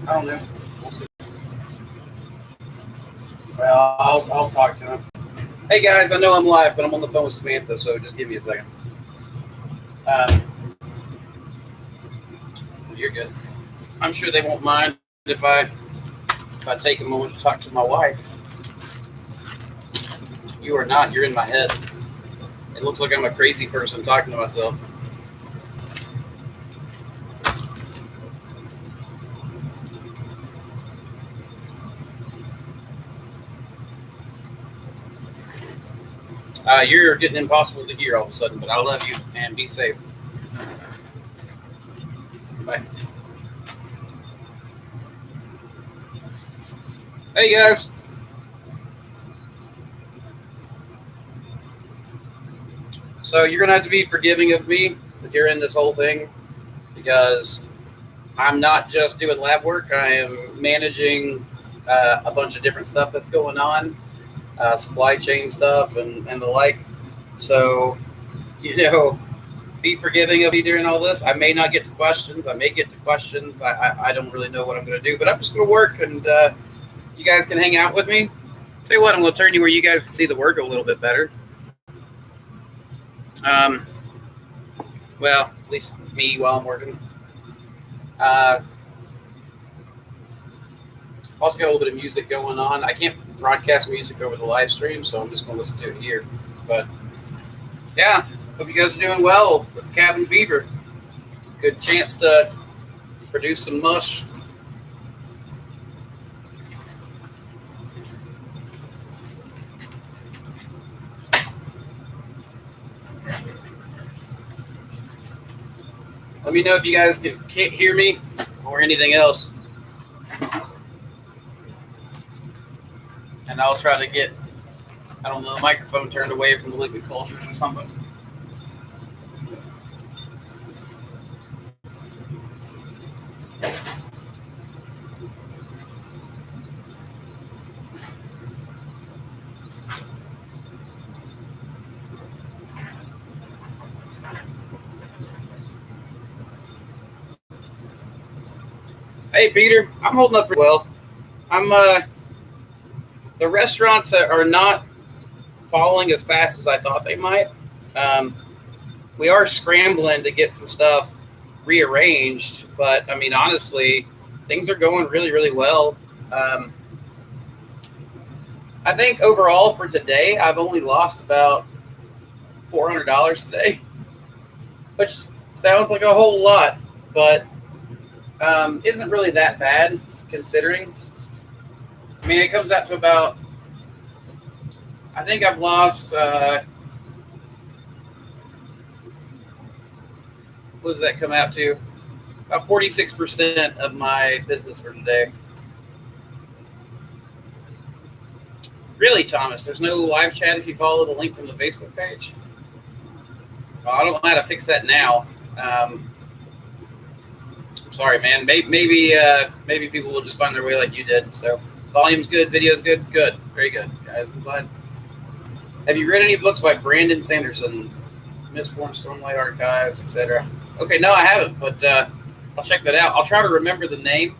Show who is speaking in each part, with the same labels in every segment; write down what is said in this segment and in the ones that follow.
Speaker 1: I don't know. We'll see. Well, I'll talk to him. Hey guys, I know I'm live, but I'm on the phone with Samantha, so just give me a second. You're good. I'm sure they won't mind if I take a moment to talk to my wife. You are not. You're in my head. It looks like I'm a crazy person talking to myself. You're getting impossible to hear all of a sudden, but I love you and be safe. Bye. Hey guys. So you're gonna have to be forgiving of me during this whole thing because I'm not just doing lab work. I am managing a bunch of different stuff that's going on, supply chain stuff and the like. So, be forgiving of me during all this. I may not get to questions. I may get to questions. I don't really know what I'm going to do, but I'm just going to work and you guys can hang out with me. Tell you what, I'm going to turn you where you guys can see the work a little bit better. Well, at least me while I'm working. Also got a little bit of music going on. I can't broadcast music over the live stream, so I'm just going to listen to it here. But yeah, hope you guys are doing well with the cabin fever. Good chance to produce some mush. Let me know if you guys can't hear me or anything else. And I'll try to get, I don't know, the microphone turned away from the liquid cultures or something. Hey, Peter, I'm holding up pretty well. The restaurants are not following as fast as I thought they might. We are scrambling to get some stuff rearranged, but I mean, honestly, things are going really, really well. I think overall for today, I've only lost about $400 today, which sounds like a whole lot, but isn't really that bad considering. I mean, it comes out to about, I think I've lost, what does that come out to? About 46% of my business for today. Really, Thomas, there's no live chat if you follow the link from the Facebook page? Well, I don't know how to fix that now. I'm sorry, man. Maybe people will just find their way like you did. So volume's good, video's good, good, very good, guys. I'm glad. Have you read any books by Brandon Sanderson, Mistborn, Stormlight Archives, etc.? Okay, no, I haven't, but I'll check that out. I'll try to remember the name.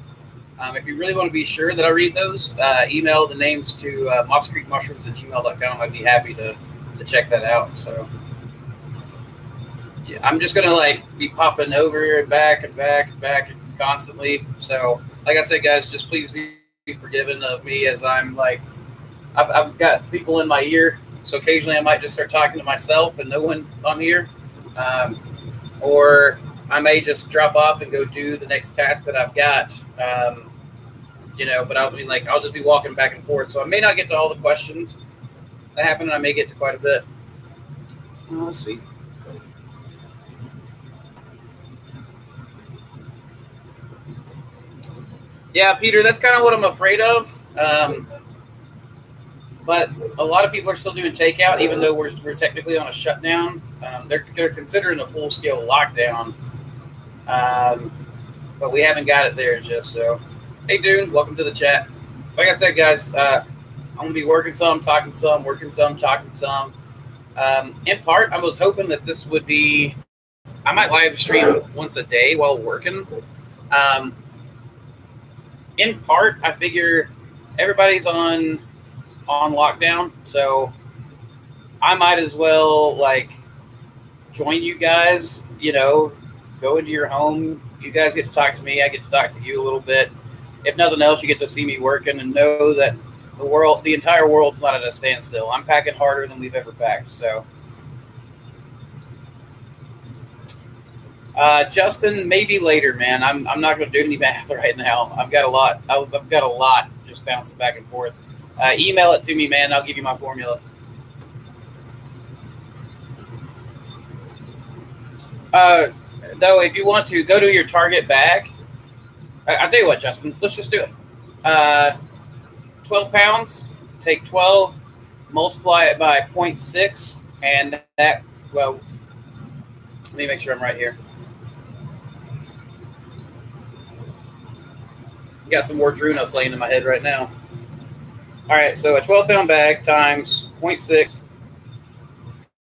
Speaker 1: If you really want to be sure that I read those, email the names to mosscreekmushrooms@gmail.com. I'd be happy to check that out. So yeah, I'm just gonna be popping over and back constantly. So like I said, guys, just please be forgiven of me as I'm I've got people in my ear, so occasionally I might just start talking to myself and no one on here, or I may just drop off and go do the next task that I've got. But I'll just be walking back and forth, so I may not get to all the questions that happen, and I may get to quite a bit. Let's see. Yeah, Peter, that's kind of what I'm afraid of. But a lot of people are still doing takeout, even though we're technically on a shutdown. They're considering a full-scale lockdown, but we haven't got it there just so. Hey, Dune, welcome to the chat. Like I said, guys, I'm going to be working some, talking some, working some, talking some. In part, I was hoping that this would be, I might live stream once a day while working. in part, I figure everybody's on lockdown, so I might as well like join you guys. Go into your home. You guys get to talk to me. I get to talk to you a little bit. If nothing else, you get to see me working and know that the entire world's not at a standstill. I'm packing harder than we've ever packed. So, Justin, maybe later, man. I'm not going to do any math right now. I've got a lot. I've got a lot just bouncing back and forth. Email it to me, man. I'll give you my formula. Uh, though, if you want to go to your target bag, I'll tell you what, Justin. Let's just do it. 12 pounds. Take 12, multiply it by 0.6, and that. Well, let me make sure I'm right here. Got some more Druno playing in my head right now. All right, so a 12-pound bag times 0.6,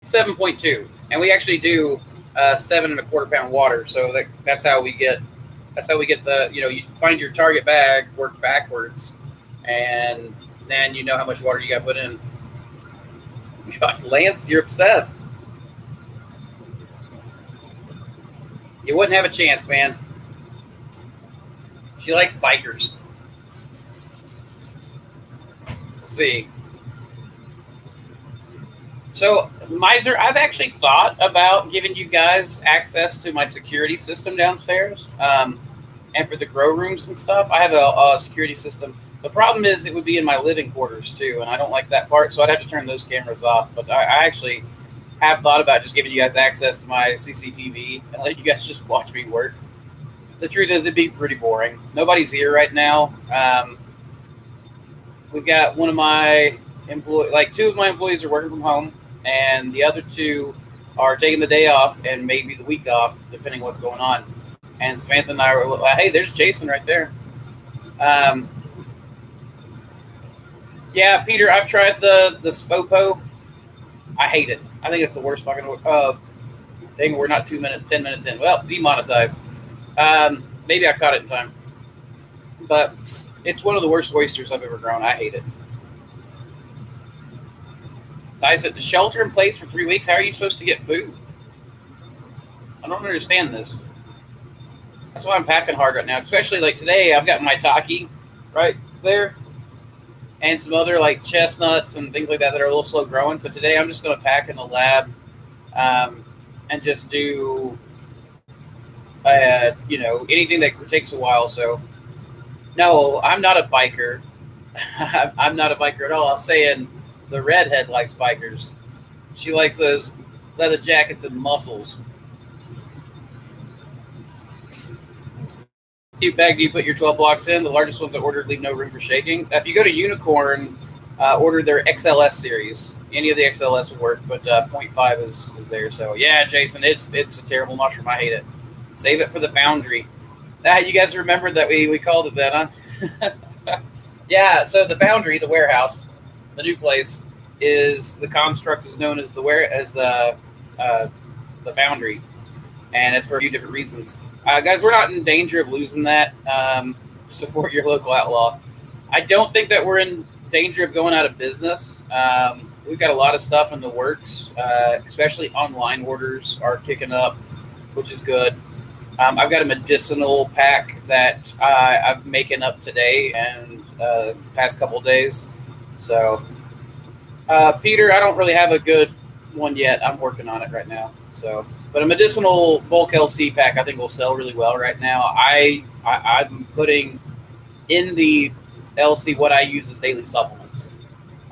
Speaker 1: 7.2, and we actually do 7.25 pound water. So that's how we get the you find your target bag, work backwards, and then you know how much water you got to put in. God, Lance, you're obsessed. You wouldn't have a chance, man. She likes bikers. Let's see. So, Miser, I've actually thought about giving you guys access to my security system downstairs, and for the grow rooms and stuff. I have a security system. The problem is it would be in my living quarters too, and I don't like that part, so I'd have to turn those cameras off. But I actually have thought about just giving you guys access to my CCTV and let you guys just watch me work. The truth is, it'd be pretty boring. Nobody's here right now. We've got one of my two of my employees are working from home, and the other two are taking the day off and maybe the week off, depending on what's going on. And Samantha and I were, hey, there's Jason right there. Yeah, Peter, I've tried the Spopo. I hate it. I think it's the worst fucking thing. We're not 10 minutes in. Well, demonetized. Maybe I caught it in time. But it's one of the worst oysters I've ever grown. I hate it. I said, the shelter in place for 3 weeks. How are you supposed to get food? I don't understand this. That's why I'm packing hard right now. Especially like today, I've got my Taki right there, and some other like chestnuts and things like that are a little slow growing. So today, I'm just going to pack in the lab, and just do, anything that takes a while. So, no, I'm not a biker. I'm not a biker at all. I'm saying the redhead likes bikers. She likes those leather jackets and muscles. What bag do you put your 12 blocks in? The largest ones I ordered leave no room for shaking. If you go to Unicorn, order their XLS series. Any of the XLS will work, but 0.5 is there. So yeah, Jason, it's a terrible mushroom. I hate it. Save it for the Foundry. You guys remember that we called it that, huh? Yeah. So the Foundry, the warehouse, the new place the construct is known as the Foundry, and it's for a few different reasons. Guys, we're not in danger of losing that. Support your local outlaw. I don't think that we're in danger of going out of business. We've got a lot of stuff in the works, especially online orders are kicking up, which is good. I've got a medicinal pack that I'm making up today and past couple of days. So, Peter, I don't really have a good one yet. I'm working on it right now. So, but a medicinal bulk LC pack I think will sell really well right now. I'm putting in the LC what I use as daily supplements.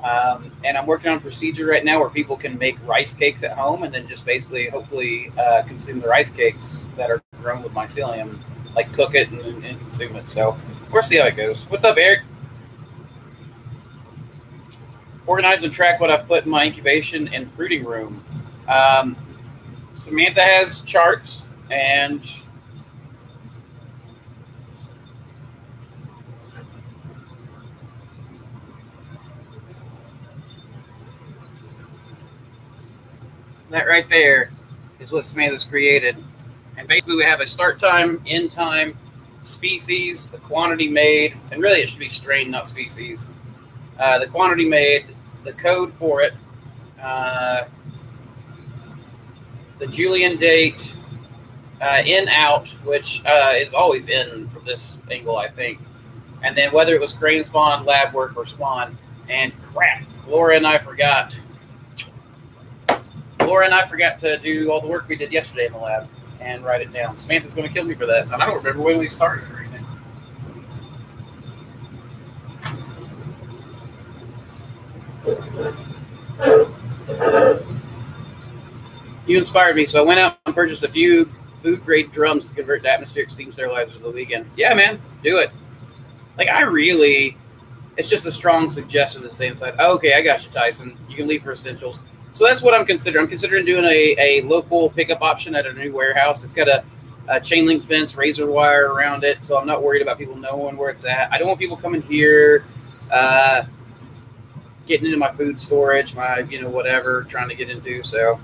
Speaker 1: And I'm working on a procedure right now where people can make rice cakes at home and then just basically, hopefully, consume the rice cakes that are grown with mycelium, like cook it and consume it. So we'll see how it goes. What's up, Eric? Organize and track what I've put in my incubation and fruiting room. Samantha has charts, and that right there is what Samantha's created. And basically, we have a start time, end time, species, the quantity made, and really it should be strain, not species. The quantity made, the code for it, the Julian date, in out, which is always in from this angle, I think. And then whether it was grain spawn, lab work, or spawn. And crap, Laura and I forgot to do all the work we did yesterday in the lab and write it down. Samantha's going to kill me for that. And I don't remember when we started or anything. You inspired me, so I went out and purchased a few food-grade drums to convert to atmospheric steam sterilizers for the weekend. Yeah, man, do it. Like, it's just a strong suggestion to stay inside. Oh, okay, I got you, Tyson. You can leave for essentials. So that's what I'm considering. I'm considering doing a local pickup option at a new warehouse. It's got a chain link fence, razor wire around it, so I'm not worried about people knowing where it's at. I don't want people coming here, getting into my food storage, my, whatever, trying to get into. So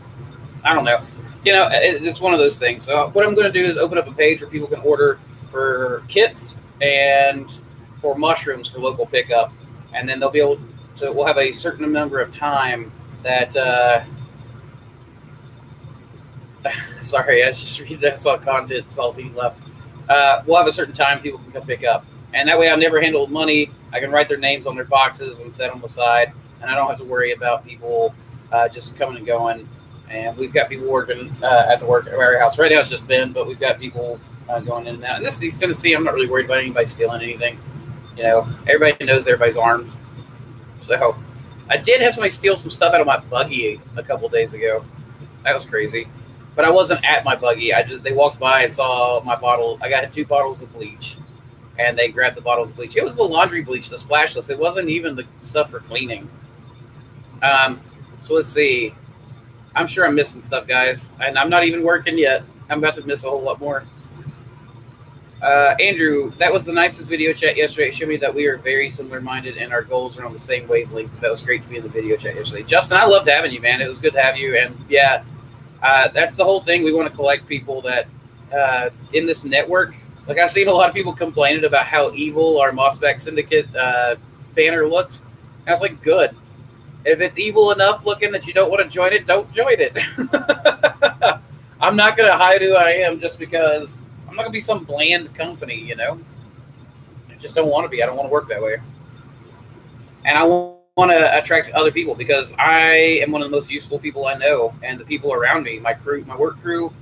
Speaker 1: I don't know. It's one of those things. So what I'm going to do is open up a page where people can order for kits and for mushrooms for local pickup. And then they'll be able to, we'll have a certain number of time that, sorry, I just read that, saw content, salty left. We'll have a certain time people can come pick up. And that way I never handle money. I can write their names on their boxes and set them aside. And I don't have to worry about people just coming and going. And we've got people working at the warehouse. Right now it's just Ben, but we've got people going in and out. And this is East Tennessee. I'm not really worried about anybody stealing anything. Everybody knows everybody's armed. So I did have somebody steal some stuff out of my buggy a couple days ago. That was crazy. But I wasn't at my buggy. They walked by and saw my bottle. I got 2 bottles of bleach. And they grabbed the bottles of bleach. It was the laundry bleach, the splashless. It wasn't even the stuff for cleaning. So let's see. I'm sure I'm missing stuff, guys. And I'm not even working yet. I'm about to miss a whole lot more. Andrew, that was the nicest video chat yesterday. It showed me that we are very similar-minded and our goals are on the same wavelength. That was great to be in the video chat yesterday. Justin, I loved having you, man. It was good to have you. And, yeah, that's the whole thing. We want to collect people that in this network. Like, I've seen a lot of people complaining about how evil our Mossback Syndicate banner looks. And I was like, good. If it's evil enough looking that you don't want to join it, don't join it. I'm not going to hide who I am just because I'm not going to be some bland company, I just don't want to be. I don't want to work that way. And I want to attract other people because I am one of the most useful people I know. And the people around me, my crew, my work crew,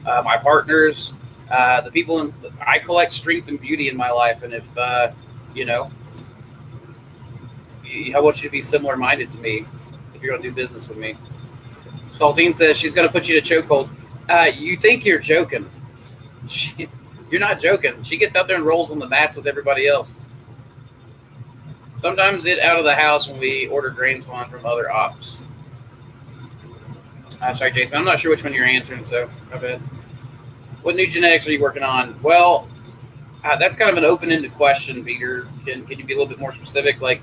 Speaker 1: my partners, the people I collect strength and beauty in my life. And if, I want you to be similar-minded to me if you're going to do business with me. Saltine says she's going to put you to chokehold. You think you're joking. You're not joking. She gets out there and rolls on the mats with everybody else. Sometimes it out of the house when we order grain spawn from other ops. Sorry, Jason. I'm not sure which one you're answering, so my bad. What new genetics are you working on? Well, that's kind of an open-ended question, Peter. Can you be a little bit more specific? Like,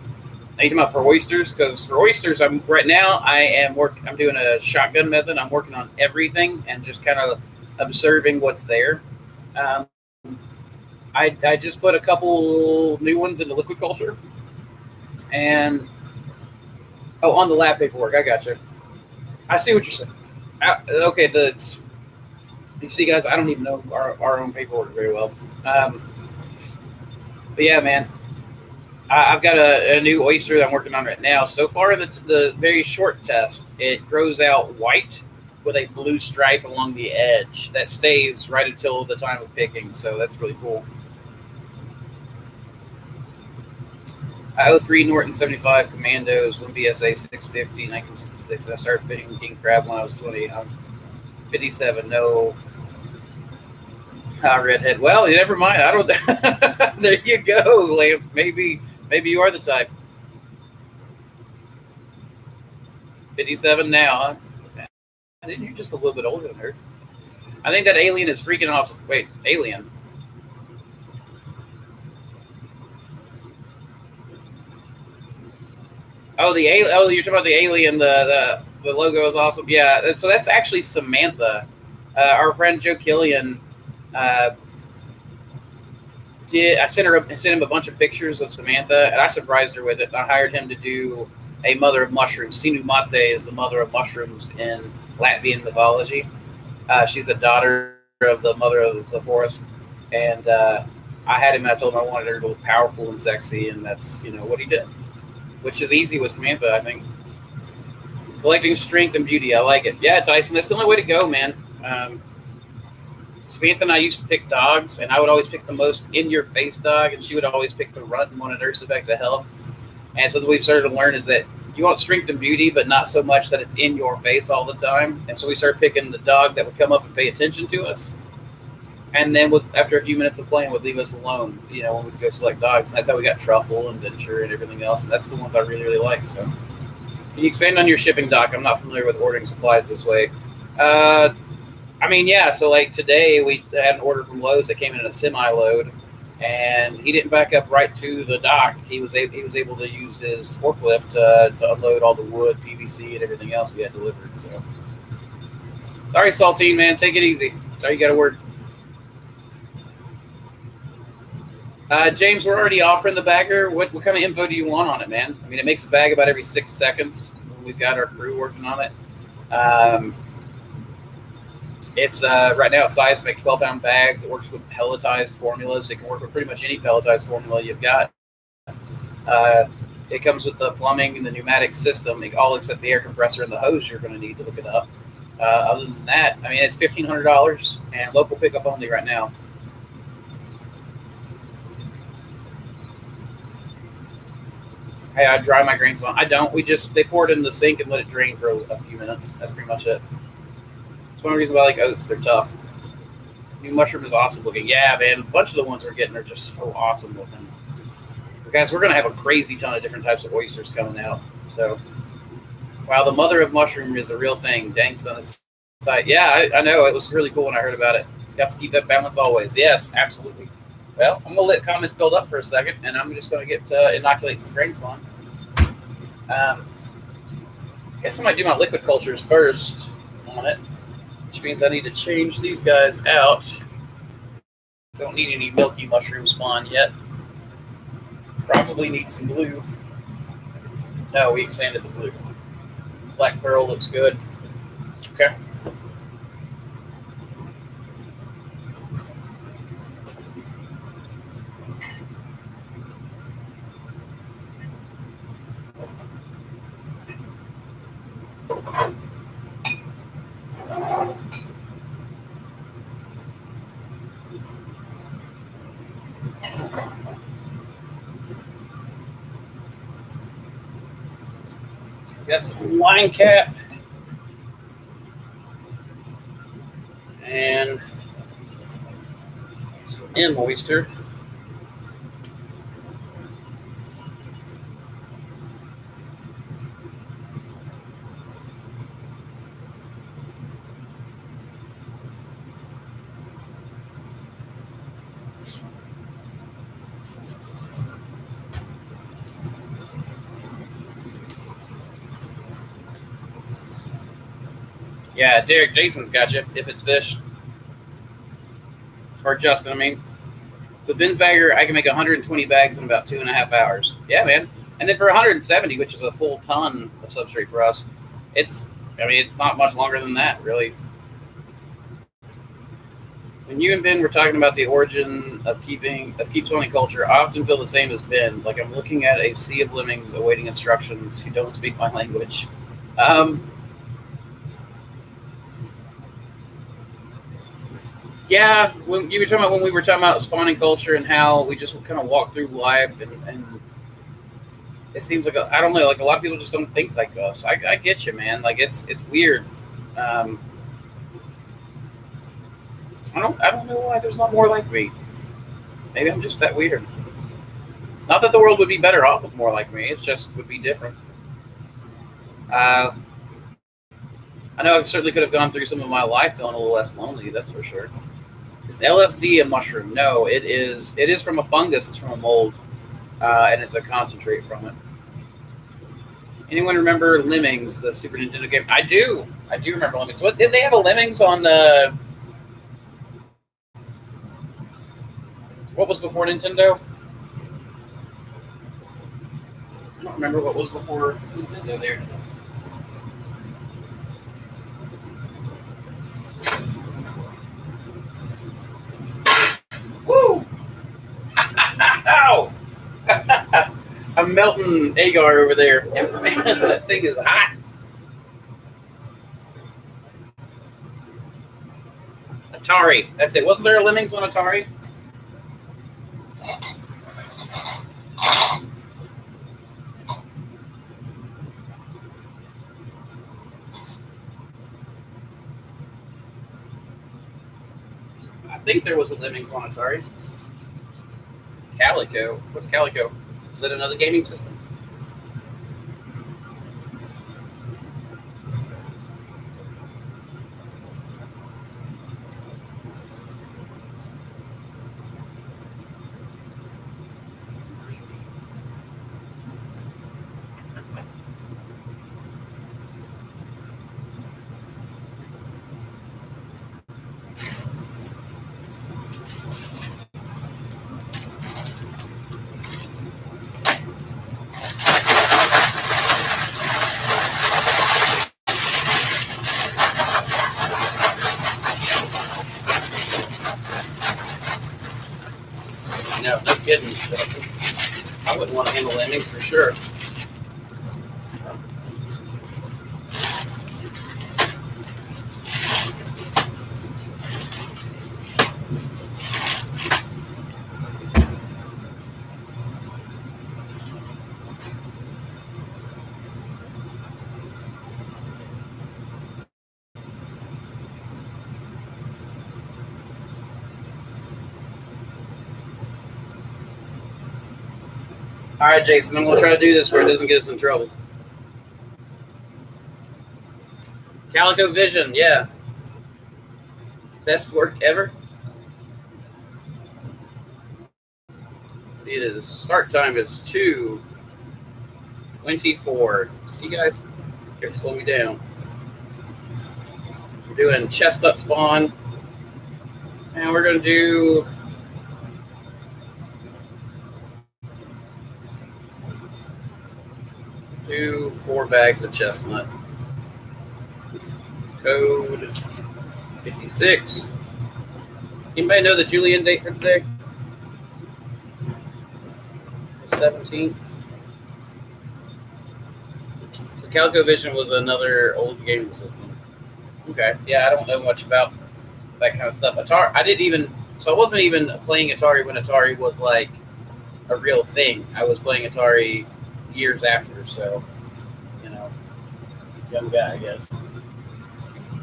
Speaker 1: are you talking about for oysters? Because for oysters, I'm doing a shotgun method. I'm working on everything and just kind of observing what's there. I just put a couple new ones into liquid culture. And, on the lab paperwork, I got you. I see what you're saying. Okay, you see, guys, I don't even know our own paperwork very well. But yeah, man. I've got a new oyster that I'm working on right now. So far in the very short test, it grows out white with a blue stripe along the edge that stays right until the time of picking. So that's really cool. 03 Norton 75 Commandos, 1 BSA 650, 1966. And I started fishing king crab when I was 20. I'm 57. No. Redhead. Well, never mind. I don't. There you go, Lance. Maybe you are the type. 57 now, huh? I think you're just a little bit older than her. I think that alien is freaking awesome. Wait, alien. Oh, you're talking about the alien. The logo is awesome. Yeah. So that's actually Samantha, our friend Joe Killian. I sent him a bunch of pictures of Samantha, and I surprised her with it. I hired him to do a mother of mushrooms. Sinumate is the mother of mushrooms in Latvian mythology. She's a daughter of the mother of the forest, and I had him. And I told him I wanted her to look powerful and sexy, and that's what he did, which is easy with Samantha, I think. Collecting strength and beauty, I like it. Yeah, Tyson, that's the only way to go, man. Samantha and I used to pick dogs, and I would always pick the most in-your-face dog, and she would always pick the runt and want to nurse it back to health. And so what we've started to learn is that you want strength and beauty, but not so much that it's in your face all the time. And so we started picking the dog that would come up and pay attention to us, and then after a few minutes of playing, would leave us alone, when we'd go select dogs. And that's how we got Truffle and Venture and everything else, and that's the ones I really, really like. So can you expand on your shipping, Doc? I'm not familiar with ordering supplies this way. So like today we had an order from Lowe's that came in a semi-load, and he didn't back up right to the dock. He was able to use his forklift to unload all the wood, PVC, and everything else we had delivered. So sorry, Saltine, man. Take it easy. Sorry you got to work. James, we're already offering the bagger. What kind of info do you want on it, man? I mean, it makes a bag about every 6 seconds. We've got our crew working on it. It's right now it's sized to make 12-pound bags. It works with pelletized formulas. It can work with pretty much any pelletized formula you've got. It comes with the plumbing and the pneumatic system, all except the air compressor and the hose you're going to need to hook it up. Other than that, I mean, it's $1,500 and local pickup only right now. Hey, I dry my grains. I don't. They pour it in the sink and let it drain for a few minutes. That's pretty much it. It's one of the reasons why I like oats. They're tough. New mushroom is awesome looking. Yeah, man. A bunch of the ones we're getting are just so awesome looking. But guys, we're going to have a crazy ton of different types of oysters coming out. So, wow, the mother of mushroom is a real thing. Danks on its side. Yeah, I know. It was really cool when I heard about it. Got to keep that balance always. Yes, absolutely. Well, I'm going to let comments build up for a second, and I'm just going to get to inoculate some grain spawn. Guess I might do my liquid cultures first on it, which means I need to change these guys out. Don't need any milky mushroom spawn yet. Probably need some blue. No, we expanded the blue. Black pearl looks good. Okay. Got some line cap and some oyster. Yeah, Derek, Jason's got you, if it's fish. Or Justin, I mean. With Ben's bagger, I can make 120 bags in about 2.5 hours. Yeah, man. And then for 170, which is a full ton of substrate for us, it's not much longer than that, really. When you and Ben were talking about the origin of keep spawning culture, I often feel the same as Ben. Like I'm looking at a sea of lemmings awaiting instructions who don't speak my language. Yeah, when we were talking about spawning culture and how we just kind of walk through life, and it seems like I don't know, like a lot of people just don't think like us. I get you, man. Like it's weird. I don't know why there's not more like me. Maybe I'm just that weird. Not that the world would be better off with more like me. It's just would be different. I know I certainly could have gone through some of my life feeling a little less lonely. That's for sure. Is LSD a mushroom? No, it is. It is from a fungus. It's from a mold, and it's a concentrate from it. Anyone remember Lemmings, the Super Nintendo game? I do. I do remember Lemmings. What did they have a Lemmings on the? What was before Nintendo? I don't remember what was before Nintendo there. Woo! Ow! I'm melting agar over there. Man, that thing is hot. Atari. That's it. Wasn't there a Lemmings on Atari? I think there was a Lemmings on Atari. Calico. What's Calico? Is that another gaming system? No kidding, Justin. I wouldn't want to handle Lemmings for sure. All right, Jason, I'm going to try to do this where it doesn't get us in trouble. Calico Vision, yeah. Best work ever. See, it is start time is 2:24. See, guys, here, slow me down. We're doing Chestnut spawn, and we're going to do 4 bags of Chestnut. Code 56. Anybody know the Julian date for today? 17th. So Calico Vision was another old gaming system. Okay. Yeah, I don't know much about that kind of stuff. Atari, I wasn't even playing Atari when Atari was like a real thing. I was playing Atari years after, so, you know, young guy, I guess.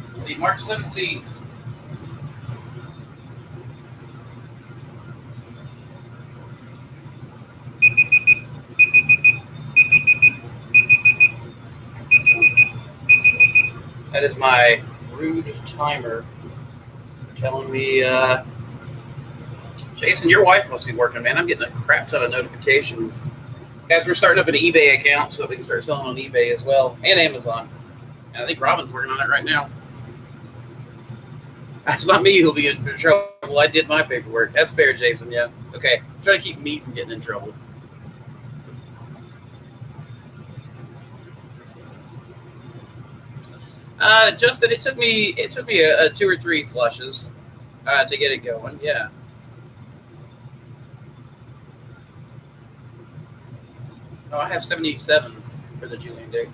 Speaker 1: Let's see, March 17th. That is my rude timer telling me, Jason, your wife must be working, man. I'm getting a crap ton of notifications. Guys, we're starting up an eBay account so that we can start selling on eBay as well, and Amazon. And I think Robin's working on it right now. That's not me who'll be in trouble. I did my paperwork. That's fair, Jason, yeah. Okay, I'm trying to keep me from getting in trouble. Justin, it took me a 2 or 3 flushes to get it going. Yeah. Oh, I have 77 for the Julian Day.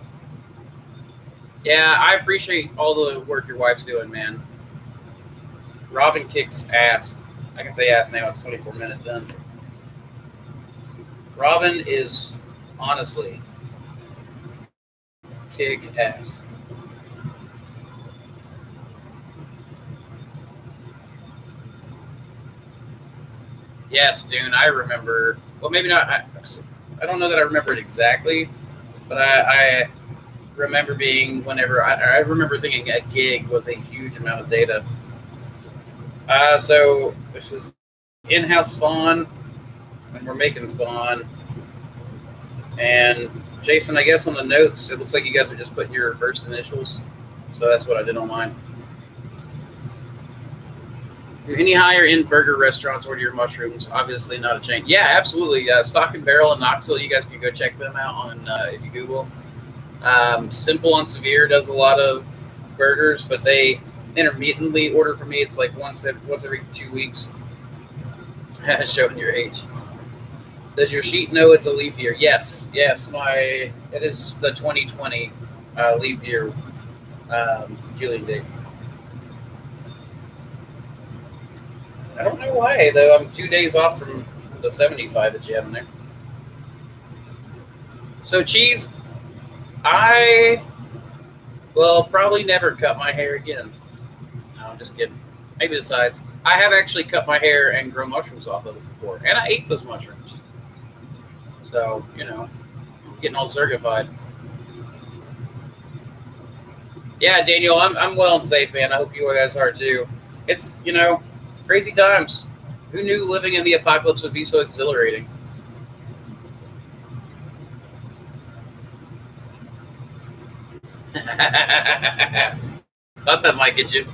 Speaker 1: Yeah, I appreciate all the work your wife's doing, man. Robin kicks ass. I can say ass now. It's 24 minutes in. Robin is honestly kick ass. Yes, Dune, I remember. Well, maybe not. I don't know that I remember it exactly, but I remember being whenever I remember thinking a gig was a huge amount of data. So this is in-house spawn, and we're making spawn. And Jason, I guess on the notes, it looks like you guys are just putting your first initials. So that's what I did on mine. Do any higher end burger restaurants order your mushrooms? Obviously not a chain. Yeah, absolutely. Stock and Barrel in Knoxville. You guys can go check them out on if you Google. Simple on Severe does a lot of burgers, but they intermittently order for me. It's like once every 2 weeks. Showing your age. Does your sheet know it's a leap year? Yes. It is the 2020 leap year Julian date. I don't know why though. I'm 2 days off from the 75 that you have in there. So cheese, I will probably never cut my hair again. No, I'm just kidding. Maybe the sides. I have actually cut my hair and grown mushrooms off of it before, and I ate those mushrooms. So I'm getting all certified. Yeah, Daniel, I'm well and safe, man. I hope you guys are too. It's crazy times. Who knew living in the apocalypse would be so exhilarating? Thought that might get you.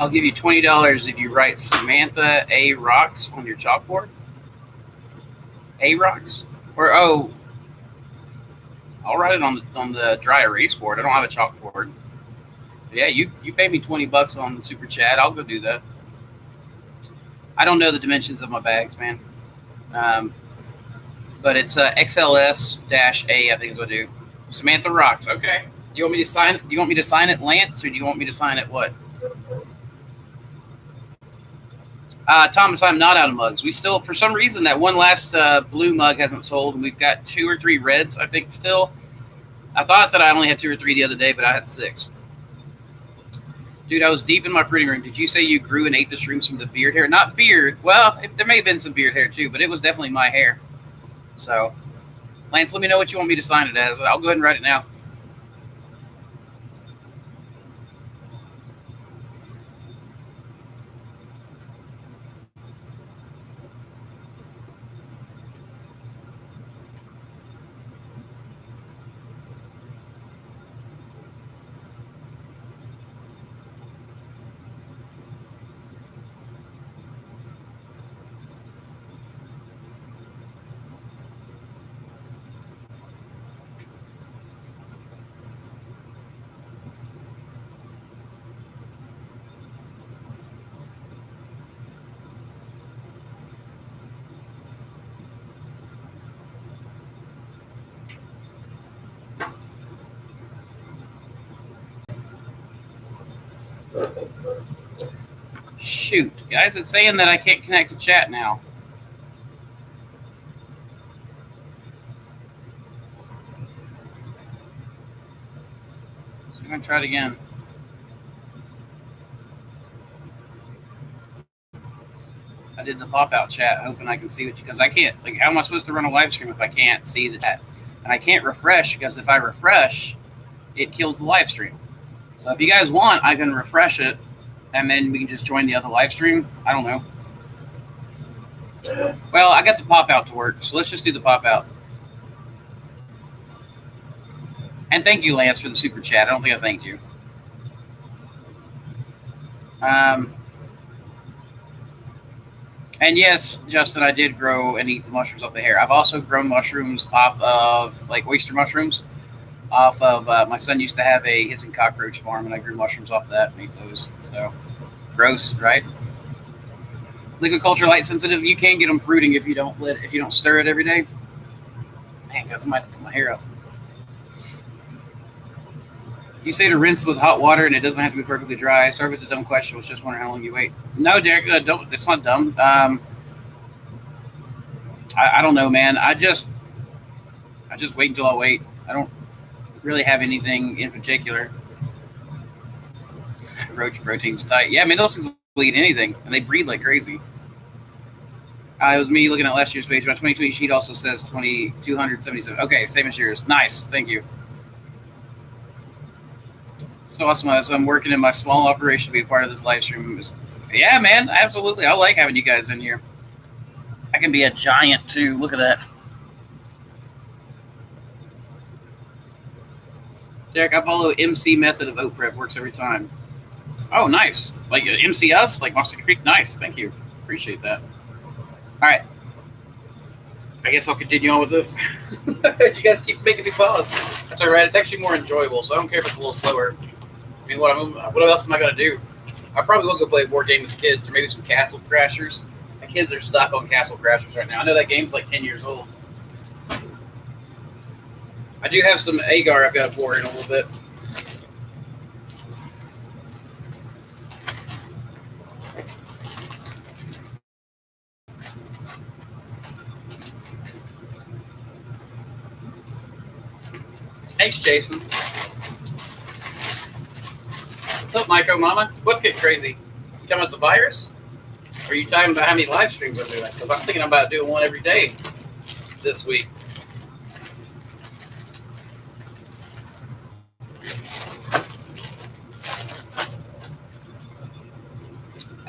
Speaker 1: I'll give you $20 if you write Samantha A. Rocks on your chalkboard. A. Rocks? Or, I'll write it on the dry erase board. I don't have a chalkboard. Yeah, you pay me $20 on the super chat. I'll go do that. I don't know the dimensions of my bags, man. But it's XLS-A, I think is what I do. Samantha Rocks. Okay. Do you want me to sign it, Lance, or do you want me to sign it what? Thomas, I'm not out of mugs. We still, for some reason, that one last blue mug hasn't sold, and we've got 2 or 3 reds, I think, still. I thought that I only had 2 or 3 the other day, but I had 6. Dude, I was deep in my fruiting room. Did you say you grew and ate the shrooms from the beard hair? Not beard. Well, there may have been some beard hair, too, but it was definitely my hair. So, Lance, let me know what you want me to sign it as. I'll go ahead and write it now. Shoot, guys, it's saying that I can't connect to chat now. So I'm going to try it again. I did the pop-out chat, hoping I can see what you, because I can't, how am I supposed to run a live stream if I can't see the chat? And I can't refresh, because if I refresh, it kills the live stream. So if you guys want, I can refresh it, and then we can just join the other live stream. I don't know. Well, I got the pop-out to work, so let's just do the pop-out. And thank you, Lance, for the super chat. I don't think I thanked you. And yes, Justin, I did grow and eat the mushrooms off the hair. I've also grown mushrooms off of like oyster mushrooms. Off of my son used to have a hissing cockroach farm, and I grew mushrooms off of that and ate those. So gross, right? Liquid culture light sensitive. You can get them fruiting if you don't stir it every day. Man, guys, I might put my hair up. You say to rinse with hot water, and it doesn't have to be perfectly dry. Sorry if it's a dumb question. I was just wondering how long you wait. No, Derek, don't. It's not dumb. I don't know, man. I just wait until I wait. I don't really have anything in particular. Roach protein's tight. Yeah, I mean those things will eat anything, and they breed like crazy. It was me looking at last year's page. My 2020 sheet also says 277. Okay, same as yours. Nice, thank you. So awesome. So I'm working in my small operation to be a part of this live stream. Yeah, man, absolutely. I like having you guys in here. I can be a giant too. Look at that. Derek, I follow MC method of oat prep. Works every time. Oh, nice. Like MC us, like Mossy Creek. Nice. Thank you. Appreciate that. All right. I guess I'll continue on with this. You guys keep making me pause. That's all right. It's actually more enjoyable, so I don't care if it's a little slower. I mean, what else am I going to do? I probably will go play a board game with the kids, or maybe some Castle Crashers. My kids are stuck on Castle Crashers right now. I know that game's like 10 years old. I do have some agar I've got to pour in a little bit. Thanks, Jason. What's up, Myco Mama? What's getting crazy? You talking about the virus? Or are you talking about how many live streams I'm doing? Because I'm thinking about doing one every day this week.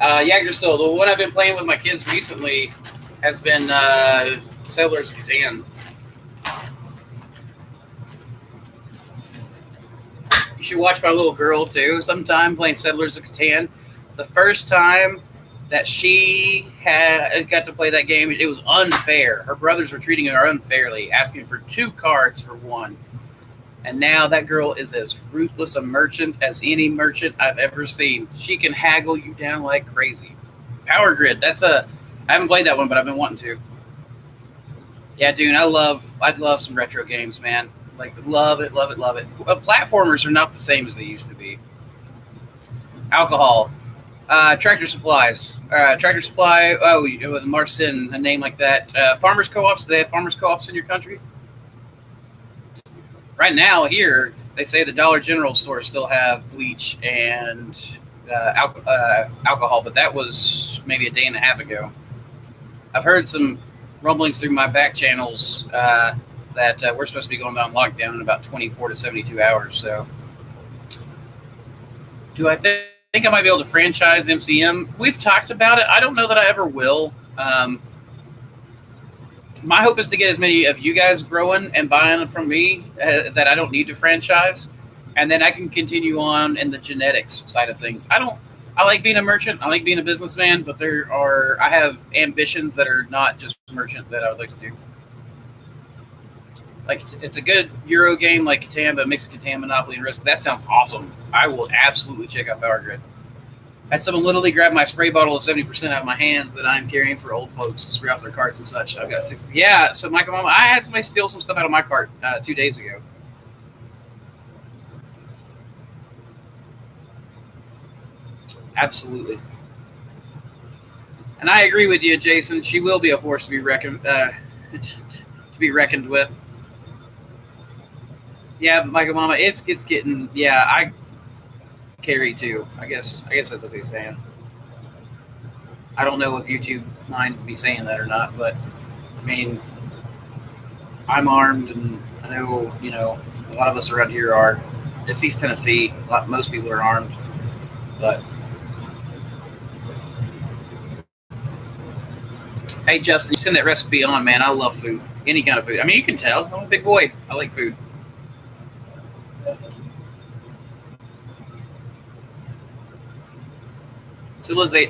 Speaker 1: Yggdrasil, the one I've been playing with my kids recently has been Settlers of Catan. You should watch my little girl too sometime playing Settlers of Catan. The first time that she got to play that game, it was unfair. Her brothers were treating her unfairly, asking for 2 cards for 1. And now that girl is as ruthless a merchant as any merchant I've ever seen. She can haggle you down like crazy. Power Grid, I haven't played that one, but I've been wanting to. Yeah, dude, I'd love some retro games, man. Like, love it. Platformers are not the same as they used to be. Alcohol. Tractor Supplies. Tractor Supply, with Marcin, a name like that. Farmers Co-ops, do they have farmers Co-ops in your country? Right now, here, they say the Dollar General stores still have bleach and alcohol, but that was maybe a day and a half ago. I've heard some rumblings through my back channels that we're supposed to be going down lockdown in about 24 to 72 hours. So, do I think I might be able to franchise MCM? We've talked about it. I don't know that I ever will. My hope is to get as many of you guys growing and buying from me that I don't need to franchise, and then I can continue on in the genetics side of things. I like being a merchant. I like being a businessman, but I have ambitions that are not just merchant that I would like to do. Like, it's a good Euro game like Catan, but mixed Catan, Monopoly, and Risk. That sounds awesome. I will absolutely check out Power Grid. I had someone literally grab my spray bottle of 70% out of my hands that I'm carrying for old folks to spray off their carts and such. I've got 6. Yeah, so Michael Mama, I had somebody steal some stuff out of my cart 2 days ago. Absolutely. And I agree with you, Jason. She will be a force to be reckoned with. Yeah, Michael Mama, it's getting. Yeah, I carry too. I guess that's what they're saying. I don't know if YouTube minds me saying that or not, but I mean, I'm armed, and I know a lot of us around here are. It's East Tennessee. Most people are armed, but. Hey, Justin, you send that recipe on, man. I love food. Any kind of food. I mean, you can tell. I'm a big boy. I like food.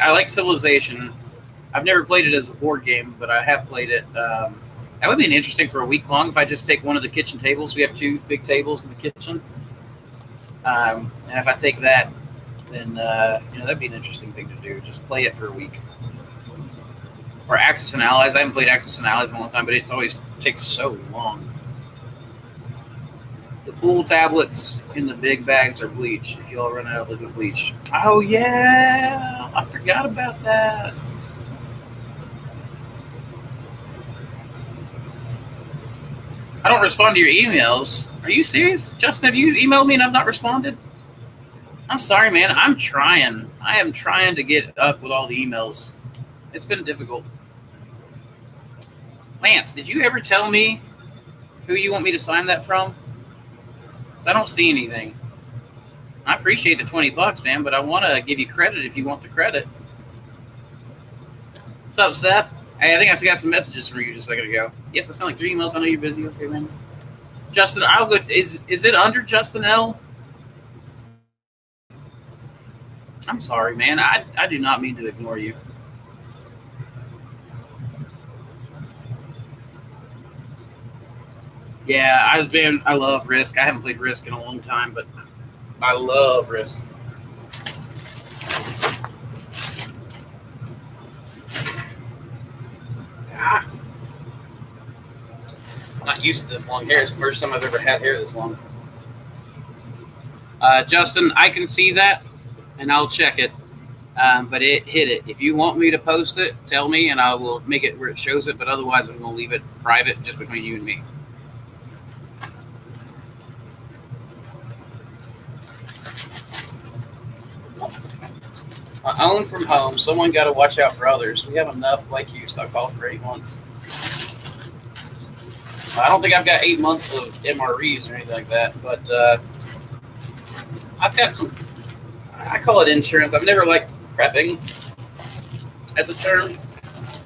Speaker 1: I like Civilization. I've never played it as a board game, but I have played it. That would be interesting for a week long if I just take one of the kitchen tables. We have 2 big tables in the kitchen. And if I take that, then that'd be an interesting thing to do. Just play it for a week. Or Axis and Allies. I haven't played Axis and Allies in a long time, but it always takes so long. The pool tablets in the big bags are bleach. If y'all run out of liquid bleach. Oh yeah, I forgot about that. I don't respond to your emails. Are you serious? Justin, have you emailed me and I've not responded? I'm sorry, man. I'm trying. I am trying to get up with all the emails. It's been difficult. Lance, did you ever tell me who you want me to sign that from? Because I don't see anything. I appreciate the $20, man, but I want to give you credit if you want the credit. What's up, Seth? Hey, I think I got some messages from you just a second ago. Yes, I sent like 3 emails. I know you're busy. Okay, man. Justin, I'll go. Is it under Justin L? I'm sorry, man. I do not mean to ignore you. Yeah, I love Risk. I haven't played Risk in a long time, but I love Risk. I'm not used to this long hair. It's the first time I've ever had hair this long. Justin, I can see that, and I'll check it. But hit it. If you want me to post it, tell me, and I will make it where it shows it. But otherwise, I'm going to leave it private, just between you and me. I own from home. Someone got to watch out for others. We have enough like you stuck off for 8 months. I don't think I've got 8 months of MREs or anything like that, but I've got some. I call it insurance. I've never liked prepping as a term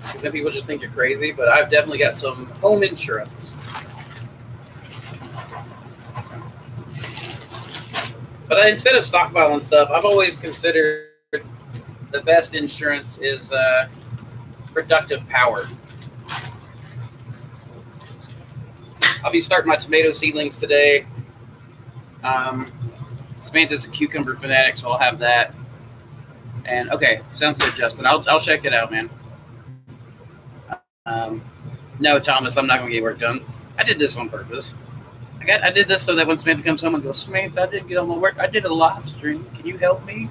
Speaker 1: because then people just think you're crazy. But I've definitely got some home insurance. But instead of stockpiling stuff, I've always considered the best insurance is productive power. I'll be starting my tomato seedlings today. Samantha's a cucumber fanatic, so I'll have that. And okay, sounds good, Justin. I'll check it out, man. No, Thomas, I'm not going to get work done. I did this on purpose. I did this so that when Samantha comes home and goes, Samantha, I didn't get on my work. I did a live stream. Can you help me?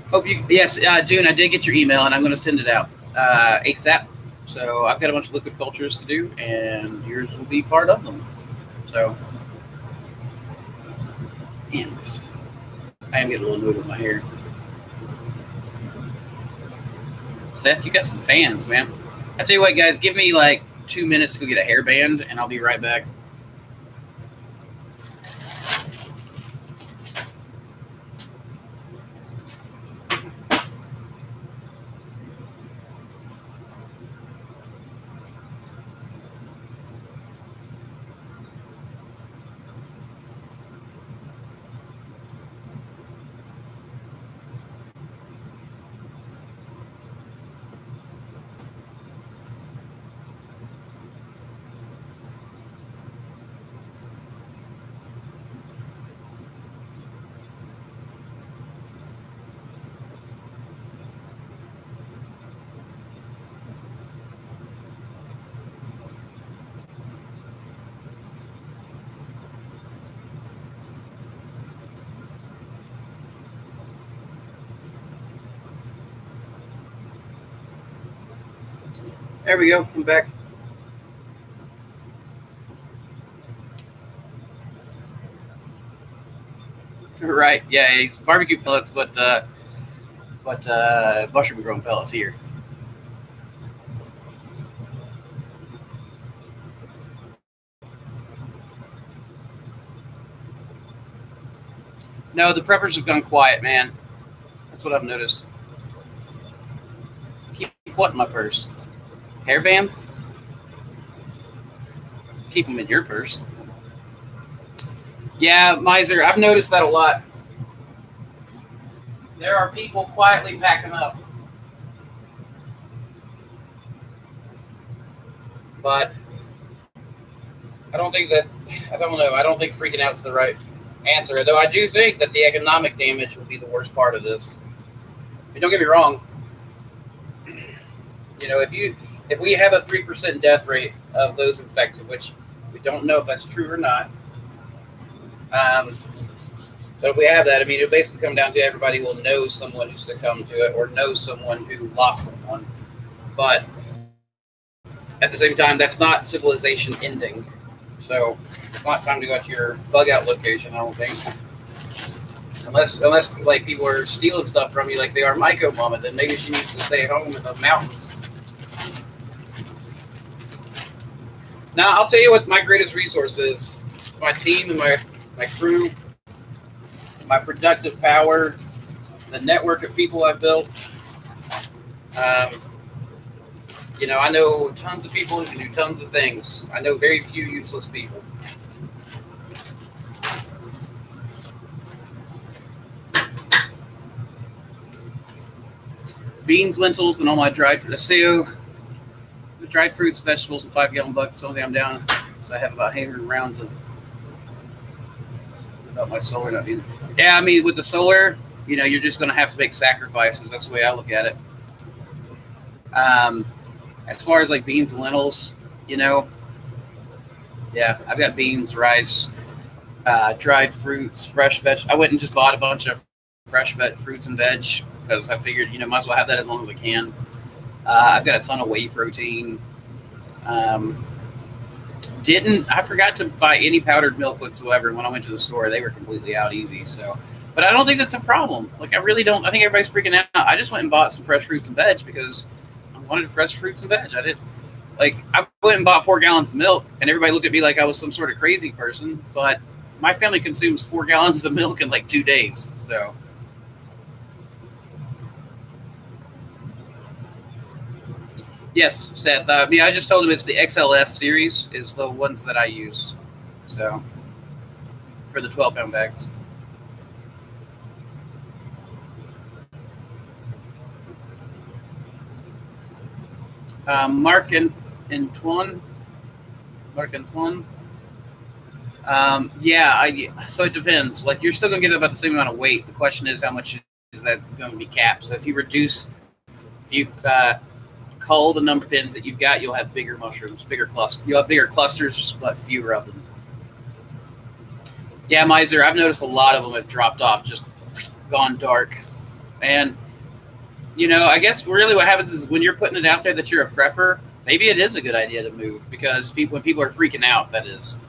Speaker 1: Hope you. Yes, Dune, I did get your email, and I'm going to send it out ASAP. So I've got a bunch of liquid cultures to do, and yours will be part of them. So, man, I am getting a little annoyed with my hair. Seth, you got some fans, man. I tell you what, guys, give me like 2 minutes to go get a hairband, and I'll be right back. There we go. I'm back. Right. Yeah, it's barbecue pellets, but mushroom grown pellets here. No, the preppers have gone quiet, man. That's what I've noticed. Keep what in my purse? Hairbands? Keep them in your purse. Yeah, Miser, I've noticed that a lot. There are people quietly packing up. But I don't think that, I don't know, I don't think freaking out's the right answer. Though I do think that the economic damage will be the worst part of this. I mean, don't get me wrong. You know, if we have a 3% death rate of those infected, which we don't know if that's true or not, but if we have that, I mean, it'll basically come down to everybody will know someone who succumbed to it or know someone who lost someone. But at the same time, that's not civilization ending. So it's not time to go to your bug out location, I don't think. Unless like people are stealing stuff from you like they are Myco Mama, then maybe she needs to stay at home in the mountains. Now, I'll tell you what my greatest resource is. My team and my crew, my productive power, the network of people I've built. You know, I know tons of people who can do tons of things. I know very few useless people. Beans, lentils, and all my dried fruits. The dried fruits, vegetables, and 5-gallon buckets. Only I'm down. So I have about 800 rounds of about my solar not being. Yeah, I mean, with the solar, you know, you're just going to have to make sacrifices. That's the way I look at it. As far as like beans and lentils, you know, yeah, I've got beans, rice, dried fruits, fresh veg. I went and just bought a bunch of fresh fruits and veg because I figured, you know, might as well have that as long as I can. I've got a ton of whey protein. I forgot to buy any powdered milk whatsoever. When I went to the store, they were completely out easy. So, but I don't think that's a problem. Like, I really don't. I think everybody's freaking out. I just went and bought some fresh fruits and veg because I wanted fresh fruits and veg. I went and bought 4 gallons of milk, and everybody looked at me like I was some sort of crazy person. But my family consumes 4 gallons of milk in like 2 days. So. Yes, Seth. I just told him it's the XLS series is the ones that I use. So, for the 12-pound bags. Mark and Twan. So it depends. Like, you're still going to get about the same amount of weight. The question is, how much is that going to be capped? So if you cull the number of pins that you've got, you'll have bigger mushrooms, bigger clusters. You'll have bigger clusters, but fewer of them. Yeah, Miser, I've noticed a lot of them have dropped off, just gone dark. And, you know, I guess really what happens is when you're putting it out there that you're a prepper, maybe it is a good idea to move because when people are freaking out, that is.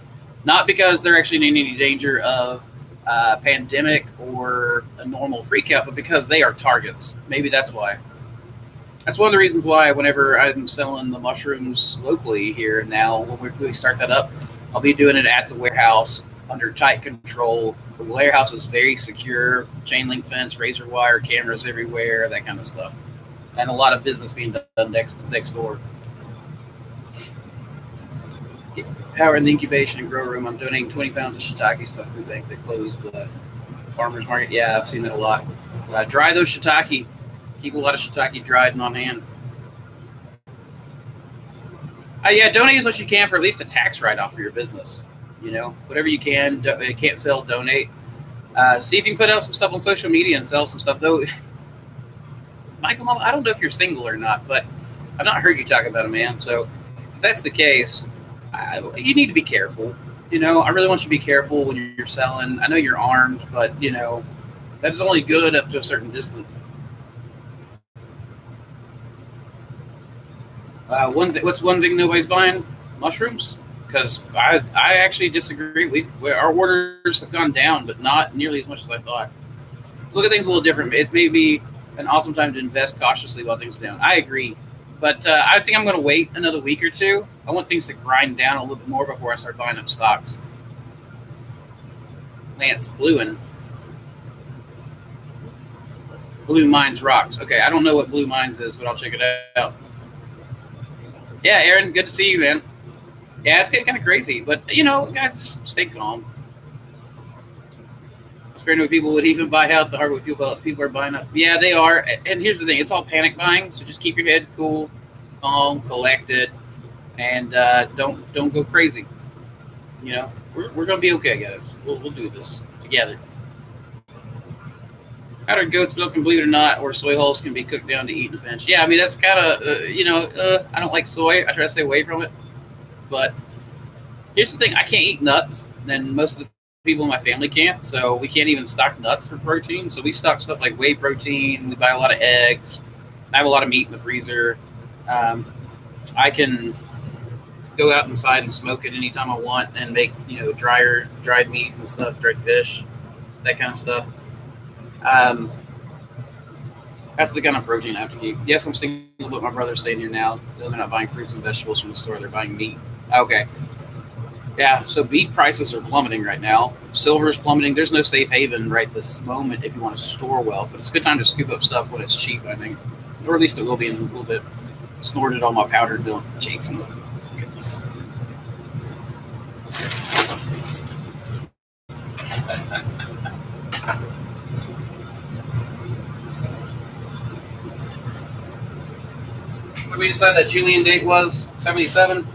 Speaker 1: Not because they're actually in any danger of a pandemic or a normal freak out, but because they are targets. Maybe that's why. That's one of the reasons why whenever I'm selling the mushrooms locally here now, when we start that up, I'll be doing it at the warehouse under tight control. The warehouse is very secure, chain link fence, razor wire, cameras everywhere, that kind of stuff. And a lot of business being done next door. Power in the incubation and grow room. I'm donating 20 pounds of shiitakes to a food bank that closed the farmer's market. Yeah, I've seen that a lot. Dry those shiitake. Keep a lot of shiitake dried and on hand. Yeah, donate as much as you can for at least a tax write-off for your business. You know, whatever you can. You can't sell, donate. See if you can put out some stuff on social media and sell some stuff. Though, Michael, I don't know if you're single or not, but I've not heard you talk about a man. So if that's the case, you need to be careful. You know, I really want you to be careful when you're selling. I know you're armed, but, you know, that is only good up to a certain distance. What's one thing nobody's buying? Mushrooms? Because I actually disagree. Our orders have gone down, but not nearly as much as I thought. Look at things a little different. It may be an awesome time to invest cautiously while things are down. I agree. But I think I'm going to wait another week or two. I want things to grind down a little bit more before I start buying up stocks. Lance Bluin. Blue Mines rocks. Okay, I don't know what Blue Mines is, but I'll check it out. Yeah, Aaron, good to see you, man. Yeah, it's getting kind of crazy, but, you know, guys, just stay calm. Apparently people would even buy out the hardwood fuel pellets. People are buying up. Yeah, they are. And here's the thing. It's all panic buying, so just keep your head cool, calm, collected. and don't go crazy. You know, we're gonna be okay, guys. We'll do this together. Powdered goat's milk, and believe it or not, or soy hulls can be cooked down to eat in a pinch. Yeah, I mean that's kind of I don't like soy. I try to stay away from it. But here's the thing: I can't eat nuts, and most of the people in my family can't. So we can't even stock nuts for protein. So we stock stuff like whey protein. We buy a lot of eggs. I have a lot of meat in the freezer. Um, I can go out inside and smoke it anytime I want, and make dried meat and stuff, dried fish, that kind of stuff. Um, That's the kind of protein I have to keep. Yes, I'm single, but my brother's staying here now. They're not buying fruits and vegetables from the store. They're buying meat. Okay. Yeah, so beef prices are plummeting right now. Silver is plummeting. There's no safe haven right this moment if you want to store wealth, but it's a good time to scoop up stuff when it's cheap, I think. Or at least it will be in a little bit. Snorted all my powdered milk. Jason. Goodness. What did we decide that Julian date was? 77?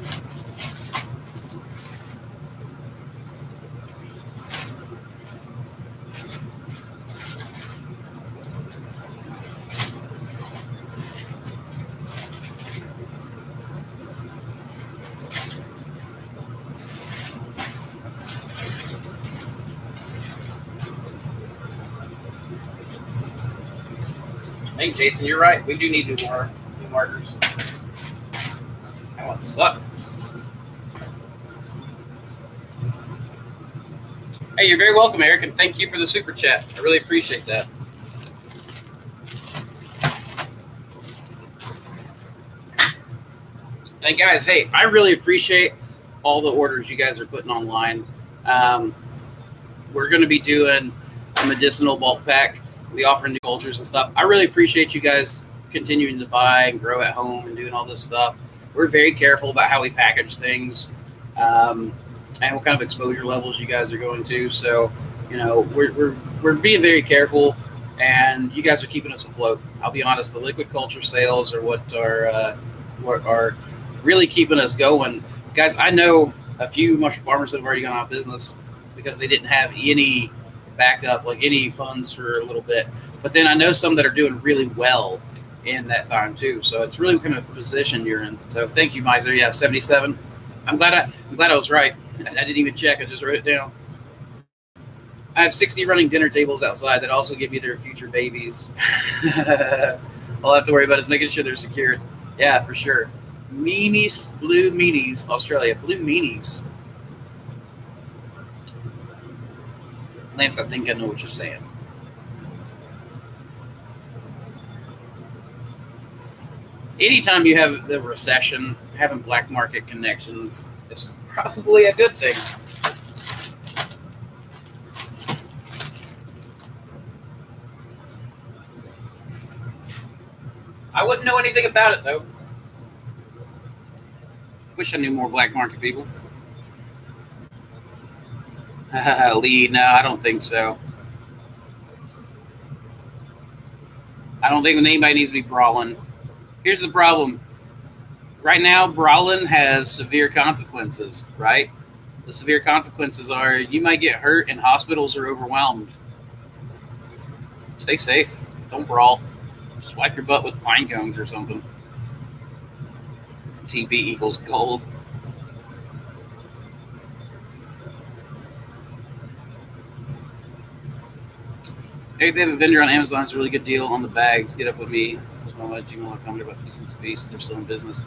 Speaker 1: Hey, Jason, you're right. We do need new markers. That one sucked. Hey, you're very welcome, Eric, and thank you for the super chat. I really appreciate that. And guys, hey, I really appreciate all the orders you guys are putting online. We're going to be doing a medicinal bulk pack. We offer new cultures and stuff. I really appreciate you guys continuing to buy and grow at home and doing all this stuff. We're very careful about how we package things, and what kind of exposure levels you guys are going to. So, we're being very careful, and you guys are keeping us afloat. I'll be honest, the liquid culture sales are what are really keeping us going. Guys, I know a few mushroom farmers that have already gone out of business because they didn't have any backup, like any funds for a little bit. But then I know some that are doing really well in that time too. So it's really kind of position you're in. So thank you, Miser. Yeah, 77. I'm glad I was right. I didn't even check. I just wrote it down. I have 60 running dinner tables outside that also give me their future babies. All I have to worry about is making sure they're secured. Yeah, for sure. Meanies, blue meanies, Australia. Blue meanies. Lance, I think I know what you're saying. Anytime you have the recession, having black market connections is probably a good thing. I wouldn't know anything about it, though. Wish I knew more black market people. Lee, no, I don't think so. I don't think anybody needs to be brawling. Here's the problem. Right now, brawling has severe consequences, right? The severe consequences are you might get hurt and hospitals are overwhelmed. Stay safe. Don't brawl. Just wipe your butt with pine cones or something. TP equals gold. Hey, they have a vendor on Amazon. It's a really good deal on the bags. Get up with me. Gmail.com about 50 cents a piece. They're still in business.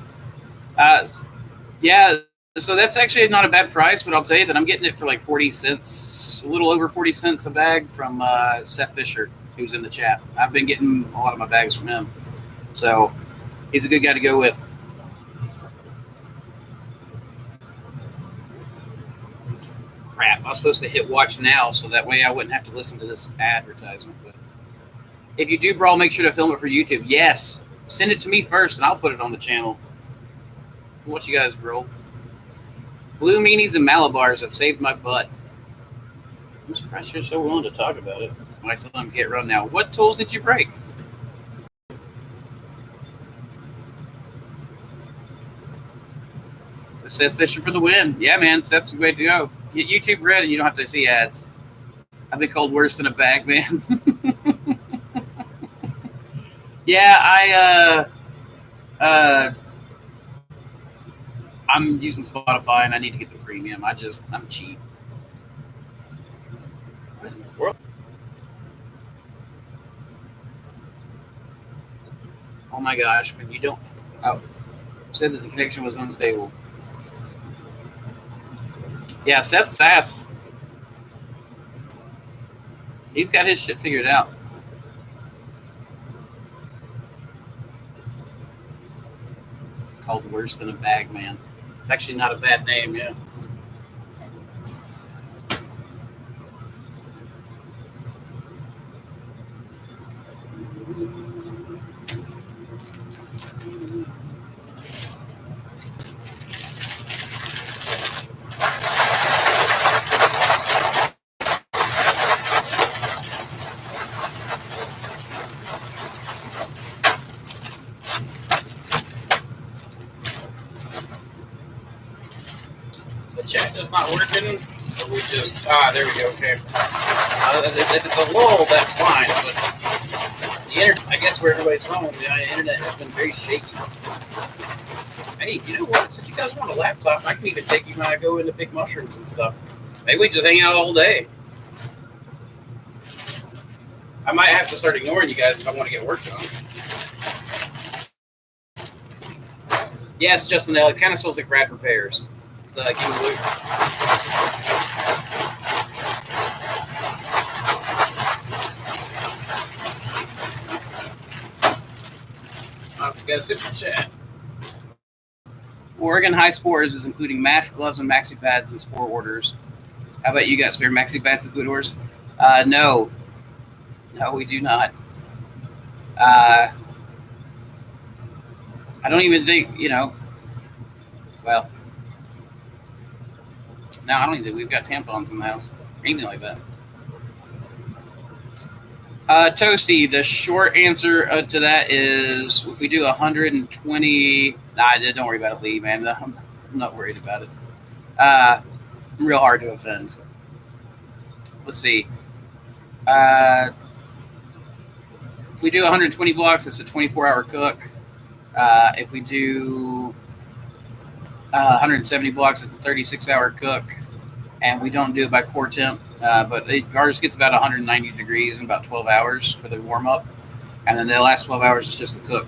Speaker 1: Yeah, so that's actually not a bad price, but I'll tell you that I'm getting it for like 40 cents, a little over 40 cents a bag from Seth Fisher, who's in the chat. I've been getting a lot of my bags from him. So he's a good guy to go with. Crap, I was supposed to hit watch now, so that way I wouldn't have to listen to this advertisement. But if you do brawl, make sure to film it for YouTube. Yes, send it to me first, and I'll put it on the channel. Watch you guys brawl. Blue meanies and Malabars have saved my butt. I'm surprised you're so willing to talk about it. My son can't run now. What tools did you break? Seth Fisher for the win. Yeah, man, Seth's the way to go. YouTube Red, and you don't have to see ads. I've been called worse than a bag man. Yeah, I'm using Spotify, and I need to get the premium. I'm cheap. What in the world? Oh my gosh, when you don't. Oh, said that the connection was unstable. Yeah, Seth's fast. He's got his shit figured out. Called worse than a bag man. It's actually not a bad name, yeah. The chat is not working, or we just there we go. Okay, if it's a lull, that's fine. But the internet, I guess where everybody's home, the internet has been very shaky. Hey, you know what? Since you guys want a laptop, I can even take you when I go in to pick mushrooms and stuff. Maybe we just hang out all day. I might have to start ignoring you guys if I want to get work done. Yes, Justin L. It kind of smells like Bradford pears. The King Blue. I've got a super chat. Oregon High Spores is including mask, gloves, and maxi pads and spore orders. How about you guys? Spare maxi pads and good orders? No. No, we do not. I don't even think, well, no, I don't even think we've got tampons in the house or anything like that. Toasty, the short answer to that is if we do 120, don't worry about it, Lee, man. I'm not worried about it. Real hard to offend. Let's see. If we do 120 blocks, it's a 24-hour cook. If we do 170 blocks, it's a 36-hour cook. And we don't do it by core temp, but ours gets about 190 degrees in about 12 hours for the warm-up. And then the last 12 hours is just the cook.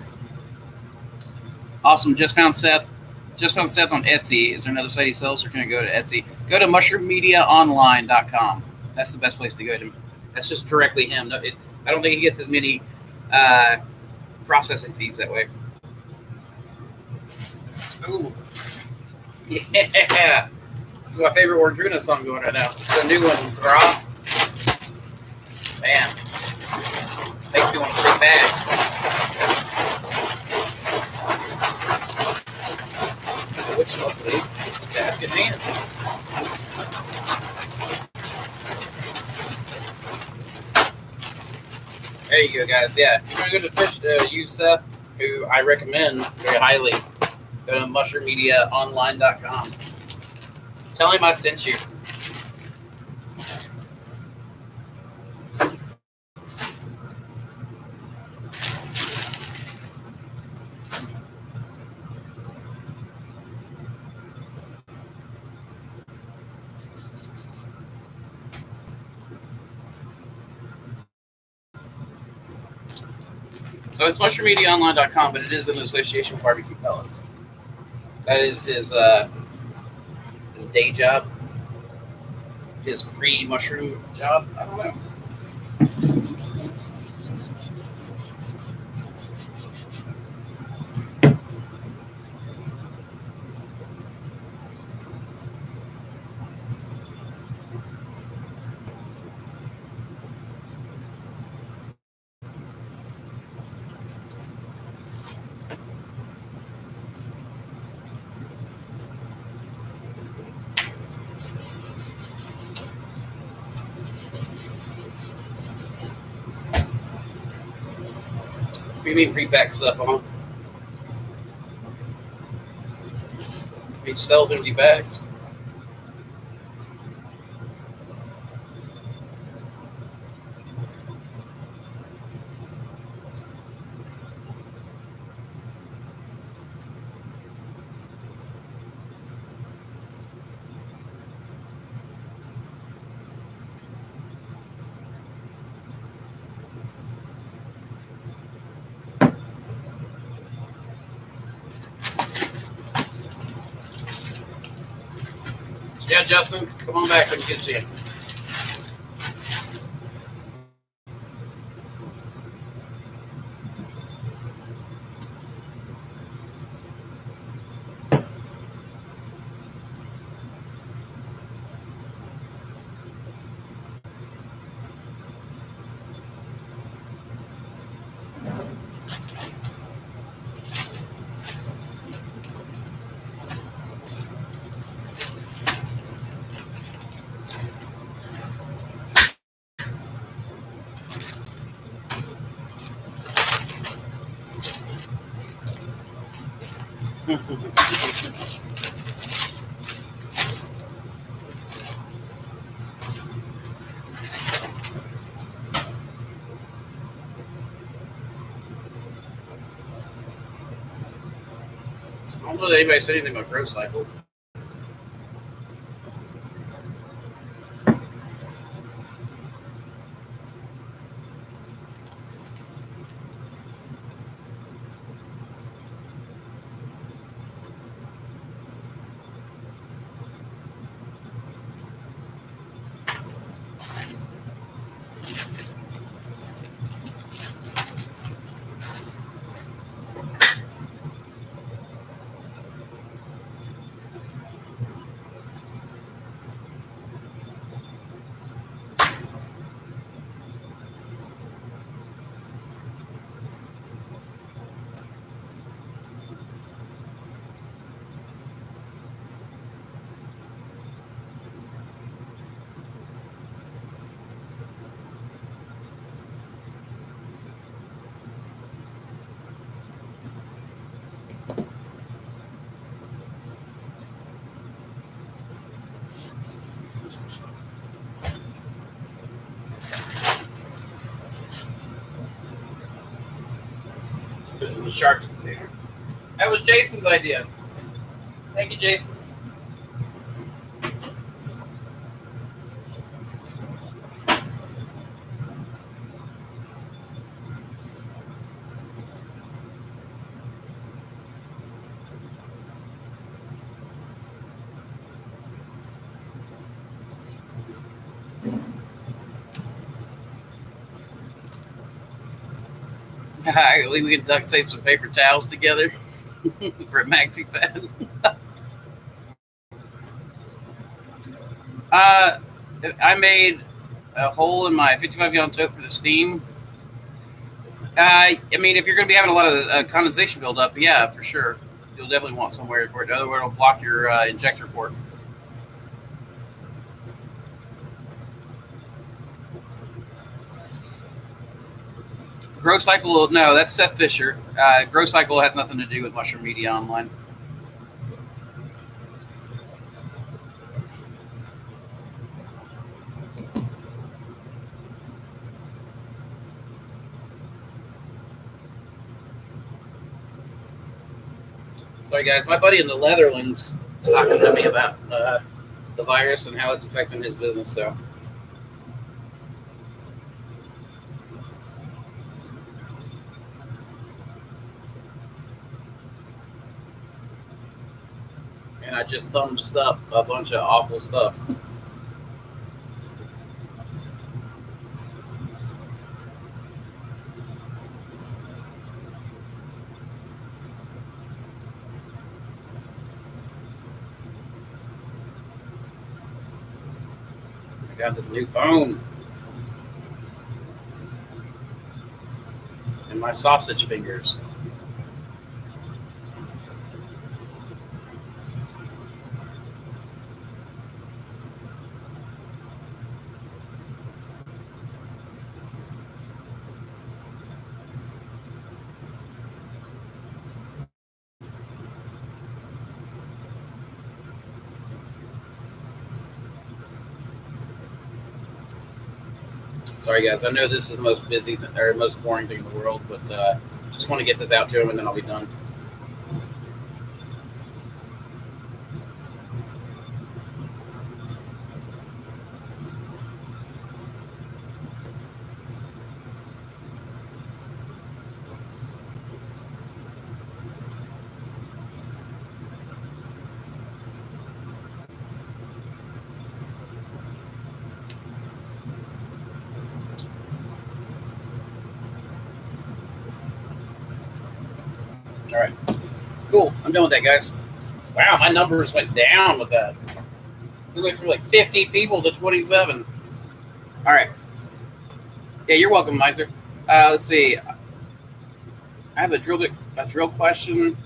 Speaker 1: Awesome. Just found Seth on Etsy. Is there another site he sells, or can I go to Etsy? Go to mushroom.mediaonline.com. That's the best place to go to. That's just directly him. I don't think he gets as many processing fees that way. Ooh. Yeah. This is my favorite Wardruna song going right now. It's a new one, Thra. Man. Makes me want to shake bags. Which lovely basket hand. There you go, guys. Yeah, if you're going to go to fish, use Seth, who I recommend very highly. Go to mushroom.mediaonline.com. Tell him I sent you. So it's mushroom.mediaonline.com, but it is an association with barbecue pellets. That is his day job, his pre-mushroom job. I don't know. We mean pre-pack stuff on. which sells empty bags. Yeah, Justin, come on back when you get a chance. I don't know that anybody said anything about growth cycle. It was in the shark's container. That was Jason's idea. Thank you, Jason. We can duct tape some paper towels together for a maxi pad. uh, I made a hole in my 55-gallon tote for the steam. I mean, if you're going to be having a lot of condensation buildup, yeah, for sure. You'll definitely want somewhere for it. Otherwise, it'll block your injector port. Grow Cycle, no, that's Seth Fisher. Grow Cycle has nothing to do with Mushroom Media Online. Sorry, guys. My buddy in the Netherlands is talking to me about the virus and how it's affecting his business. So, and I just thumbs up a bunch of awful stuff. I got this new phone and my sausage fingers. Sorry, guys. I know this is the most busy or most boring thing in the world, but just want to get this out to him, and then I'll be done. All right. Cool. I'm done with that, guys. Wow, my numbers went down with that. We went from like 50 people to 27. All right. Yeah, you're welcome, Miser. Let's see. I have a drill question.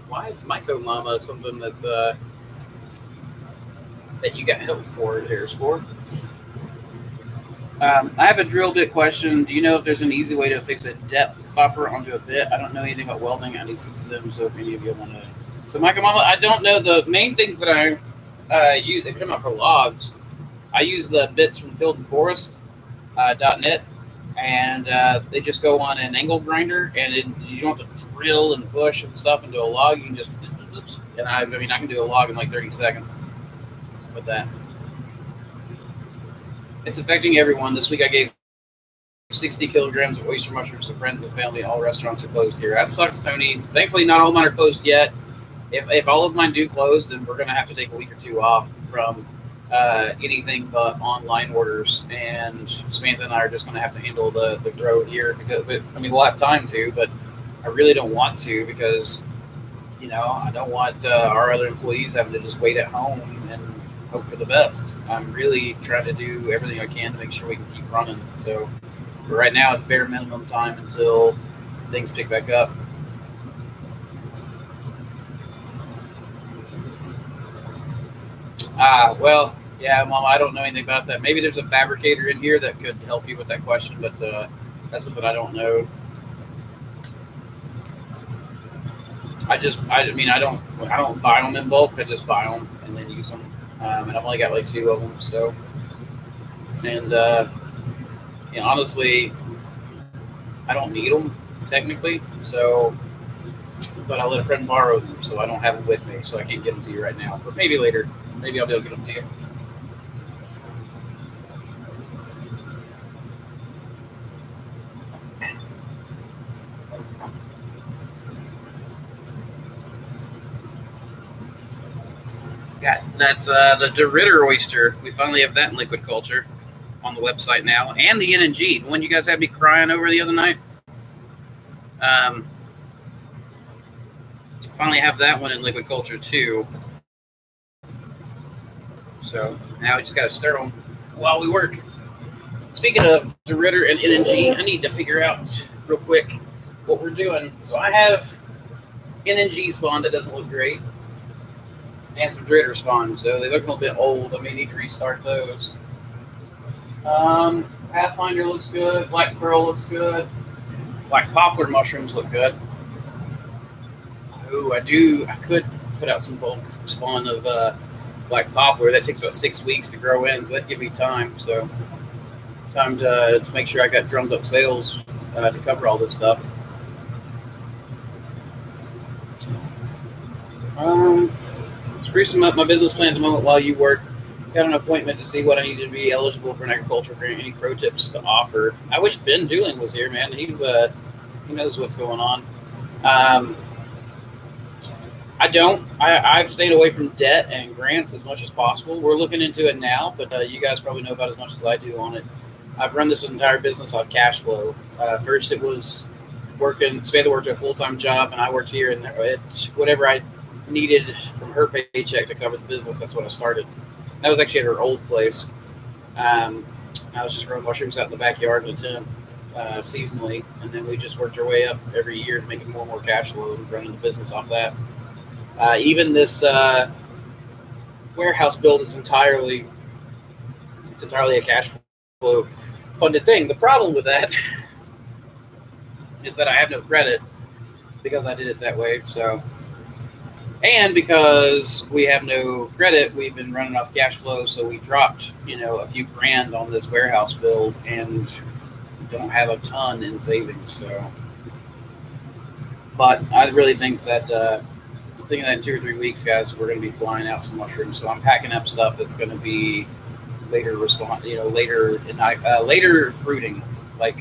Speaker 1: Why is Myco Mama something that's that you got help for here, Score? I have a drill bit question. Do you know if there's an easy way to fix a depth stopper onto a bit? I don't know anything about welding. I need 6 of them, so if any of you want to. So, Myco Mama, I don't know the main things that I use. If you're talking about for logs, I use the bits from Field and Forest .net, and they just go on an angle grinder, and you don't have to drill and push and stuff into a log. You can just, and I mean, I can do a log in like 30 seconds with that. It's affecting everyone. This week I gave 60 kilograms of oyster mushrooms to friends and family. All restaurants are closed here. That sucks, Tony. Thankfully, not all of mine are closed yet. If all of mine do close, then we're going to have to take a week or two off from anything but online orders. And Samantha and I are just going to have to handle the grow here. Because, I mean, we'll have time to, but I really don't want to because, I don't want our other employees having to just wait at home and hope for the best. I'm really trying to do everything I can to make sure we can keep running. So for right now, it's bare minimum time until things pick back up. Well, yeah, Mom, I don't know anything about that. Maybe there's a fabricator in here that could help you with that question, but that's something I don't know. I don't buy them in bulk. I just buy them and then use them. And I've only got like 2 of them. So, and honestly, I don't need them technically. So, but I let a friend borrow them, so I don't have them with me, so I can't get them to you right now. But maybe later, maybe I'll be able to get them to you. Got that's the DeRitter oyster. We finally have that in liquid culture on the website now, and the NNG, the one you guys had me crying over the other night. Finally have that one in liquid culture too. So now we just got to stir them while we work. Speaking of DeRitter and NNG, I need to figure out real quick what we're doing. So I have NNG spawn that doesn't look great, and some DeRitter spawn, so they look a little bit old. I may need to restart those. Pathfinder looks good. Black Pearl looks good. Black Poplar mushrooms look good. Ooh, I could put out some bulk spawn of Black Poplar. That takes about 6 weeks to grow in, so that'd give me time. So time to make sure I got drummed up sales to cover all this stuff. Sprucing up my business plan at the moment while you work. Got an appointment to see what I need to be eligible for an agricultural grant. Any pro tips to offer? I wish Ben Dooling was here, man. He knows what's going on. I don't. I've stayed away from debt and grants as much as possible. We're looking into it now, but you guys probably know about as much as I do on it. I've run this entire business off cash flow. First, it was working. Samantha worked a full-time job, and I worked here, and whatever I needed from her paycheck to cover the business, that's what I started. That was actually at her old place. I was just growing mushrooms out in the backyard in a tent seasonally, and then we just worked our way up every year to making more and more cash flow and running the business off that. Even this warehouse build is entirely a cash flow funded thing. The problem with that is that I have no credit because I did it that way. So And because we have no credit, we've been running off cash flow, so we dropped, a few grand on this warehouse build and don't have a ton in savings. So, but I really think that thinking that in 2 or 3 weeks, guys, we're going to be flying out some mushrooms. So I'm packing up stuff that's going to be later respond, later fruiting, like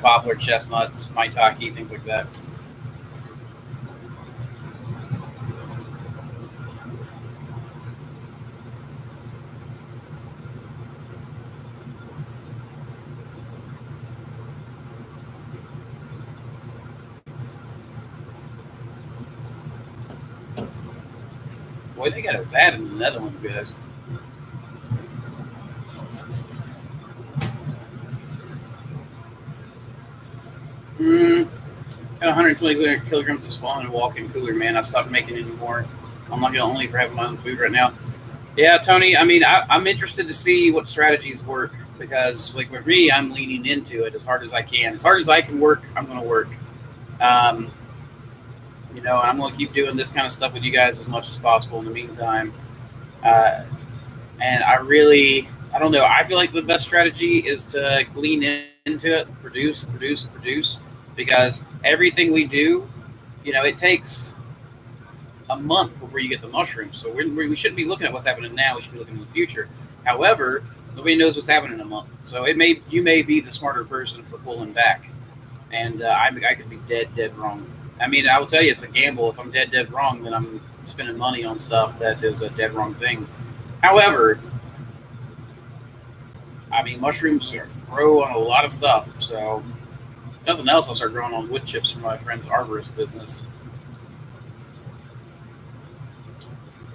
Speaker 1: poplar, chestnuts, maitake, things like that. Boy, they got it bad in the Netherlands, guys. Mm, got 120 kilograms of spawn in a walk-in cooler, man. I stopped making any more. I'm not only for having my own food right now. Yeah, Tony. I mean, I'm interested to see what strategies work because, like with me, I'm leaning into it as hard as I can. As hard as I can work, I'm going to work. Um, and I'm going to keep doing this kind of stuff with you guys as much as possible in the meantime. Uh, and I don't know. I feel like the best strategy is to lean into it, produce, because everything we do, it takes a month before you get the mushrooms. So we shouldn't be looking at what's happening now. We should be looking in the future. However, nobody knows what's happening in a month. So you may be the smarter person for pulling back, and I could be dead wrong. I mean, I will tell you, it's a gamble. If I'm dead wrong, then I'm spending money on stuff that is a dead wrong thing. However, I mean, mushrooms grow on a lot of stuff. So, if nothing else, I'll start growing on wood chips for my friend's arborist business.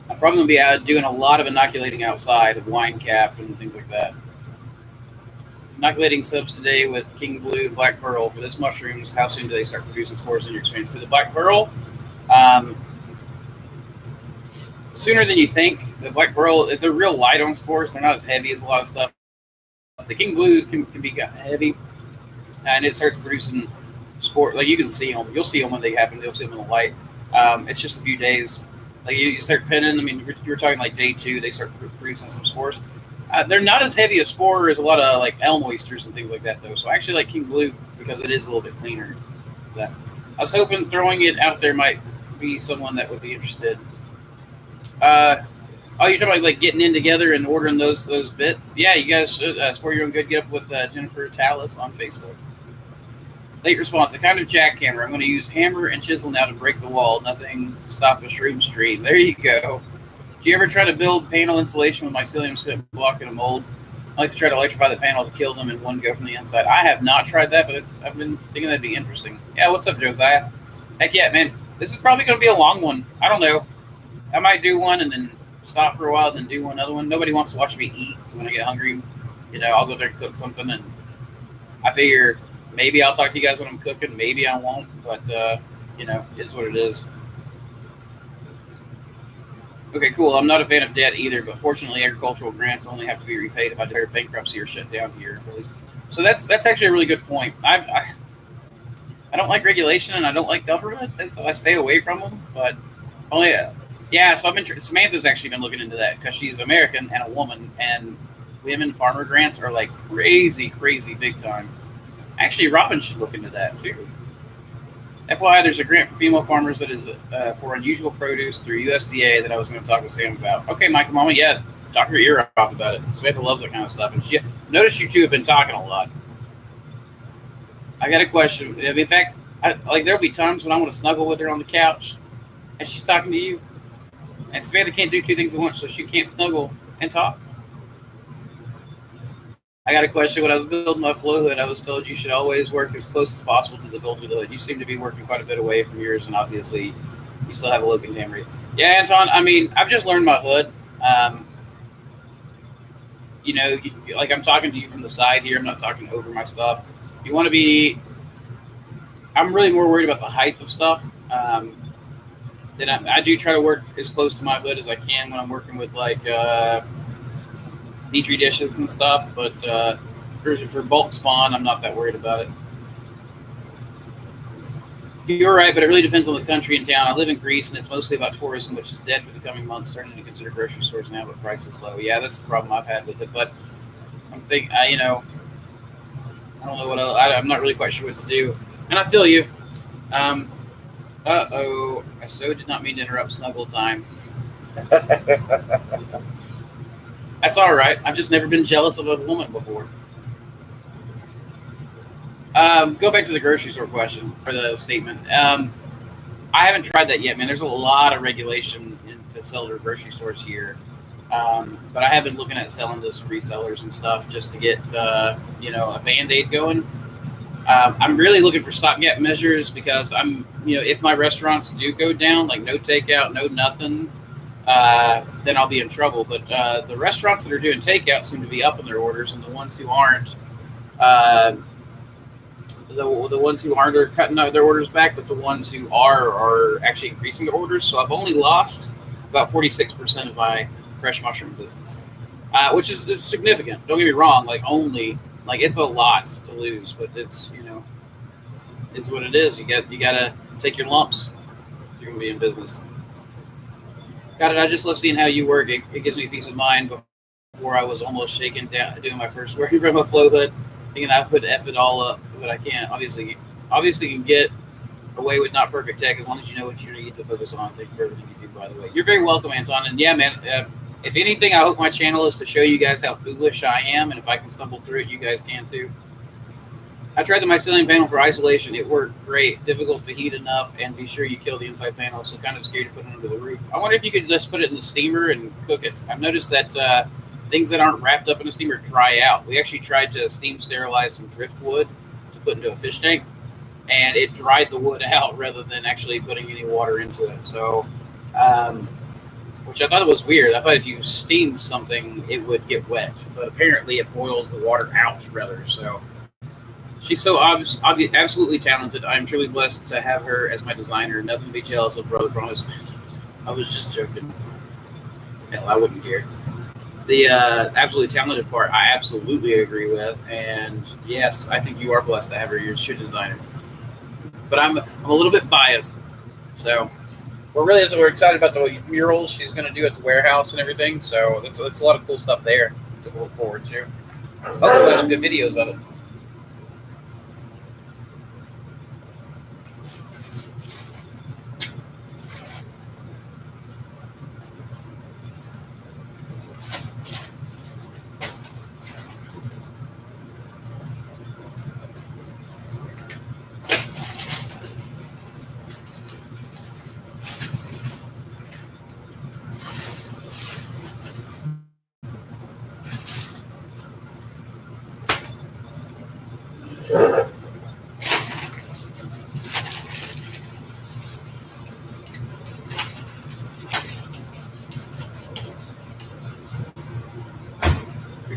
Speaker 1: I'm probably going to be out doing a lot of inoculating outside of wine cap and things like that. Inoculating subs today with King Blue and Black Pearl. For this mushrooms, how soon do they start producing spores in your experience? For the Black Pearl, um, sooner than you think. The Black Pearl, they're real light on spores. They're not as heavy as a lot of stuff. The King Blues can be heavy, and it starts producing spore. Like you can see them. You'll see them when they happen. You'll see them in the light. It's just a few days. Like you start pinning. I mean, you're talking like day 2. They start producing some spores. They're not as heavy a spore as a lot of like elm oysters and things like that, though. So I actually like King Blue because it is a little bit cleaner. That I was hoping throwing it out there might be someone that would be interested. Oh, you're talking about like getting in together and ordering those bits? Yeah, you guys should support your own good. Get up with Jennifer Tallis on Facebook. Late response: a kind of jackhammer. I'm going to use hammer and chisel now to break the wall. Nothing to stop the shroom stream. There you go. Do you ever try to build panel insulation with mycelium spit block in a mold? I like to try to electrify the panel to kill them in one go from the inside. I have not tried that, but I've been thinking that'd be interesting. Yeah, what's up, Josiah? Heck yeah, man. This is probably going to be a long one. I don't know. I might do one and then stop for a while, then do another one. Nobody wants to watch me eat, so when I get hungry, I'll go there and cook something. And I figure maybe I'll talk to you guys when I'm cooking. Maybe I won't, but it is what it is. Okay, cool. I'm not a fan of debt either, but fortunately, agricultural grants only have to be repaid if I declare bankruptcy or shut down here. At least, so that's actually a really good point. I don't like regulation and I don't like government, so I stay away from them. But only, yeah. So Samantha's actually been looking into that because she's American and a woman, and women farmer grants are like crazy big time. Actually, Robin should look into that too. FYI, there's a grant for female farmers that is for unusual produce through USDA that I was going to talk with Sam about. Okay, Michael Mama, yeah, talk your ear off about it. Samantha loves that kind of stuff. And she notice you two have been talking a lot. I got a question. In fact, there'll be times when I want to snuggle with her on the couch, and she's talking to you. And Samantha can't do 2 things at once, so she can't snuggle and talk. I got a question. When I was building my flow hood, I was told you should always work as close as possible to the filter of the hood. You seem to be working quite a bit away from yours, and obviously you still have a low contaminant rate. Yeah, Anton, I mean, I've just learned my hood. Like I'm talking to you from the side here. I'm not talking over my stuff. You want to be – I'm really more worried about the height of stuff. Then I do try to work as close to my hood as I can when I'm working with, like Petri dishes and stuff, but for bulk spawn, I'm not that worried about it. You're right, but it really depends on the country and town. I live in Greece, and it's mostly about tourism, which is dead for the coming months. Starting to consider grocery stores now, but price is low. Yeah, that's the problem I've had with it. But I'm thinking, I don't know what else. I'm not really quite sure what to do. And I feel you. Um, I so did not mean to interrupt snuggle time. That's all right. I've just never been jealous of a woman before. Go back to the grocery store question or the statement. I haven't tried that yet, man. There's a lot of regulation to sell to grocery stores here. But I have been looking at selling to some resellers and stuff just to get, a Band-Aid going. I'm really looking for stopgap measures because if my restaurants do go down, like no takeout, no nothing, then I'll be in trouble. But the restaurants that are doing takeout seem to be upping their orders, and the ones who aren't, uh, the ones who aren't are cutting their orders back, but the ones who are actually increasing their orders. So I've only lost about 46% of my fresh mushroom business, which is significant. Don't get me wrong, it's a lot to lose, but it's is what it is. You gotta take your lumps if you're gonna be in business. Got it. I just love seeing how you work. It gives me peace of mind. Before I was almost shaken down doing my first work from a flow hood, thinking I would F it all up, but I can't. Obviously, you can get away with not perfect tech as long as you know what you need to focus on. Thank you for everything you do, by the way. You're very welcome, Anton. And yeah, man, if anything, I hope my channel is to show you guys how foolish I am, and if I can stumble through it, you guys can too. I tried the mycelium panel for isolation. It worked great. Difficult to heat enough and be sure you kill the inside panel, so kind of scary to put it under the roof. I wonder if you could just put it in the steamer and cook it. I've noticed that things that aren't wrapped up in a steamer dry out. We actually tried to steam sterilize some driftwood to put into a fish tank, and it dried the wood out rather than actually putting any water into it. So, which I thought was weird. I thought if you steamed something, it would get wet, but apparently it boils the water out rather. So she's so absolutely talented. I'm truly blessed to have her as my designer. Nothing to be jealous of, brother. Promise. I was just joking. Hell, I wouldn't care. The absolutely talented part, I absolutely agree with. And yes, I think you are blessed to have her as your designer. But I'm a little bit biased. So we're excited about the murals she's going to do at the warehouse and everything. So that's a lot of cool stuff there to look forward to. Hopefully we'll have some good videos of it.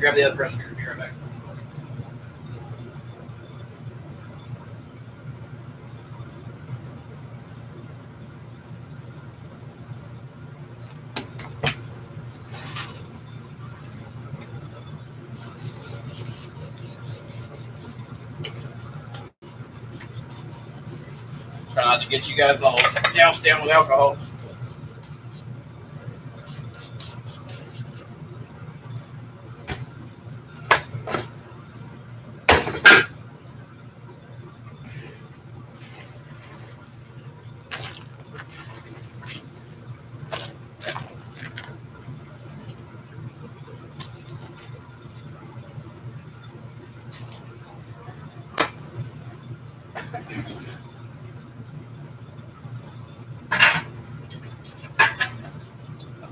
Speaker 1: Grab the other pressure cooker. Be right back. Try not to get you guys all doused down with alcohol.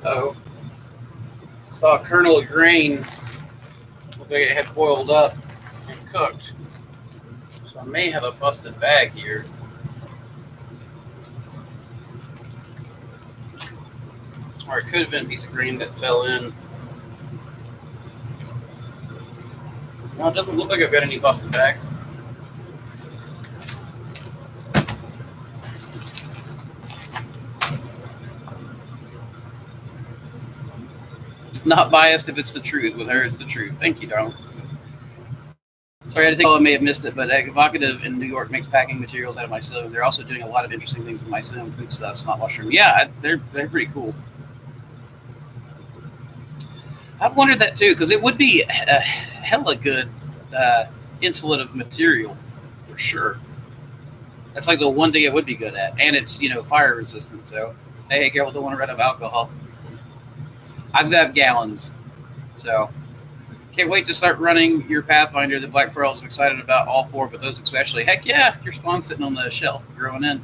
Speaker 1: Oh, saw a kernel of grain. Looked like it had boiled up and cooked. So I may have a busted bag here. Or it could have been a piece of grain that fell in. No, it doesn't look like I've got any busted bags. Not biased if it's the truth. With her, it's the truth. Thank you, darling. Sorry, I think I may have missed it, but Evocative in New York makes packing materials out of mycelium. They're also doing a lot of interesting things with mycelium foodstuffs, not mushroom. Yeah, they're pretty cool. I've wondered that too, because it would be a hella good insulative material for sure. That's like the one thing it would be good at, and it's fire resistant. So hey, careful, don't want to run out of alcohol. I've got gallons, so can't wait to start running your Pathfinder, the Black Pearls. I'm excited about all four, but those especially. Heck yeah, your spawn's sitting on the shelf, growing in.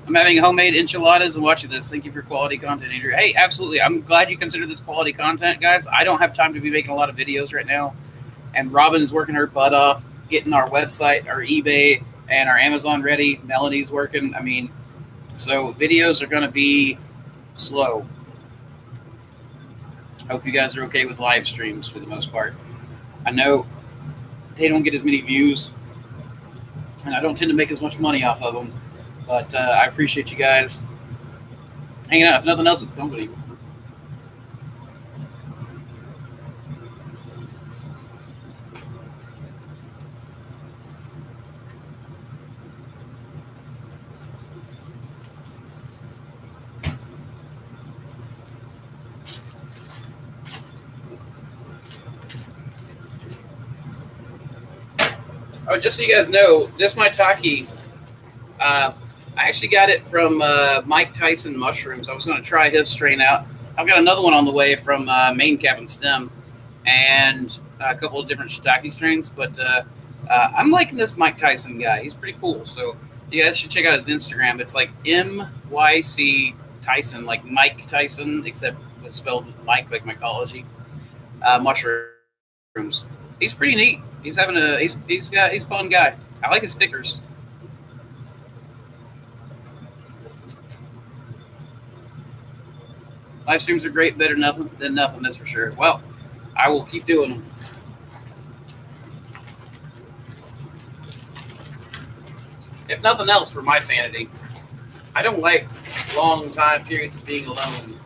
Speaker 1: I'm having homemade enchiladas and watching this. Thank you for quality content, Andrew. Hey, absolutely. I'm glad you consider this quality content, guys. I don't have time to be making a lot of videos right now, and Robin's working her butt off getting our website, our eBay, and our Amazon ready. Melanie's working. I mean, so videos are going to be slow. I hope you guys are okay with live streams for the most part. I know they don't get as many views, and I don't tend to make as much money off of them, but I appreciate you guys hanging out, if nothing else, with the company. Oh, just so you guys know, this maitake, I actually got it from Mike Tyson Mushrooms. I was going to try his strain out. I've got another one on the way from Main Cap and Stem, and a couple of different shiitake strains. But I'm liking this Mike Tyson guy. He's pretty cool. So you guys should check out his Instagram. It's like MYC Tyson, like Mike Tyson, except it's spelled Mike, like mycology. Mushrooms. He's pretty neat. He's having he's a fun guy. I like his stickers. Live streams are great, better than nothing, that's for sure. Well, I will keep doing them. If nothing else, for my sanity. I don't like long time periods of being alone.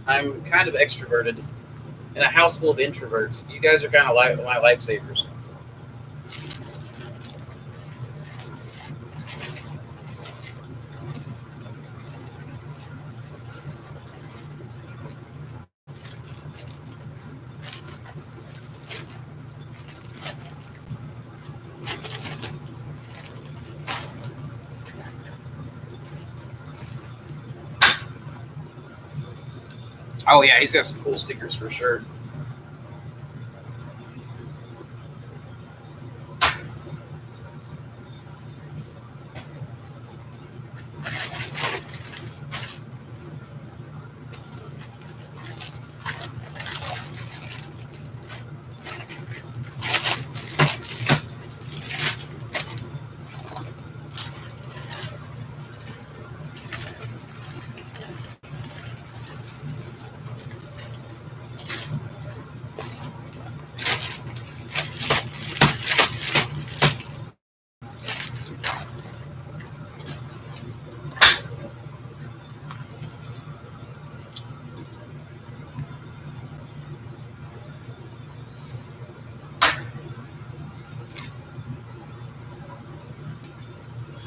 Speaker 1: I'm kind of extroverted in a house full of introverts. You guys are kind of like my lifesavers. Oh yeah, he's got some cool stickers for sure.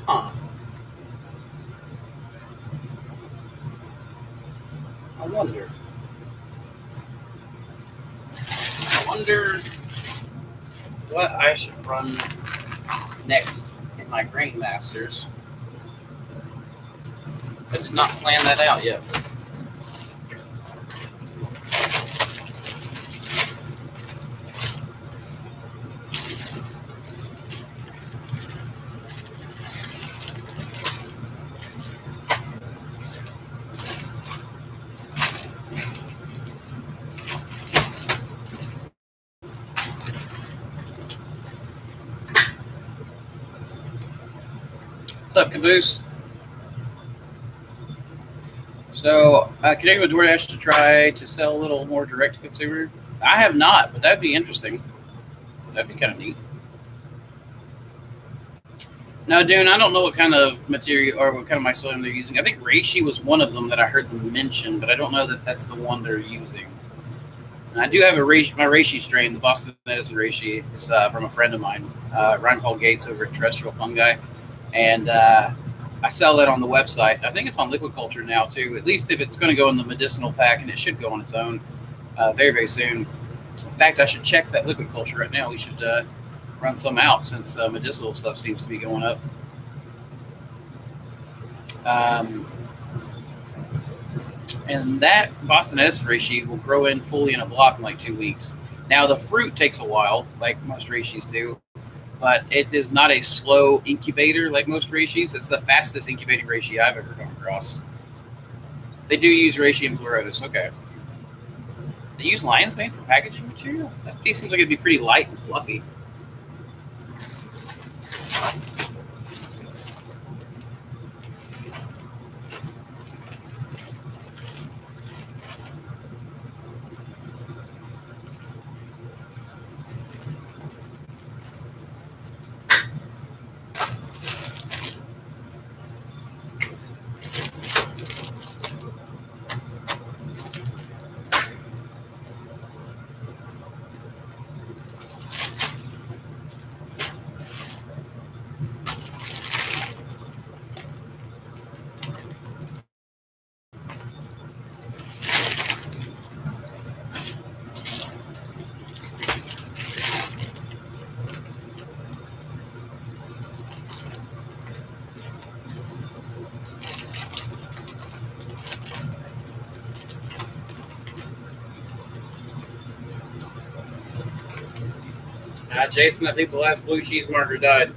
Speaker 1: Huh. I wonder what I should run next in my Grain Masters. I did not plan that out yet. What's up, Caboose? So, connecting with DoorDash to try to sell a little more direct to consumer. I have not, but that'd be interesting. That'd be kind of neat. Now, Dune, I don't know what kind of material or what kind of mycelium they're using. I think reishi was one of them that I heard them mention, but I don't know that that's the one they're using. And I do have my reishi strain, the Boston medicine reishi. It's from a friend of mine, Ryan Paul Gates over at Terrestrial Fungi, and I sell that on the website. I think it's on Liquid Culture now too. At least if it's going to go in the medicinal pack, and it should go on its own very, very soon. In fact, I should check that Liquid Culture right now. We should run some out since medicinal stuff seems to be going up. And that Boston medicine reishi will grow in fully in a block in like 2 weeks. Now, the fruit takes a while, like most reishis do, but it is not a slow incubator like most reishis. It's the fastest incubating reishi I've ever come across. They do use reishi and chlorotis. Okay. They use lion's mane for packaging material? That piece seems like it'd be pretty light and fluffy. Jason, I think the last blue cheese marker died.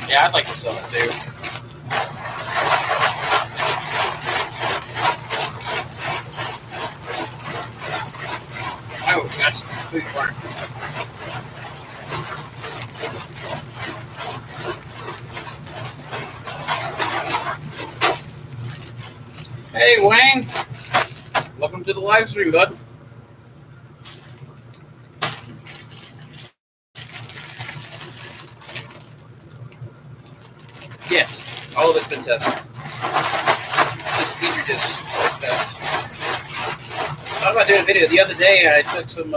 Speaker 1: Yeah, I'd like to sell it too. Oh, that's the food part. Hey, Wayne. Welcome to the live stream, bud. Yes, all of it's been tested. Just Petri dish test. I was about doing a video the other day. I took some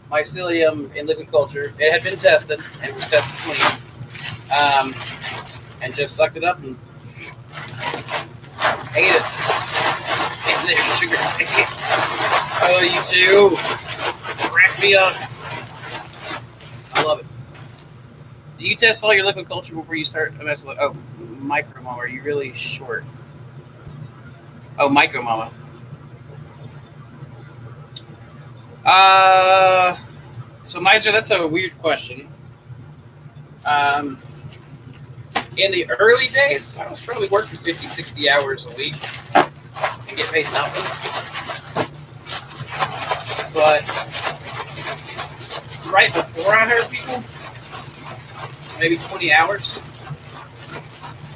Speaker 1: mycelium in liquid culture. It had been tested and was tested clean, and just sucked it up and ate it. Ate the sugar. Oh, you too. Crack me up. I love it. Do you test all your liquid culture before you start? Oh, Micro Mama, are you really short? Oh, Micro Mama. So Miser, that's a weird question. In the early days, I was probably working 50, 60 hours a week and get paid nothing. But right before I hired people, maybe 20 hours.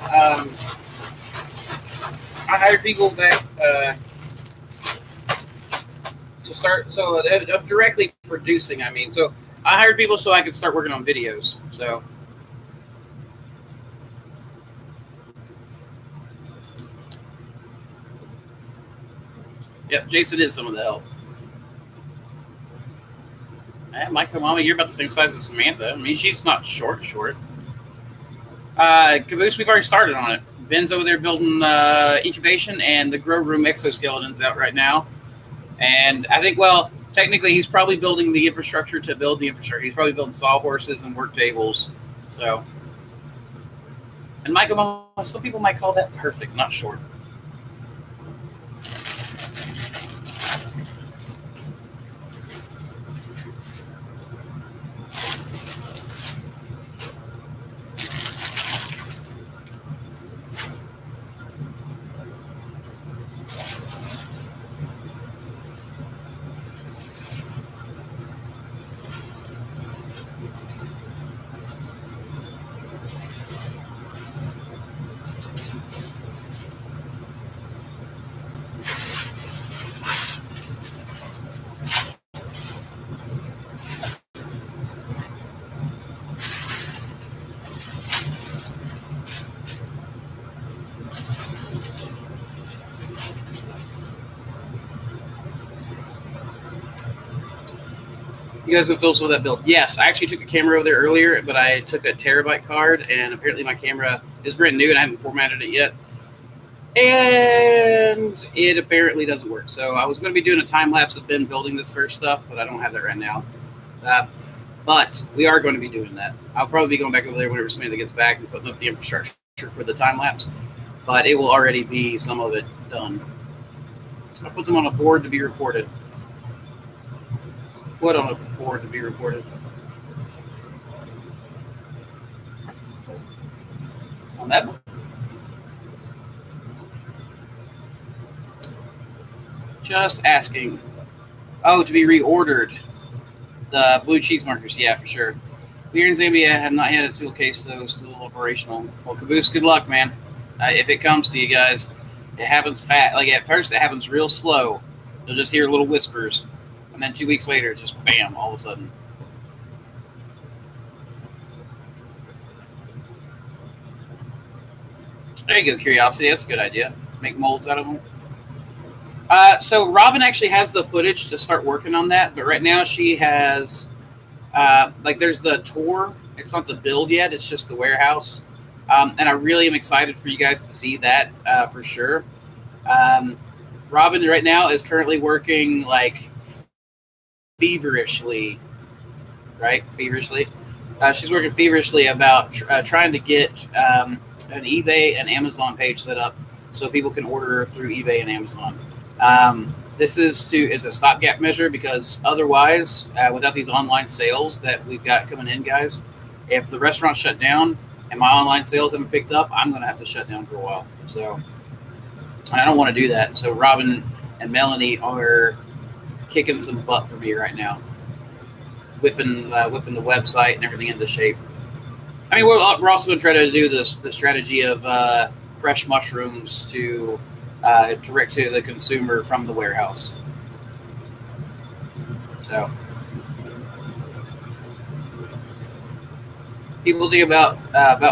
Speaker 1: I hired people that to start, of directly producing, I mean. So I hired people so I could start working on videos. So. Yep, Jason is some of the help. Micro Mama, you're about the same size as Samantha. I mean, she's not short. Caboose, we've already started on it. Ben's over there building incubation, and the grow room exoskeleton's out right now. And I think, well, technically, he's probably building the infrastructure to build the infrastructure. He's probably building sawhorses and work tables. So, and Micro Mama, some people might call that perfect, not short. You guys can film some of that build. Yes, I actually took a camera over there earlier, but I took a terabyte card, and apparently my camera is brand new, and I haven't formatted it yet. And it apparently doesn't work. So I was going to be doing a time lapse of Ben building this first stuff, but I don't have that right now. But we are going to be doing that. I'll probably be going back over there whenever Samantha gets back and putting up the infrastructure for the time lapse. But it will already be some of it done. I put them on a board to be recorded. What on a board to be recorded? On that one? Just asking. Oh, to be reordered. The blue cheese markers, yeah, for sure. We here in Zambia have not had a single case, though, still operational. Well, Caboose, good luck, man. If it comes to you guys, it happens fast. Like, at first, it happens real slow. You'll just hear little whispers. And then 2 weeks later, just bam, all of a sudden. There you go, Curiosity. That's a good idea. Make molds out of them. So Robin actually has the footage to start working on that, but right now she has, there's the tour. It's not the build yet. It's just the warehouse. And I really am excited for you guys to see that for sure. Robin right now is currently working like feverishly, right? Feverishly. She's working feverishly about trying to get an eBay and Amazon page set up so people can order through eBay and Amazon. This is a stopgap measure because otherwise, without these online sales that we've got coming in, guys, if the restaurant shut down and my online sales haven't picked up, I'm going to have to shut down for a while. So I don't want to do that. So Robin and Melanie are kicking some butt for me right now, whipping the website and everything into shape. I mean, we're also going to try to do the strategy of fresh mushrooms to direct to the consumer from the warehouse. So people think about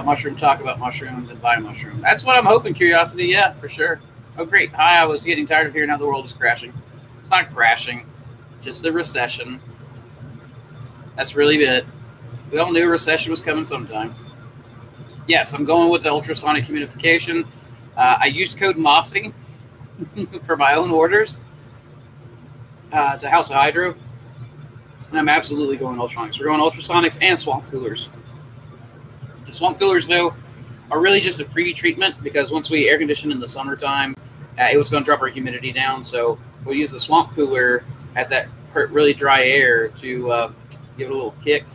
Speaker 1: mushroom, talk about mushroom, then buy a mushroom. That's what I'm hoping, Curiosity. Yeah, for sure. Oh, great. Hi, I was getting tired of hearing how the world is crashing. It's not crashing, just a recession. That's really it. We all knew a recession was coming sometime. Yes, I'm going with the ultrasonic humidification. I used code Mossy for my own orders to House of Hydro. And I'm absolutely going ultrasonics. We're going ultrasonics and swamp coolers. The swamp coolers, though, are really just a pre-treatment because once we air condition in the summertime, it was going to drop our humidity down. So we'll use the swamp cooler at that really dry air to give it a little kick.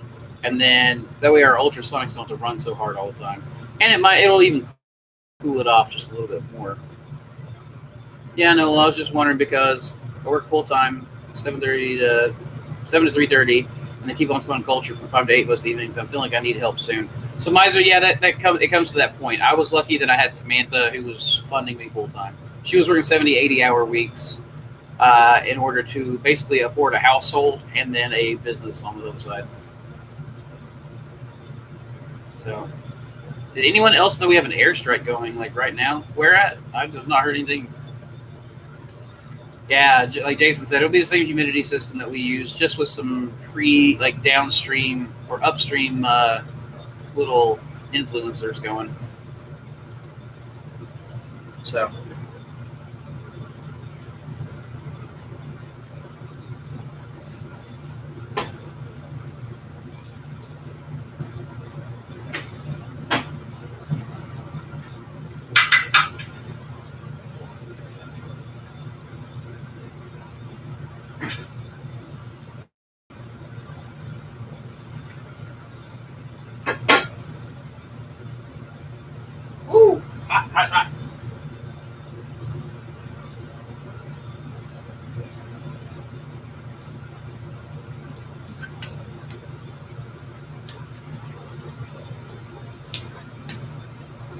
Speaker 1: And then that way our ultrasonics don't have to run so hard all the time. And it'll even cool it off just a little bit more. Yeah, no, I was just wondering because I work full-time, 7 to 3:30, and they keep on spawning culture from 5 to 8 most evenings. I'm feeling like I need help soon. So Miser, yeah, it comes to that point. I was lucky that I had Samantha who was funding me full-time. She was working 70, 80-hour weeks in order to basically afford a household and then a business on the other side. So, did anyone else know we have an airstrike going like right now? Where at? I've not heard anything. Yeah, like Jason said, it'll be the same humidity system that we use, just with some downstream or upstream little influencers going. So. Hot.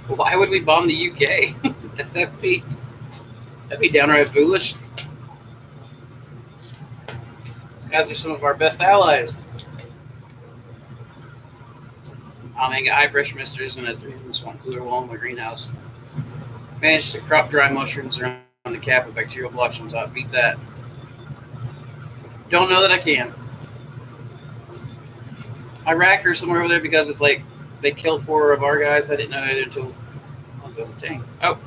Speaker 1: Why would we bomb the UK? that'd be downright foolish. These guys are some of our best allies. I'll make high pressure misters and a 300 swamp cooler wall in my greenhouse. Managed to crop dry mushrooms around the cap with bacterial blotch on top. Beat that. Don't know that I can. Iraq or somewhere over there because it's like they killed 4 of our guys. I didn't know it until. Oh, dang. Oh,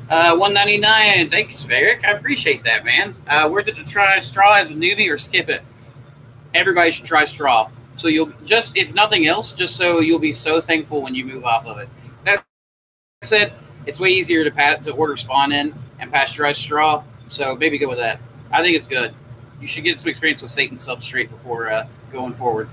Speaker 1: 199. Thanks, Eric. I appreciate that, man. Worth it to try straw as a newbie or skip it? Everybody should try straw. So you'll just, if nothing else, just so you'll be so thankful when you move off of it. That said, it's way easier to order spawn in and pasteurize straw. So maybe go with that. I think it's good. You should get some experience with Satan's substrate before going forward.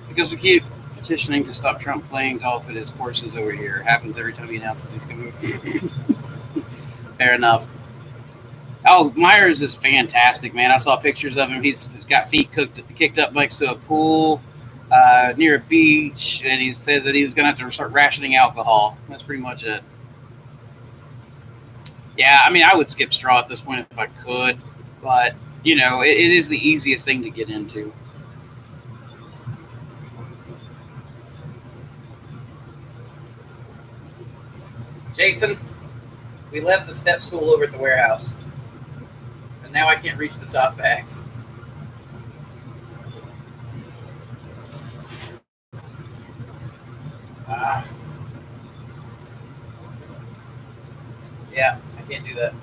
Speaker 1: Because we keep petitioning to stop Trump playing golf at his courses over here. It happens every time he announces he's coming. Fair enough. Oh, Myers is fantastic, man. I saw pictures of him. He's got feet kicked up next to a pool near a beach, and he said that he's going to have to start rationing alcohol. That's pretty much it. Yeah, I mean, I would skip straw at this point if I could, but, you know, it is the easiest thing to get into. Jason, we left the step stool over at the warehouse, and now I can't reach the top bags. Yeah, I can't do that.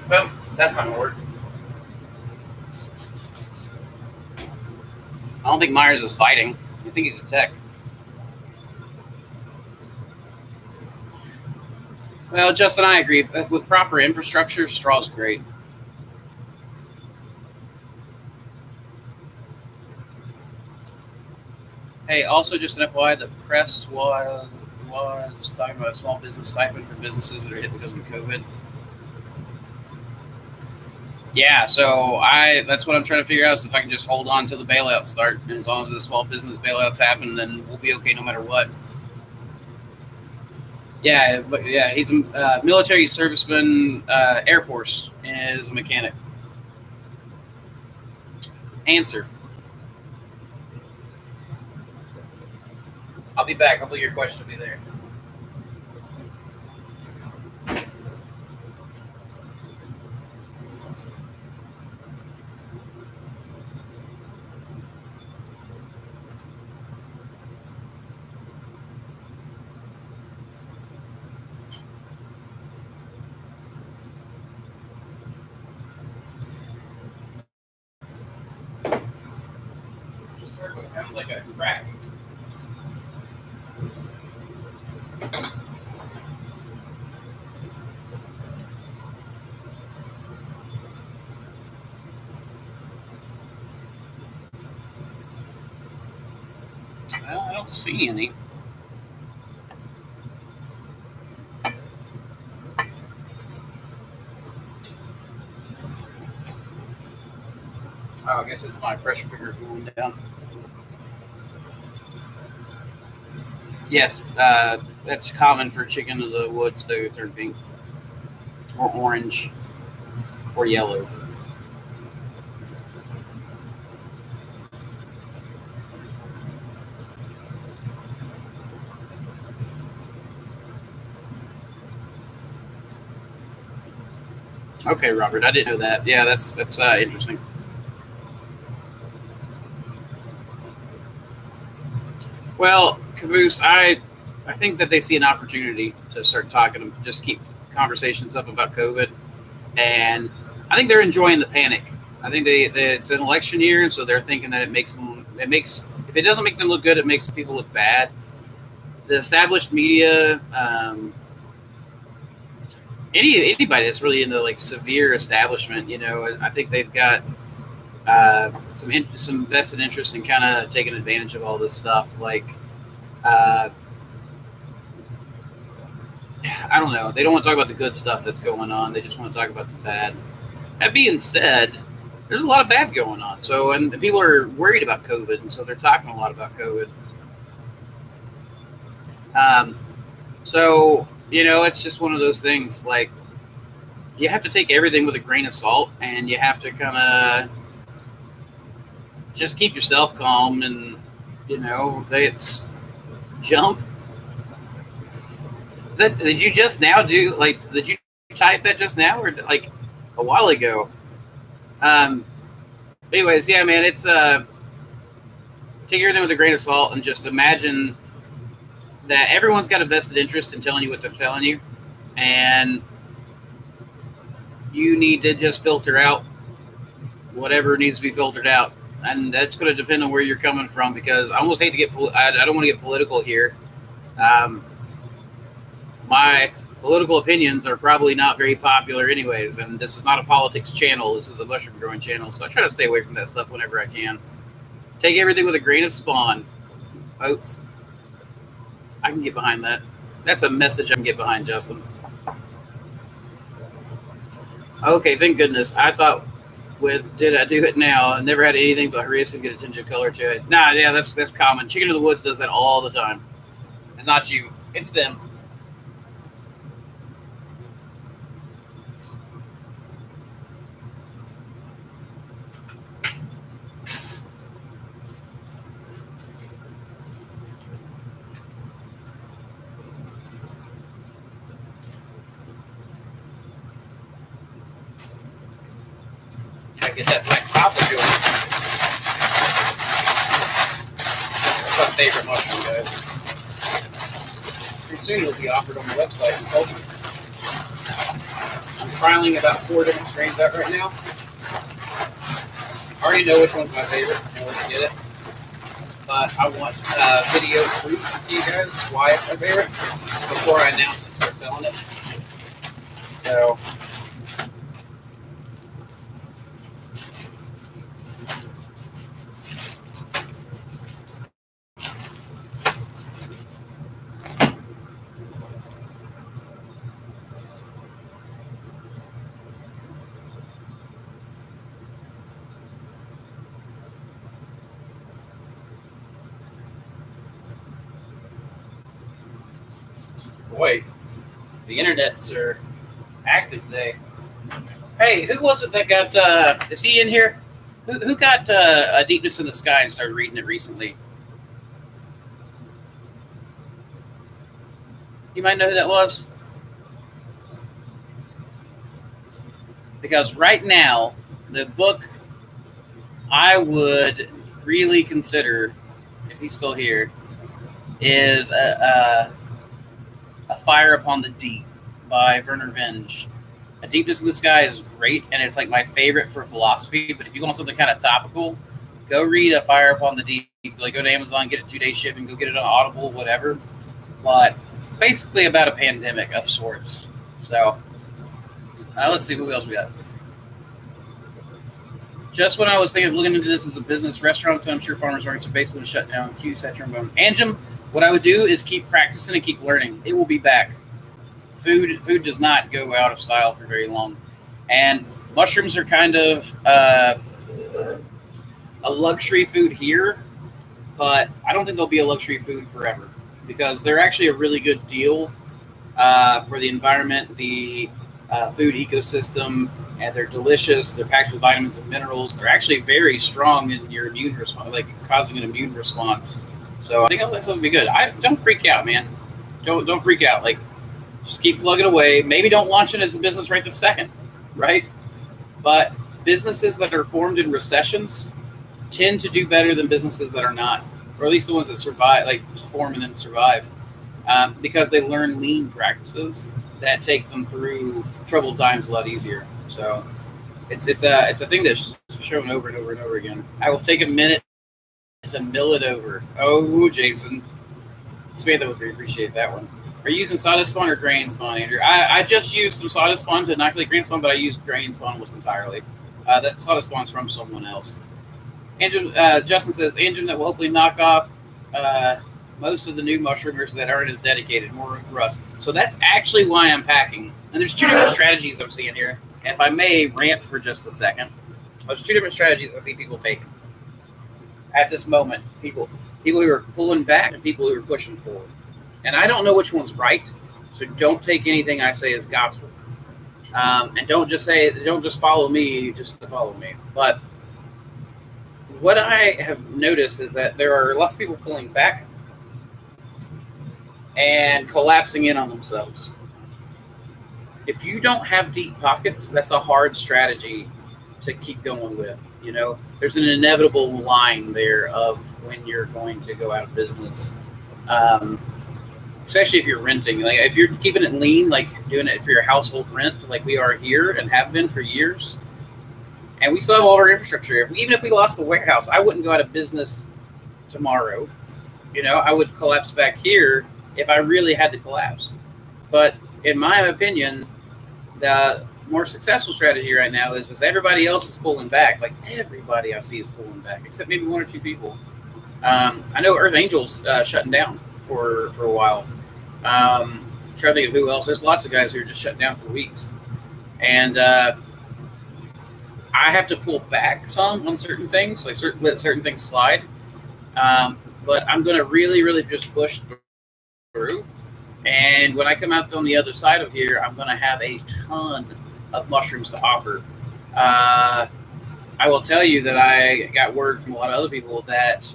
Speaker 1: Well, that's not going to work. I don't think Myers is fighting. I think he's a tech. Well, Justin, I agree. With proper infrastructure, straw's great. Hey, also just an FYI, the press was talking about a small business stipend for businesses that are hit because of COVID. Yeah, so that's what I'm trying to figure out is if I can just hold on till the bailouts start, and as long as the small business bailouts happen, then we'll be okay no matter what. Yeah, but yeah, he's a military serviceman, Air Force, and is a mechanic. Answer. I'll be back. Hopefully your question will be there. Just heard what sounded like a crack. Well, I don't see any. Oh, I guess it's my pressure cooker cooling down. Yes, that's common for chicken of the woods to turn pink, or orange, or yellow. Okay, Robert, I didn't know that. Yeah, that's interesting. Well, Caboose, I think that they see an opportunity to start talking, just keep conversations up about COVID, and I think they're enjoying the panic. I think it's an election year, so they're thinking that it makes if it doesn't make them look good, it makes people look bad. The established media, anybody that's really in the like severe establishment, I think they've got some vested interest in kind of taking advantage of all this stuff. Like, I don't know. They don't want to talk about the good stuff that's going on. They just want to talk about the bad. That being said, there's a lot of bad going on. So, and people are worried about COVID, and so they're talking a lot about COVID. So, it's just one of those things. Like, you have to take everything with a grain of salt, and you have to kind of just keep yourself calm, and it's jump. Did you just now do did you type that just now or like a while ago? Anyways, yeah, man, it's take everything with a grain of salt and just imagine that everyone's got a vested interest in telling you what they're telling you, and you need to just filter out whatever needs to be filtered out. And that's going to depend on where you're coming from, because I almost hate to get I don't want to get political here. My political opinions are probably not very popular anyways, and this is not a politics channel. This is a mushroom growing channel, so I try to stay away from that stuff whenever I can. Take everything with a grain of spawn. Oats. I can get behind that. That's a message I can get behind, Justin. Okay, thank goodness. I thought, did I do it now? I never had anything but harass and get a tinge of color to it. Nah, yeah, that's common. Chicken of the Woods does that all the time. It's not you. It's them. Get that black papa going. That's my favorite mushroom, guys. Pretty soon it'll be offered on the website in Cultivation. I'm trialing about 4 different strains out right now. I already know which one's my favorite and where to get it. But I want video proof to you guys why it's my favorite before I announce it and start selling it. So, boy, the internets are active today. Hey, who was it that got, is he in here? Who got A Deepness in the Sky and started reading it recently? You might know who that was? Because right now, the book I would really consider, if he's still here, is A Fire Upon the Deep by Werner Vinge. A Deepness in the Sky is great, and it's like my favorite for philosophy, but if you want something kind of topical, go read A Fire Upon the Deep. Like, go to Amazon, get it 2-day shipping, go get it on Audible, whatever. But it's basically about a pandemic of sorts. So, let's see, what else we got? Just when I was thinking of looking into this as a business, restaurants, I'm sure farmers markets are basically shut down. Q, trombone. Anjum, what I would do is keep practicing and keep learning. It will be back. Food does not go out of style for very long. And mushrooms are kind of a luxury food here, but I don't think they'll be a luxury food forever, because they're actually a really good deal for the environment, the food ecosystem, and they're delicious. They're packed with vitamins and minerals. They're actually very strong in your immune response, like causing an immune response. So I think this will be good. Don't freak out, man. Don't freak out. Like, just keep plugging away. Maybe don't launch it as a business right this second, right? But businesses that are formed in recessions tend to do better than businesses that are not. or at least the ones that survive, like form and then survive, because they learn lean practices that take them through troubled times a lot easier. So it's a thing that's shown over and over and over again. I will take a minute to mill it over. Oh, Jason, Samantha would appreciate that one. Are you using sawdust spawn or grain spawn, Andrew? I just used some sawdust spawn to inoculate grain spawn, but I used grain spawn almost entirely. That sawdust spawn's from someone else. Justin says, engine that will hopefully knock off most of the new mushroomers that aren't as dedicated. More room for us. So that's actually why I'm packing. And there's two different strategies I'm seeing here. If I may rant for just a second, there's two different strategies I see people taking at this moment. People who are pulling back and people who are pushing forward. And I don't know which one's right, so don't take anything I say as gospel. And don't just follow me just to follow me. But what I have noticed is that there are lots of people pulling back and collapsing in on themselves. If you don't have deep pockets, that's a hard strategy to keep going with. You know, there's an inevitable line there of when you're going to go out of business. Especially if you're renting. Like if you're keeping it lean, like doing it for your household rent, like we are here and have been for years, and we still have all of our infrastructure here. Even if we lost the warehouse, I wouldn't go out of business tomorrow. You know, I would collapse back here if I really had to collapse. But in my opinion, the more successful strategy right now is everybody else is pulling back. Like everybody I see is pulling back, except maybe one or two people. I know Earth Angel's shutting down for a while. Trying to think of who else. There's lots of guys who are just shut down for weeks, and I have to pull back some on certain things, like let certain things slide. But I'm going to really, really just push through. And when I come out on the other side of here, I'm going to have a ton of mushrooms to offer. I will tell you that I got word from a lot of other people that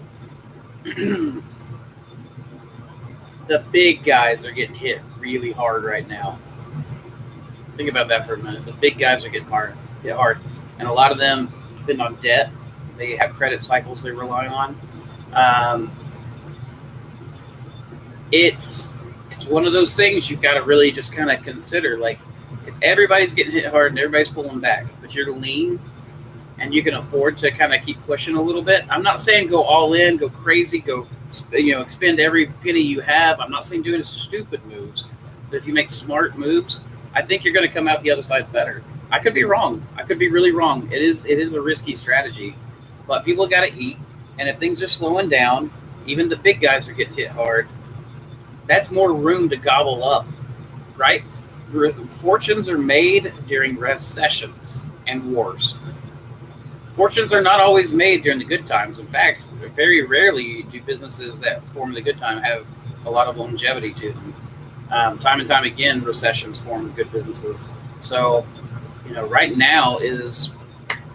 Speaker 1: the big guys are getting hit really hard right now. Think about that for a minute. The big guys are getting hard, and a lot of them depend on debt. They have credit cycles they rely on. It's one of those things you've got to really just kind of consider. Like, if everybody's getting hit hard and everybody's pulling back, but you're lean and you can afford to kind of keep pushing a little bit. I'm not saying go all in, go crazy, expend every penny you have. I'm not saying doing stupid moves, but if you make smart moves, I think you're going to come out the other side better. I could be wrong. I could be really wrong. It is a risky strategy, but people got to eat. And if things are slowing down, even the big guys are getting hit hard. That's more room to gobble up, right? Fortunes are made during recessions and wars. Fortunes are not always made during the good times. In fact, very rarely do businesses that form the good time have a lot of longevity to them. Time and time again, recessions form good businesses. So, right now is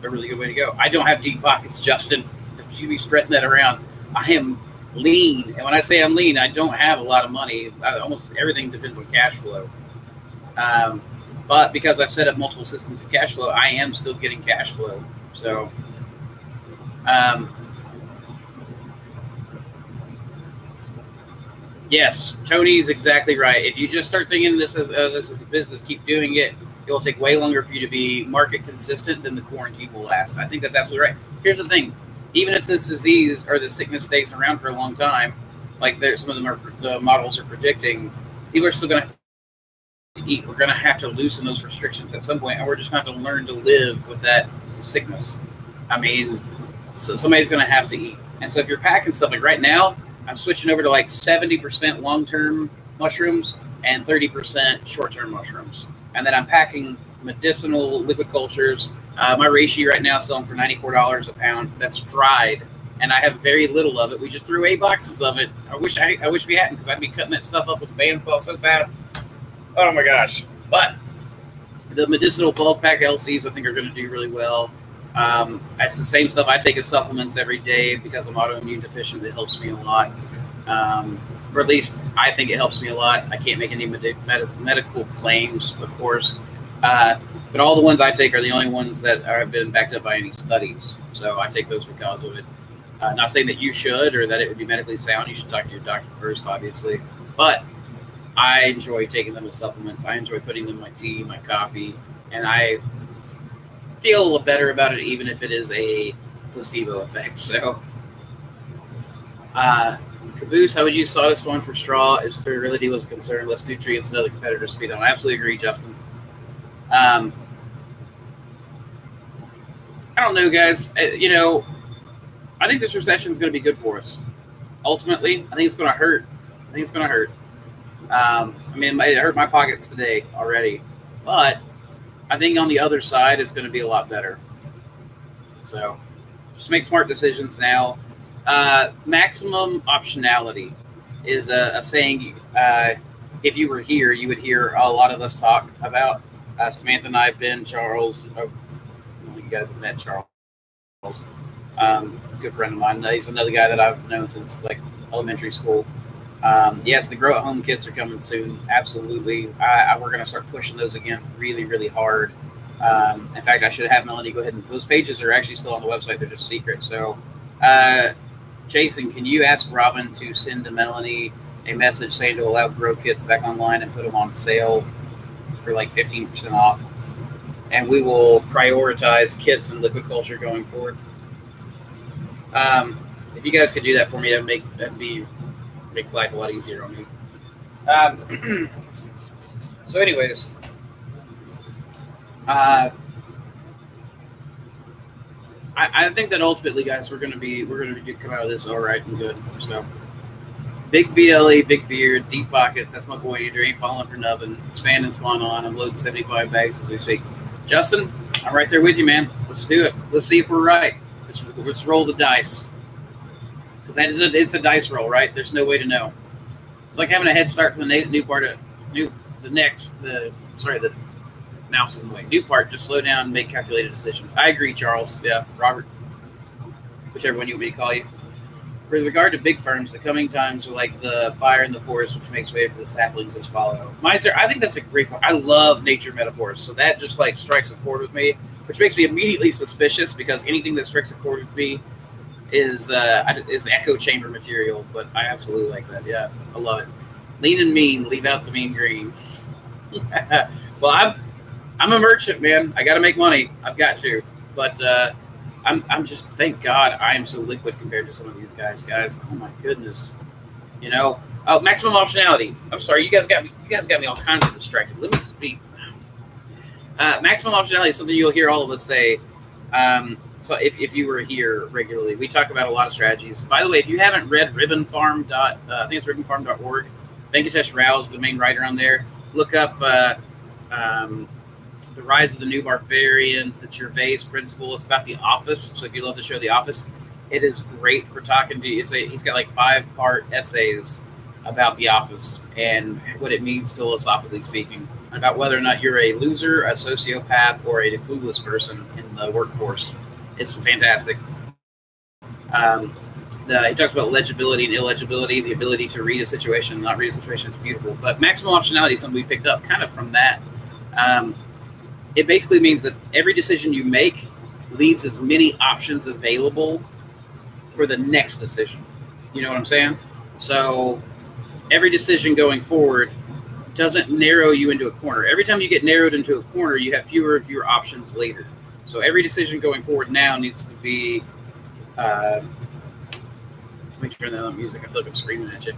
Speaker 1: a really good way to go. I don't have deep pockets, Justin. Don't you be spreading that around. I am lean. And when I say I'm lean, I don't have a lot of money. Almost everything depends on cash flow. But because I've set up multiple systems of cash flow, I am still getting cash flow. So, yes, Tony's exactly right. If you just start thinking this is a business, keep doing it. It will take way longer for you to be market consistent than the quarantine will last. I think that's absolutely right. Here's the thing: even if this disease or the sickness stays around for a long time, like some of them the models are predicting, people are still going to have to eat. We're going to have to loosen those restrictions at some point, and we're just going to have to learn to live with that sickness. I mean, so somebody's going to have to eat. And so if you're packing stuff, like right now, I'm switching over to like 70% long-term mushrooms and 30% short-term mushrooms. And then I'm packing medicinal liquid cultures. My reishi right now is selling for $94 a pound. That's dried, and I have very little of it. We just threw 8 boxes of it. I wish we hadn't, because I'd be cutting that stuff up with the bandsaw so fast. Oh my gosh! But the medicinal bulk pack LCs, I think, are going to do really well. That's the same stuff I take as supplements every day because I'm autoimmune deficient. It helps me a lot. Or at least I think it helps me a lot. I can't make any medical claims, of course. But all the ones I take are the only ones that have been backed up by any studies. So I take those because of it. Not saying that you should or that it would be medically sound. You should talk to your doctor first, obviously. But I enjoy taking them as supplements. I enjoy putting them in my tea, my coffee, and I feel a little better about it, even if it is a placebo effect. So, Caboose, how would you sawdust one for straw if sterility was a concern? Less nutrients and other competitors feed on. I absolutely agree, Justin. I don't know, guys. I think this recession is going to be good for us. Ultimately, I think it's going to hurt. I mean, it hurt my pockets today already, but I think on the other side, it's going to be a lot better. So just make smart decisions now. Maximum optionality is a saying. If you were here, you would hear a lot of us talk about. Samantha and I, Ben, Charles. You guys have met Charles. Good friend of mine. He's another guy that I've known since like elementary school. Yes, the grow at home kits are coming soon. Absolutely. We're going to start pushing those again really, really hard. In fact, I should have Melanie go ahead and those pages are actually still on the website. They're just secret. So, Jason, can you ask Robin to send to Melanie a message saying to allow grow kits back online and put them on sale for like 15% off? And we will prioritize kits and liquid culture going forward. If you guys could do that for me, that'd make life a lot easier on me. So, anyways, I think that ultimately, guys, we're gonna come out of this all right and good. So, big BLE, big beard, deep pockets. That's my boy Andrew. Ain't falling for nothing. Expand and spawn on. I'm loading 75 bags as we speak. Justin, I'm right there with you, man. Let's do it. Let's see if we're right. Let's roll the dice. Because it's a dice roll, right? There's no way to know. It's like having a head start from the mouse is in the way. New part, just slow down and make calculated decisions. I agree, Charles. Yeah, Robert. Whichever one you want me to call you. With regard to big firms, the coming times are like the fire in the forest, which makes way for the saplings which follow. I think that's a great point. I love nature metaphors, so that just like strikes a chord with me, which makes me immediately suspicious because anything that strikes a chord with me is echo chamber material. But I absolutely like that. Yeah, I love it. Lean and mean, leave out the mean green. Well, I'm a merchant, man. I got to make money. I've got to, but. I'm just, thank God I am so liquid compared to some of these guys. Oh my goodness. Maximum optionality. I'm sorry, you guys got me all kinds of distracted. Let me speak. Maximum optionality is something you'll hear all of us say. So if you were here regularly, we talk about a lot of strategies. By the way, if you haven't read ribbonfarm. I think it's ribbonfarm.org. Venkatesh Rao is the main writer on there. Look up The Rise of the New Barbarians, the Gervais Principle. It's about The Office. So if you love the show The Office, it is great for talking to you. He's got like 5-part essays about The Office and what it means philosophically speaking, about whether or not you're a loser, a sociopath, or a clueless person in the workforce. It's fantastic. He talks about legibility and illegibility, the ability to read a situation and not read a situation. It's beautiful. But maximum optionality is something we picked up kind of from that. It basically means that every decision you make leaves as many options available for the next decision. You know what I'm saying? So every decision going forward doesn't narrow you into a corner. Every time you get narrowed into a corner, you have fewer and fewer options later. So every decision going forward now needs to be let me turn down the music. I feel like I'm screaming at you.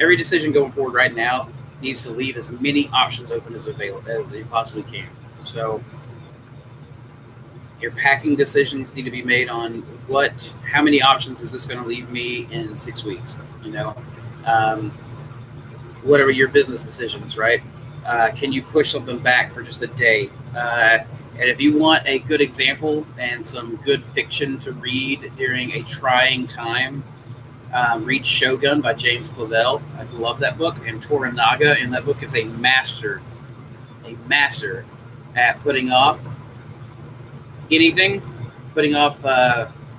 Speaker 1: Every decision going forward right now needs to leave as many options open as you possibly can. So your packing decisions need to be made on how many options is this going to leave me in 6 weeks? What are your business decisions, right? Can you push something back for just a day? And if you want a good example and some good fiction to read during a trying time, read Shogun by James Clavell. I love that book. And Toranaga in that book is a master at putting off anything, putting off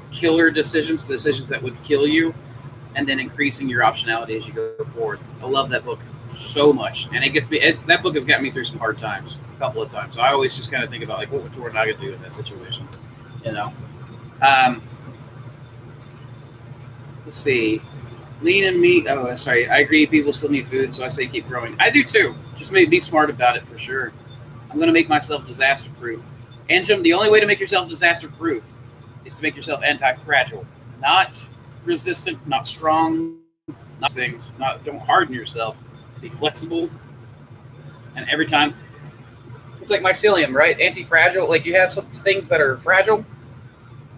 Speaker 1: killer decisions that would kill you, and then increasing your optionality as you go forward. I love that book so much, and that book has gotten me through some hard times a couple of times. So I always just kind of think about what would Toranaga do in that situation, Let's see. Lean and meat. Oh, sorry. I agree. People still need food, so I say keep growing. I do too. Just be smart about it for sure. I'm going to make myself disaster proof. And Jim, the only way to make yourself disaster proof is to make yourself anti-fragile, not resistant, not strong, not things. Not don't harden yourself. Be flexible. And every time, it's like mycelium, right? Anti-fragile. Like you have some things that are fragile,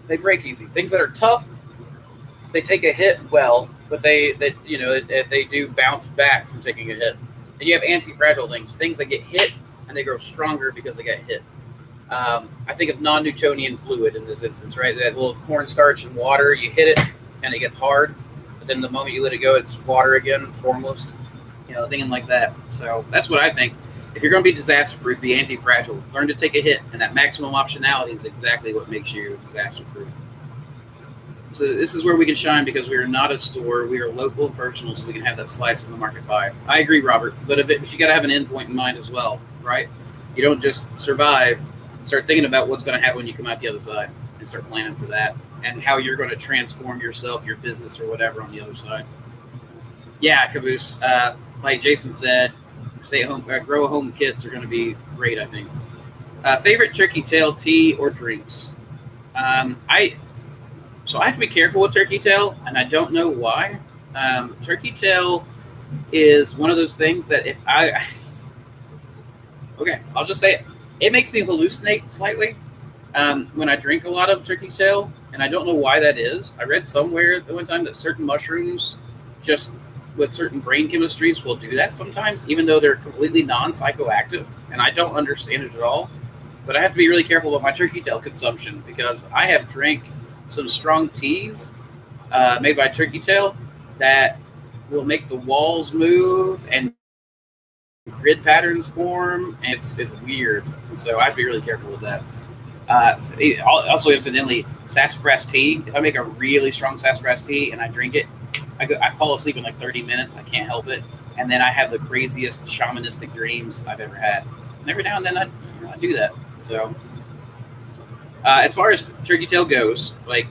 Speaker 1: they break easy. Things that are tough, they take a hit well, but they do bounce back from taking a hit. And you have anti-fragile things that get hit and they grow stronger because they get hit. I think of non-Newtonian fluid in this instance, right? That little cornstarch and water, you hit it and it gets hard, but then the moment you let it go, it's water again, formless. Thinking like that. So that's what I think. If you're going to be disaster-proof, be anti-fragile. Learn to take a hit, and that maximum optionality is exactly what makes you disaster-proof. So this is where we can shine because we are not a store. We are local and personal, so we can have that slice in the market pie. I agree, Robert, but you got to have an end point in mind as well, right? You don't just survive. Start thinking about what's going to happen when you come out the other side and start planning for that and how you're going to transform yourself, your business, or whatever on the other side. Yeah, Caboose. Like Jason said, stay at home, grow at home kits are going to be great, I think. Favorite turkey tail tea or drinks? I have to be careful with turkey tail, and I don't know why. Turkey tail is one of those things that I'll just say it makes me hallucinate slightly when I drink a lot of turkey tail, and I don't know why that is. I read somewhere at one time that certain mushrooms just with certain brain chemistries will do that sometimes, even though they're completely non-psychoactive, and I don't understand it at all. But I have to be really careful about my turkey tail consumption because I have drank some strong teas made by turkey tail that will make the walls move and grid patterns form. And it's weird, and so I have to be really careful with that. Also, incidentally, sassafras tea. If I make a really strong sassafras tea and I drink it, I fall asleep in like 30 minutes. I can't help it. And then I have the craziest shamanistic dreams I've ever had. And every now and then I do that. So as far as turkey tail goes, like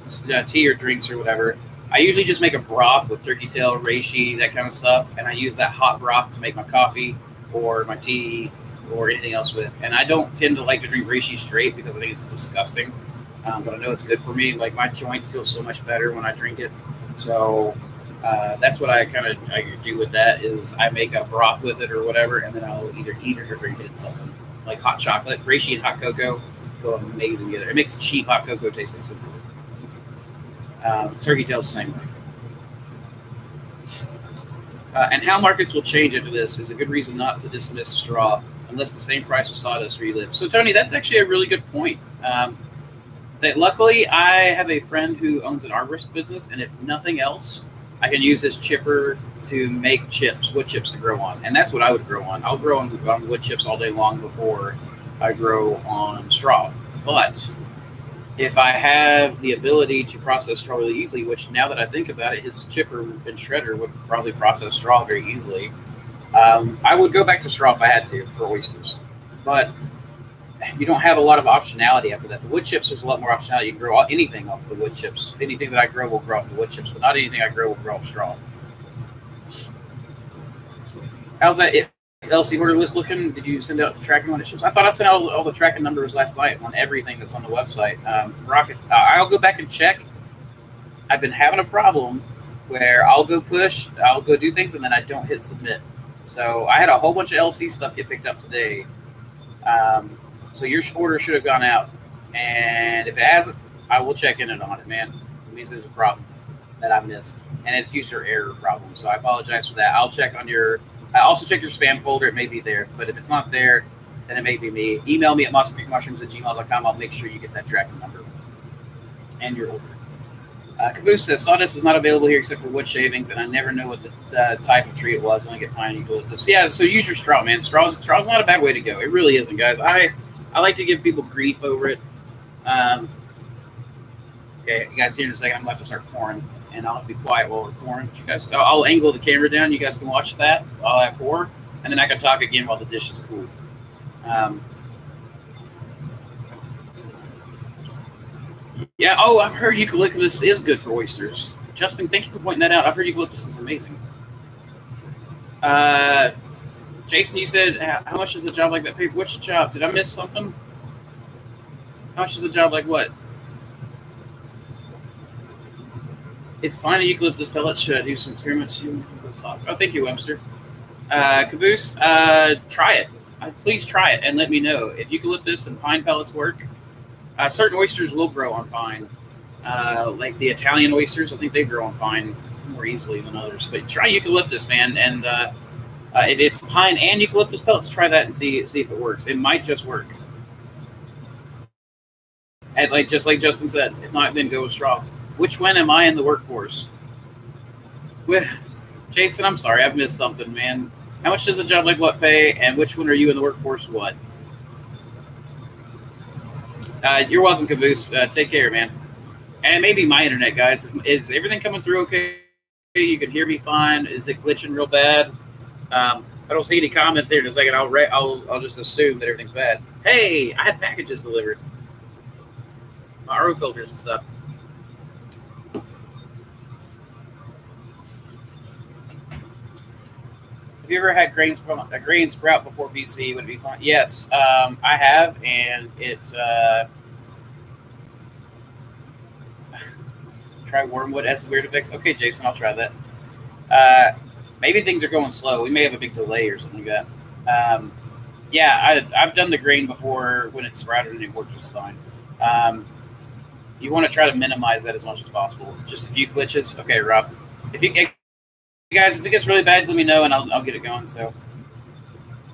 Speaker 1: tea or drinks or whatever, I usually just make a broth with turkey tail, reishi, that kind of stuff. And I use that hot broth to make my coffee or my tea or anything else with. And I don't tend to like to drink reishi straight because I think it's disgusting. But I know it's good for me. Like my joints feel so much better when I drink it. So that's what I do with that is I make a broth with it or whatever, and then I'll either eat it or drink it in something like hot chocolate. Reishi and hot cocoa go amazing together. It makes cheap hot cocoa taste expensive. Turkey tail's the same way. And how markets will change after this is a good reason not to dismiss straw unless the same price was sawdust where you live. So Tony, that's actually a really good point. That luckily I have a friend who owns an arborist business, and if nothing else, I can use this chipper to make chips, wood chips to grow on. And that's what I would grow on. I'll grow on wood chips all day long before I grow on straw. But if I have the ability to process straw really easily, which now that I think about it, his chipper and shredder would probably process straw very easily. I would go back to straw if I had to for oysters. But you don't have a lot of optionality after that. The wood chips, there's a lot more optionality. You can grow anything off the wood chips. Anything that I grow will grow off the wood chips, but not anything I grow will grow off straw. How's that LC order list looking? Did you send out the tracking on the ships? I thought I sent out all the tracking numbers last night on everything that's on the website. Rocket, I'll go back and check. I've been having a problem where I'll go do things, and then I don't hit submit. So I had a whole bunch of LC stuff get picked up today. So your order should have gone out. And if it hasn't, I will check in on it, man. It means there's a problem that I missed. And it's user error problem. So I apologize for that. I'll check on I also check your spam folder. It may be there. But if it's not there, then it may be me. Email me at mosscreekmushrooms@gmail.com. I'll make sure you get that tracking number and your order. Caboose says, sawdust is not available here except for wood shavings, and I never know what the type of tree it was. I only get pine and eucalyptus. Yeah, so use your straw, man. Straw's not a bad way to go. It really isn't, guys. I like to give people grief over it. Okay, you guys, here in a second, I'm going to start pouring, and I'll have to be quiet while we're pouring. But you guys, I'll angle the camera down. You guys can watch that while I pour, and then I can talk again while the dish is cool. Yeah. Oh, I've heard eucalyptus is good for oysters. Justin, thank you for pointing that out. I've heard eucalyptus is amazing. Jason, you said, how much does a job like that pay? Which job? Did I miss something? How much does a job like what? It's fine. Eucalyptus pellets should do some experiments. Oh, thank you, Webster. Caboose, try it. Please try it and let me know if eucalyptus and pine pellets work. Certain oysters will grow on pine, like the Italian oysters. I think they grow on pine more easily than others. But try eucalyptus, man, and if it's pine and eucalyptus pellets, try that and see if it works. It might just work. And just like Justin said, if not, then go with straw. Which one am I in the workforce? Jason, I'm sorry, I've missed something, man. How much does a job like what pay, and which one are you in the workforce? What? You're welcome, Caboose. Take care, man. And maybe my internet, guys. Is everything coming through okay? You can hear me fine. Is it glitching real bad? I don't see any comments here in a second. I'll just assume that everything's bad. Hey, I had packages delivered. My RO filters and stuff. Have you ever had a grain sprout before BC? Would it be fun? Yes, I have, and it. Try wormwood as a weird effects. Okay, Jason, I'll try that. Maybe things are going slow. We may have a big delay or something like that. Yeah, I've done the grain before when it's sprouted and it works just fine. You want to try to minimize that as much as possible. Just a few glitches. Okay, Rob. If it gets really bad, let me know and I'll get it going. So,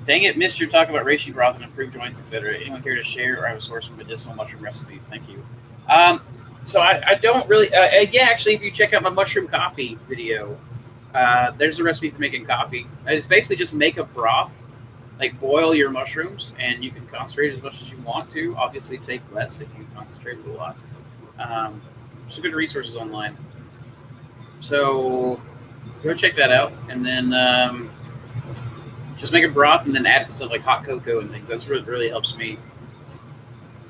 Speaker 1: dang it, missed your talk about reishi broth and improved joints, etc. Anyone care to share or have a source for medicinal mushroom recipes? Thank you. So I don't really. Yeah, actually, if you check out my mushroom coffee video, there's a recipe for making coffee. It's basically just make a broth, like boil your mushrooms, and you can concentrate as much as you want to. Obviously, take less if you concentrate a lot. Some good resources online. So go check that out, and then just make a broth, and then add stuff like hot cocoa and things. That's what really helps me.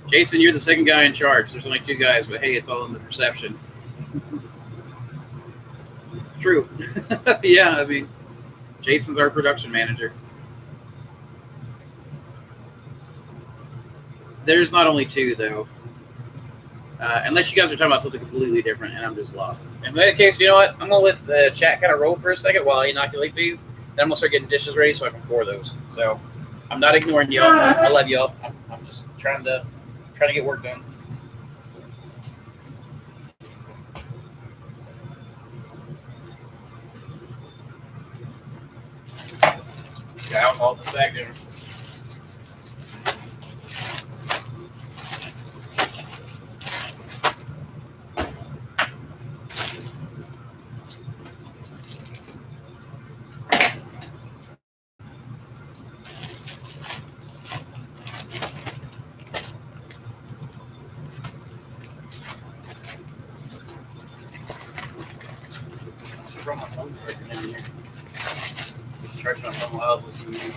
Speaker 1: Jason, you're the second guy in charge. There's only two guys, but hey, it's all in the perception. It's true. Yeah, I mean, Jason's our production manager. There's not only two, though. Unless you guys are talking about something completely different, and I'm just lost. In that case, you know what? I'm going to let the chat kind of roll for a second while I inoculate these. Then I'm going to start getting dishes ready so I can pour those. So I'm not ignoring y'all. I love y'all. I'm just trying to get work done. Yeah, I'll hold this back there. From my phone charging in here. Just charging my phone while I was listening to you.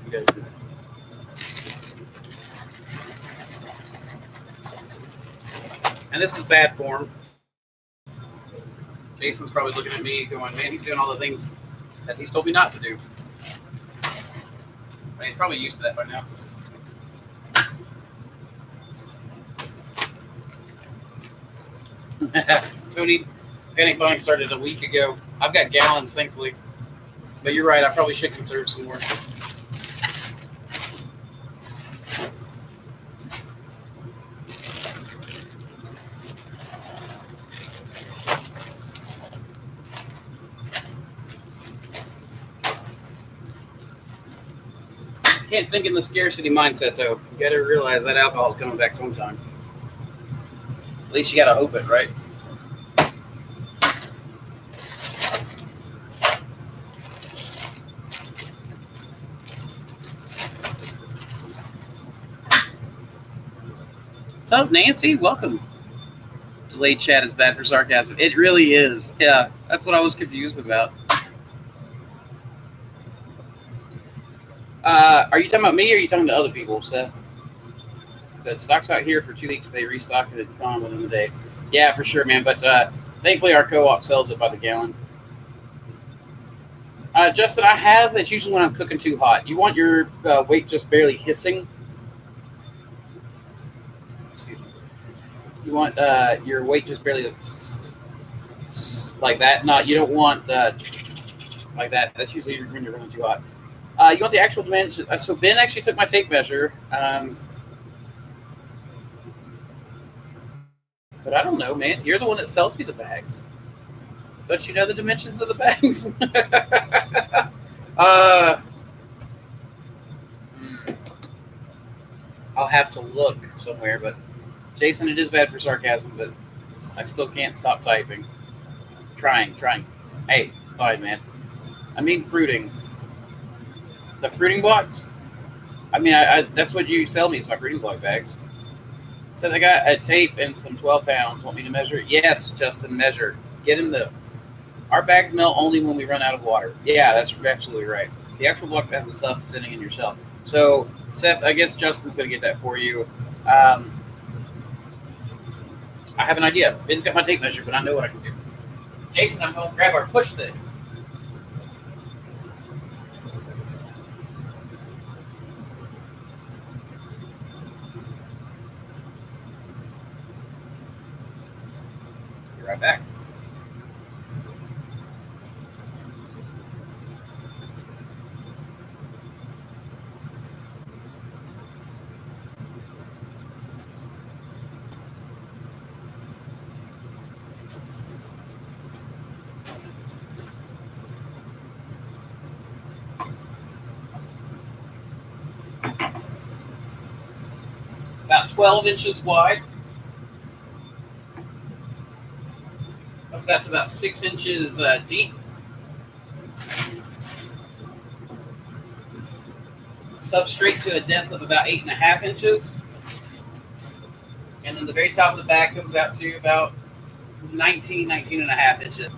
Speaker 1: You guys do. And this is bad form. Jason's probably looking at me going, man, he's doing all the things that he's told me not to do. But he's probably used to that by now. Tony, panic buying started a week ago. I've got gallons, thankfully. But you're right, I probably should conserve some more. Can't think in the scarcity mindset, though. You got to realize that alcohol's coming back sometime. At least you got to hope it, right? What's up, Nancy? Welcome. Delayed chat is bad for sarcasm. It really is. Yeah, that's what I was confused about. Are you talking about me or are you talking to other people, Seth? But stock's out here for 2 weeks. They restock it. It's gone within the day. Yeah, for sure, man. But thankfully, our co-op sells it by the gallon. Justin, I have. That's usually when I'm cooking too hot. You want your weight just barely hissing. Excuse me. You want your weight just barely like that. No, you don't want like that. That's usually when you're running too hot. You want the actual dimensions. So Ben actually took my tape measure. But I don't know, man. You're the one that sells me the bags. Don't you know the dimensions of the bags? uh, I'll have to look somewhere, but Jason, it is bad for sarcasm, but I still can't stop typing. Trying. Hey, it's fine, man. I mean fruiting. The fruiting blocks? I mean, I that's what you sell me is my fruiting block bags. So they got a tape and some 12 pounds. Want me to measure it? Yes, Justin, measure. Get him the. Our bags melt only when we run out of water. Yeah, that's absolutely right. The actual block has the stuff sitting in your shelf. So, Seth, I guess Justin's going to get that for you. I have an idea. Ben's got my tape measure, but I know what I can do. Jason, I'm going to grab our push stick. Be right back. About 12 inches wide. Comes out to about 6 inches deep. Substrate to a depth of about 8.5 inches. And then the very top of the bag comes out to about 19 and a half inches.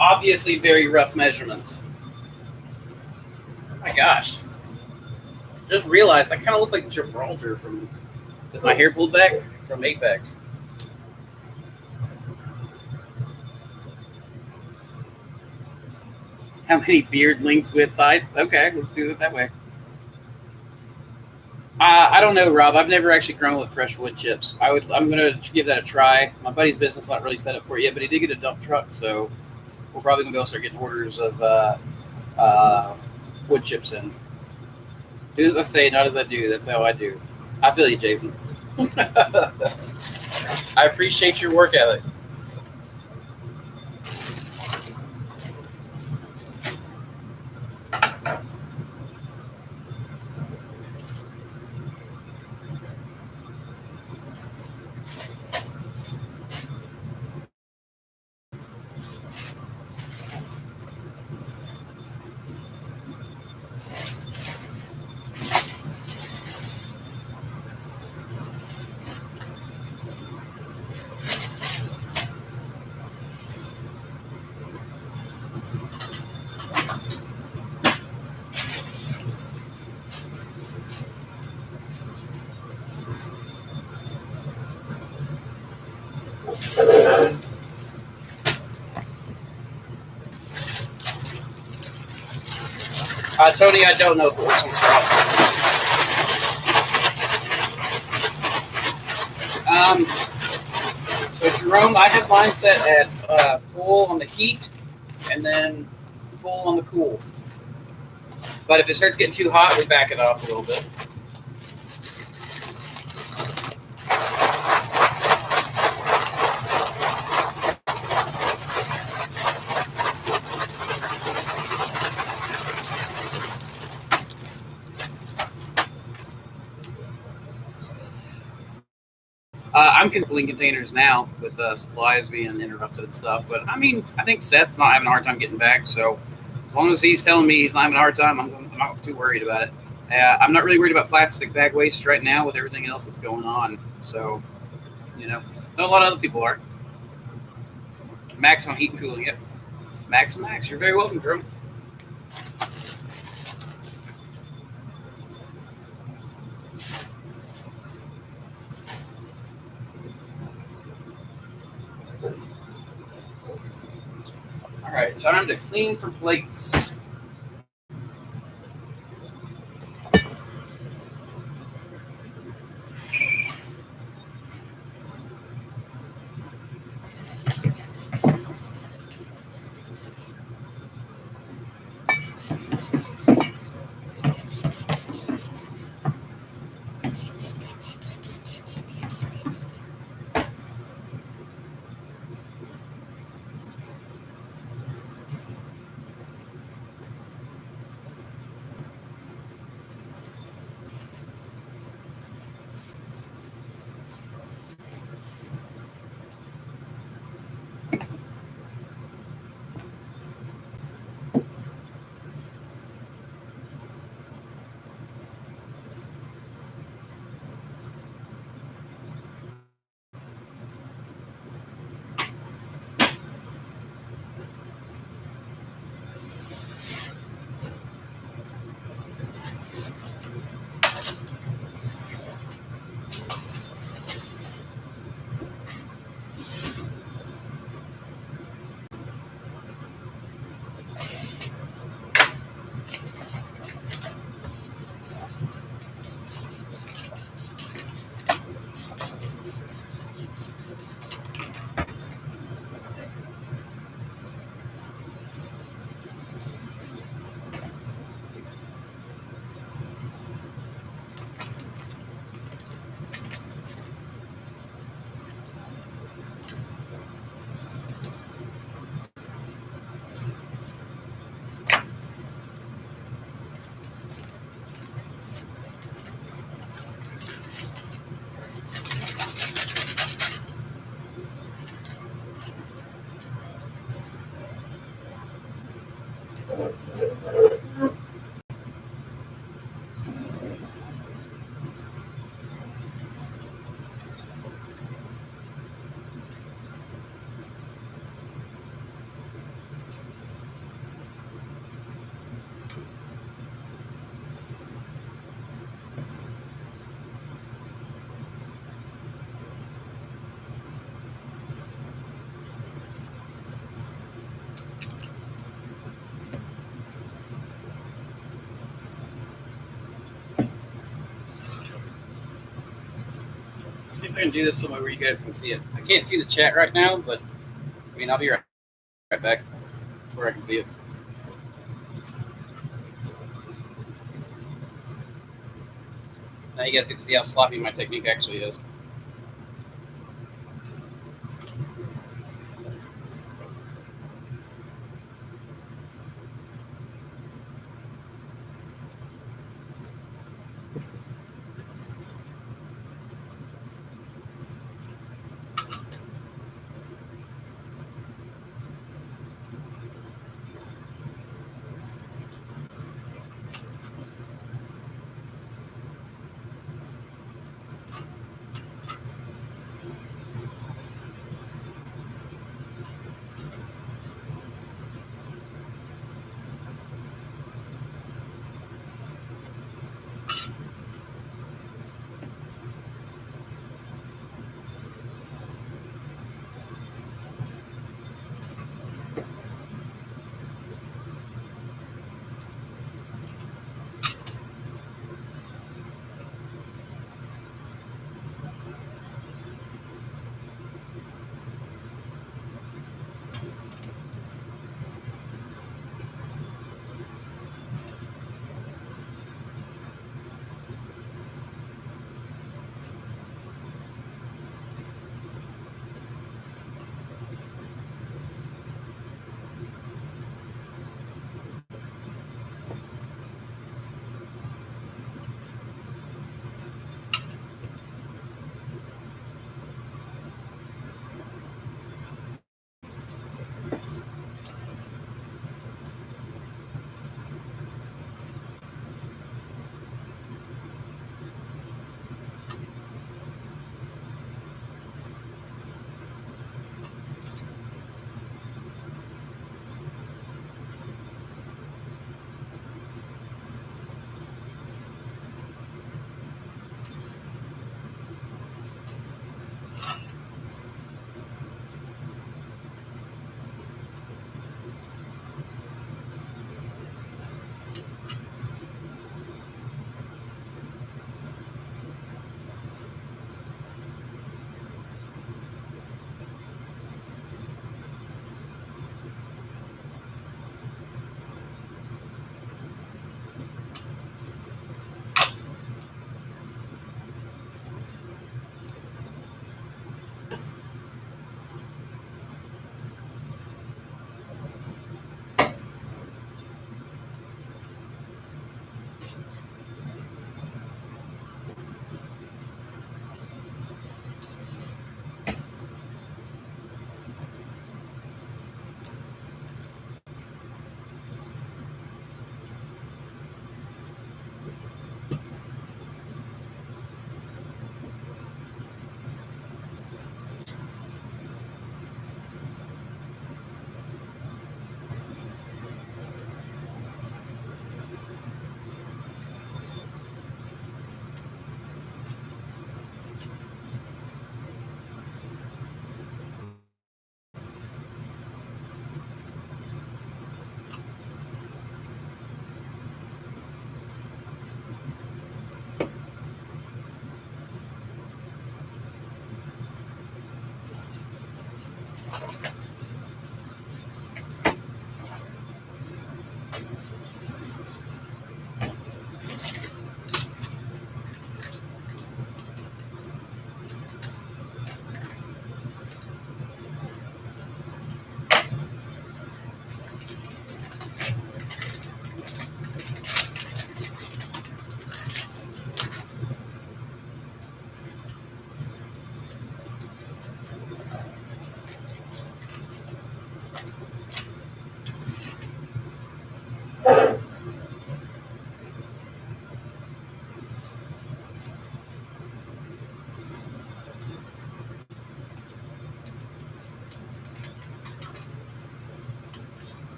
Speaker 1: Obviously very rough measurements. Oh my gosh. Just realized I kind of look like Gibraltar from with my hair pulled back from Apex. How many beard lengths, width, heights? Okay, let's do it that way. I don't know, Rob. I've never actually grown with fresh wood chips. I'm gonna give that a try. My buddy's business not really set up for it yet, but he did get a dump truck, so we're probably gonna be able to start getting orders of wood chips in. Do as I say, not as I do. That's how I do. I feel you, Jason. I appreciate your work ethic. Tony, I don't know if it works on straw. So Jerome, I have mine set at full on the heat and then full on the cool. But if it starts getting too hot, we back it off a little bit. I'm filling containers now with supplies being interrupted and stuff. But I mean, I think Seth's not having a hard time getting back. So as long as he's telling me he's not having a hard time, I'm not too worried about it. I'm not really worried about plastic bag waste right now with everything else that's going on. So, you know, a lot of other people are. Max on heat and cooling. Yep. Max. You're very welcome, Drew. All right, time to clean for plates. See if I can do this somewhere where you guys can see it. I can't see the chat right now, but I mean, I'll be right back where I can see it. Now you guys get to see how sloppy my technique actually is.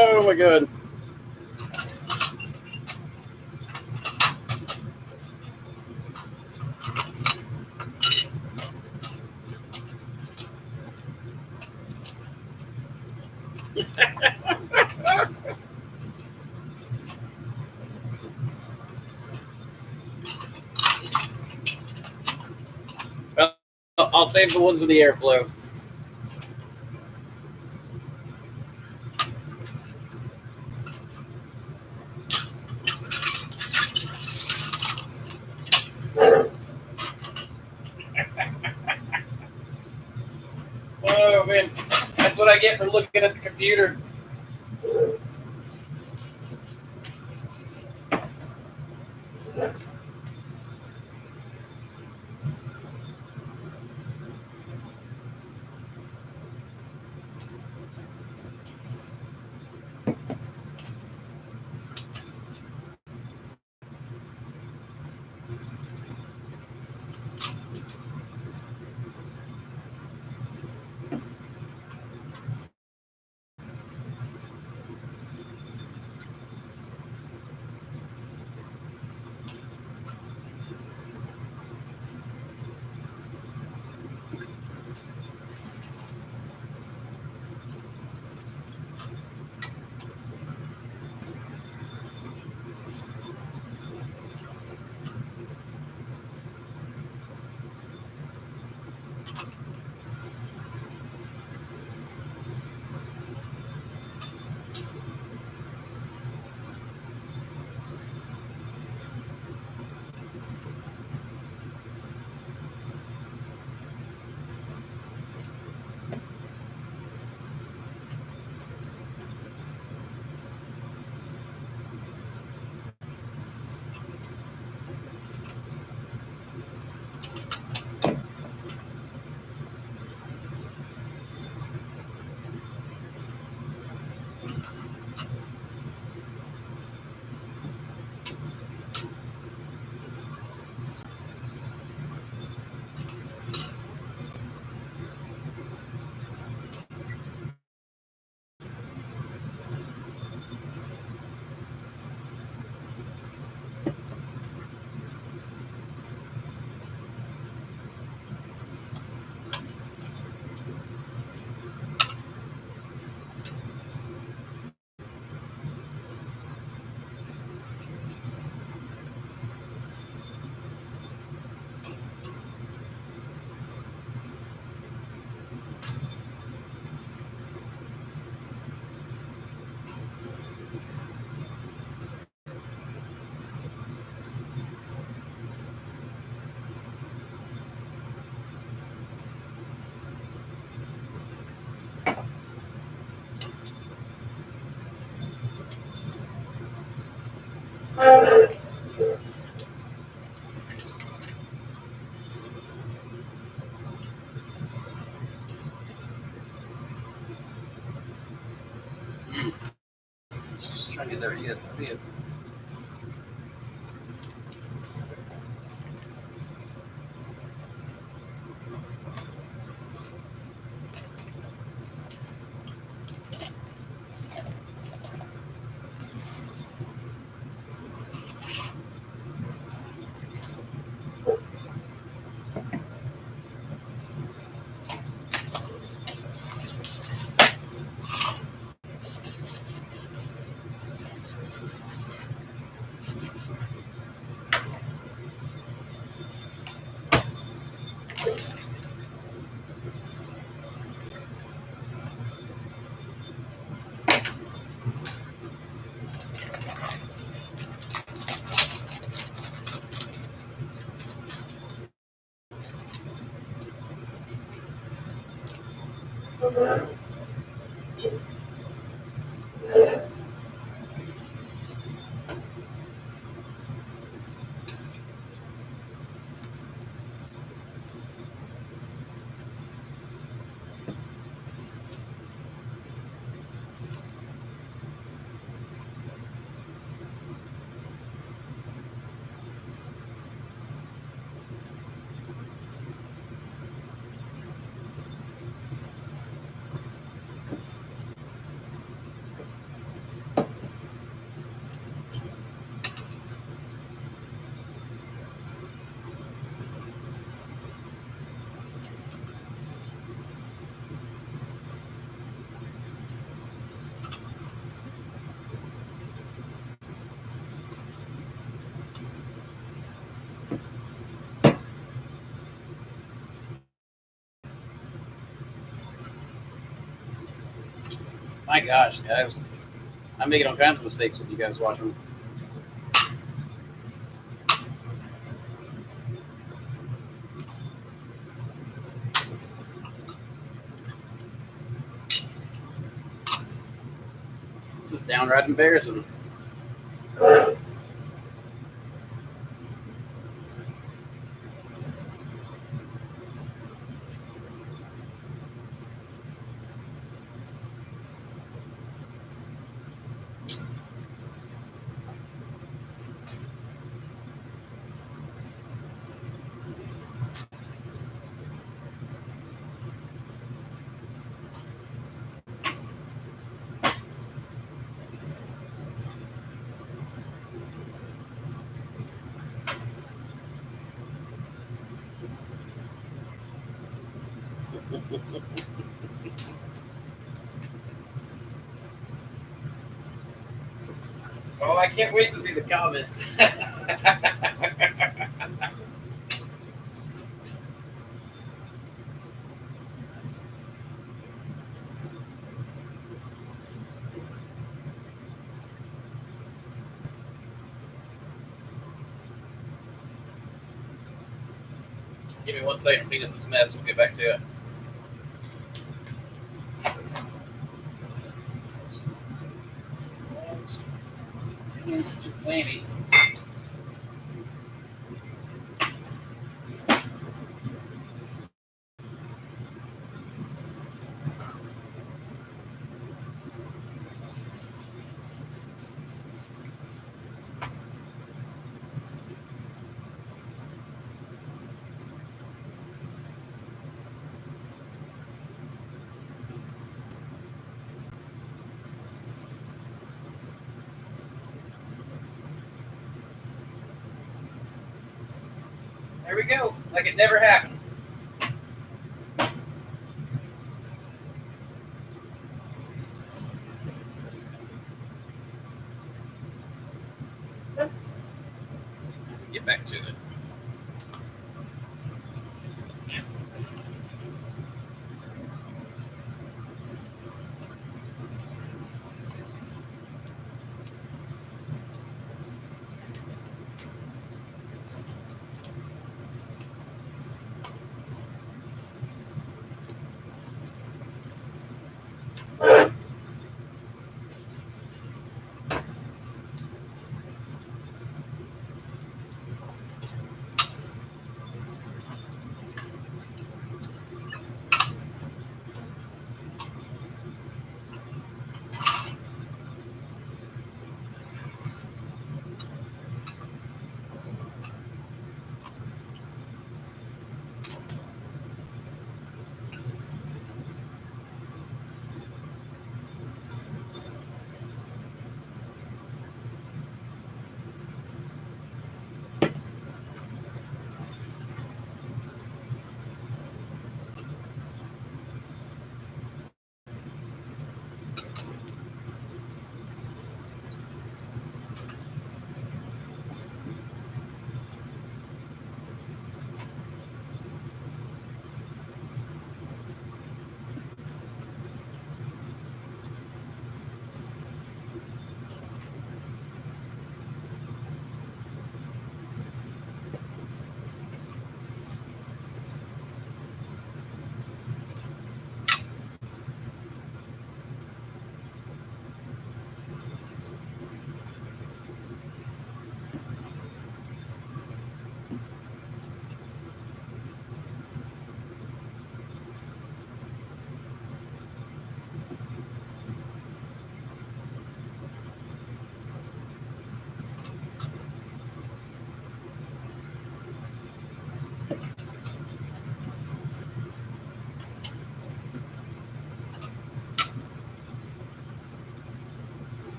Speaker 1: Oh my god. Well, I'll save the ones in the airflow. Oh man, that's what I get for looking at the computer. Just trying to get there. Yes, I see it. My gosh, guys. I'm making all kinds of mistakes with you guys watching. This is downright embarrassing. Oh, I can't wait to see the comments. Give me 1 second to clean up this mess. We'll get back to it. Hands are too clammy. There we go. Like it never happened. Get back to it.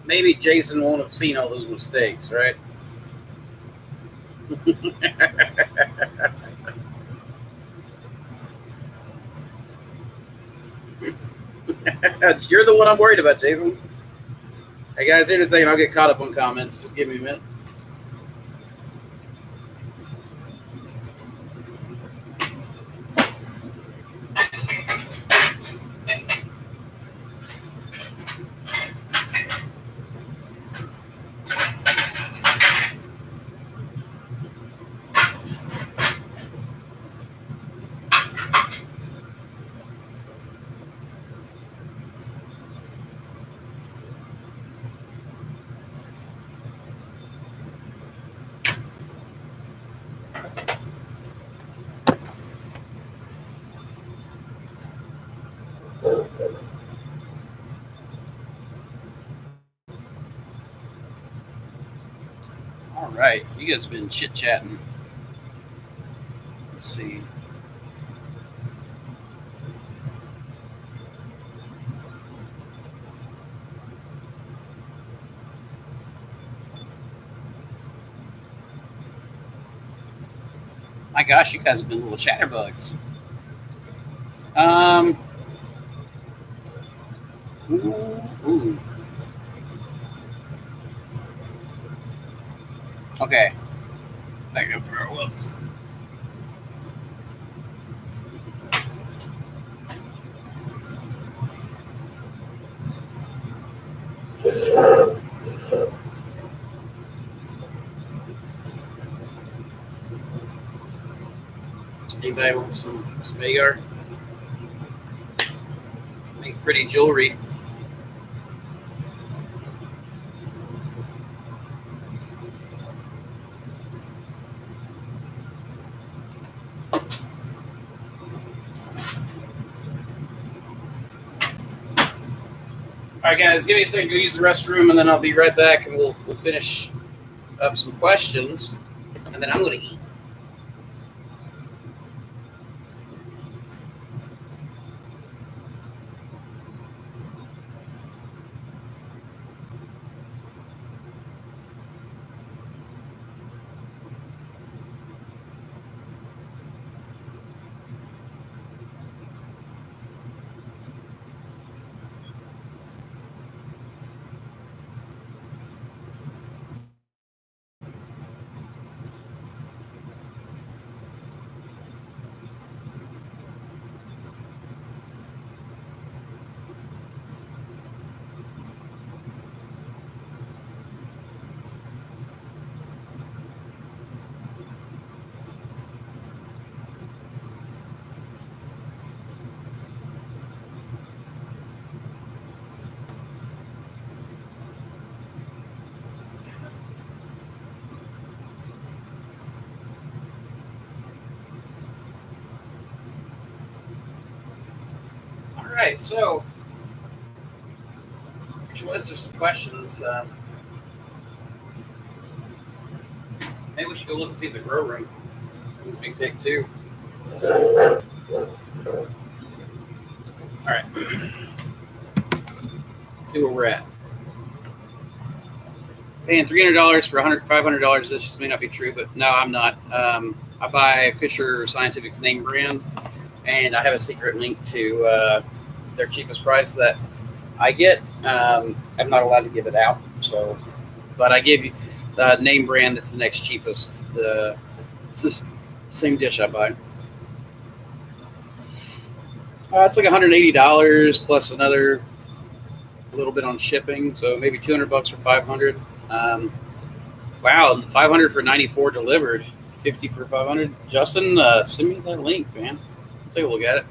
Speaker 1: Maybe Jason won't have seen all those mistakes, right? You're the one I'm worried about, Jason. Hey guys, here in a second. I'll get caught up on comments. Just give me a minute. All right, you guys have been chit chatting. Let's see. My gosh, you guys have been little chatterbugs. Ooh. Okay. Back up where I was. Anybody want some agar? Makes pretty jewelry. All right, guys, give me a second to go use the restroom, and then I'll be right back, and we'll finish up some questions, and then I'm going to eat. All right, so we'll answer some questions. Maybe we should go look and see if the grow room needs to be picked too. All right, see where we're at. Paying $300 for $500. This just may not be true, but no, I'm not. I buy Fisher Scientific's name brand, and I have a secret link to their cheapest price that I get. I'm not allowed to give it out, so, but I give you the name brand that's the next cheapest. It's this same dish I buy. It's like $180 plus another little bit on shipping, so maybe $200 for 500. Wow, 500 for 94 delivered, 50 for 500. Justin, send me that link, man. I'll take a look at it.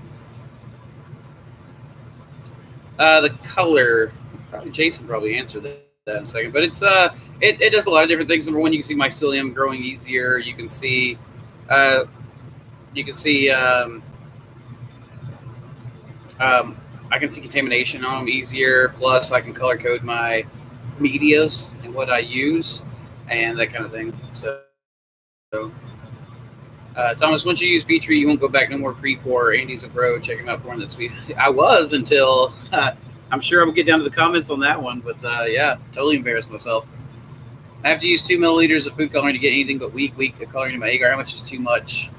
Speaker 1: The color, probably Jason probably answered that in a second, but it's it does a lot of different things. Number one, you can see mycelium growing easier. You can see I can see contamination on them easier. Plus, I can color code my medias and what I use and that kind of thing. So Thomas, once you use Petri, you won't go back no more pre-pour. Andy's a pro. Check him out for one that's sweet. I was until I'm sure I will get down to the comments on that one, but yeah, totally embarrassed myself. I have to use 2 milliliters of food coloring to get anything but weak coloring in my agar. How much is too much?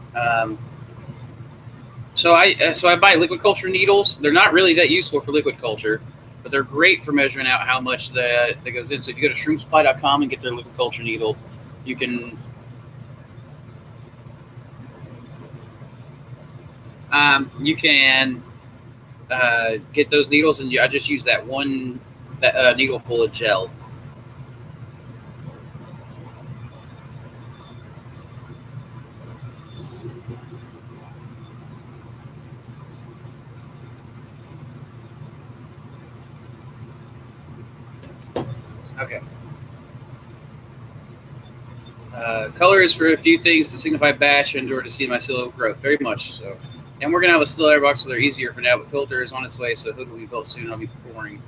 Speaker 1: So I buy liquid culture needles. They're not really that useful for liquid culture, but they're great for measuring out how much that goes in. So if you go to shroomsupply.com and get their liquid culture needle, you can get those needles, and I just use that one needle full of gel. Okay. Color is for a few things to signify batch and or to see mycelial growth. Very much so. And we're going to have a still air box, so they're easier for now, but filter is on its way, so hood will be built soon. I'll be pouring.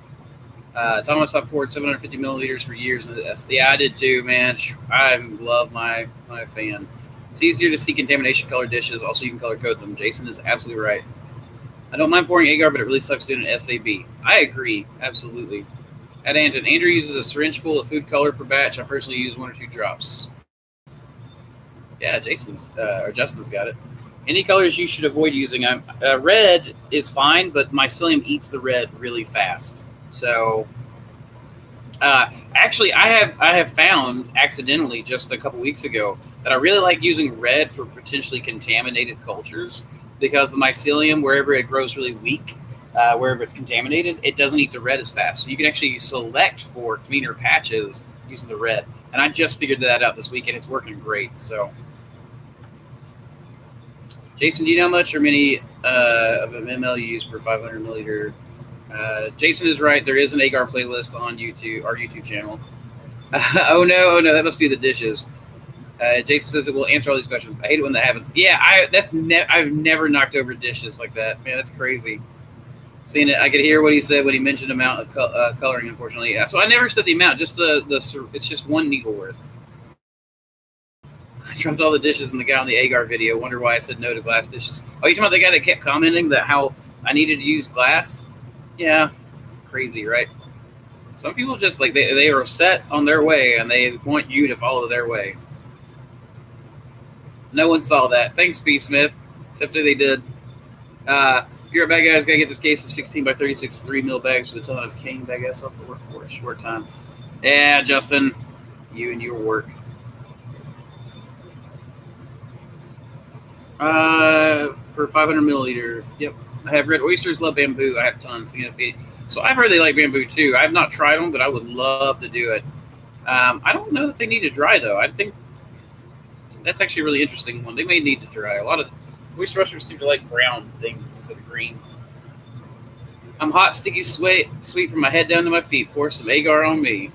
Speaker 1: Thomas, I poured 750 milliliters for years into this. Yeah, I did too, man. I love my fan. It's easier to see contamination color dishes. Also, you can color code them. Jason is absolutely right. I don't mind pouring agar, but it really sucks doing an SAB. I agree. Absolutely. At Andrew uses a syringe full of food color per batch. I personally use 1 or 2 drops. Yeah, Jason's or Justin's got it. Any colors you should avoid using? Red is fine, but mycelium eats the red really fast. So, actually, I have found accidentally just a couple weeks ago that I really like using red for potentially contaminated cultures because the mycelium, wherever it grows really weak, wherever it's contaminated, it doesn't eat the red as fast. So you can actually select for cleaner patches using the red. And I just figured that out this week, and it's working great. So, Jason, do you know how much or many of an ml you use per 500 milliliter? Jason is right. There is an agar playlist on YouTube, our YouTube channel. Oh no, that must be the dishes. Jason says it will answer all these questions. I hate it when that happens. Yeah, I've never knocked over dishes like that. Man, that's crazy. Seeing it, I could hear what he said when he mentioned amount of coloring. Unfortunately, yeah. So I never said the amount. Just the it's just 1 needle worth. I dropped all the dishes in the guy on the agar video. Wonder why I said no to glass dishes. Oh, you talking about the guy that kept commenting that how I needed to use glass? Yeah, crazy, right? Some people just like they are set on their way and they want you to follow their way. No one saw that. Thanks, B. Smith. Except that they did. If you're a bad guys, gotta get this case of 16 by 36 3 mil bags with a ton of cane bag ass off the work for a short time. Yeah, Justin, you and your work. For 500 milliliter. Yep. I have red oysters, love bamboo. I have tons. So I've heard they like bamboo too. I've not tried them, but I would love to do it. I don't know that they need to dry though. I think that's actually a really interesting one. They may need to dry. A lot of oyster mushers seem to like brown things instead of green. I'm hot, sticky, sweet from my head down to my feet. Pour some agar on me.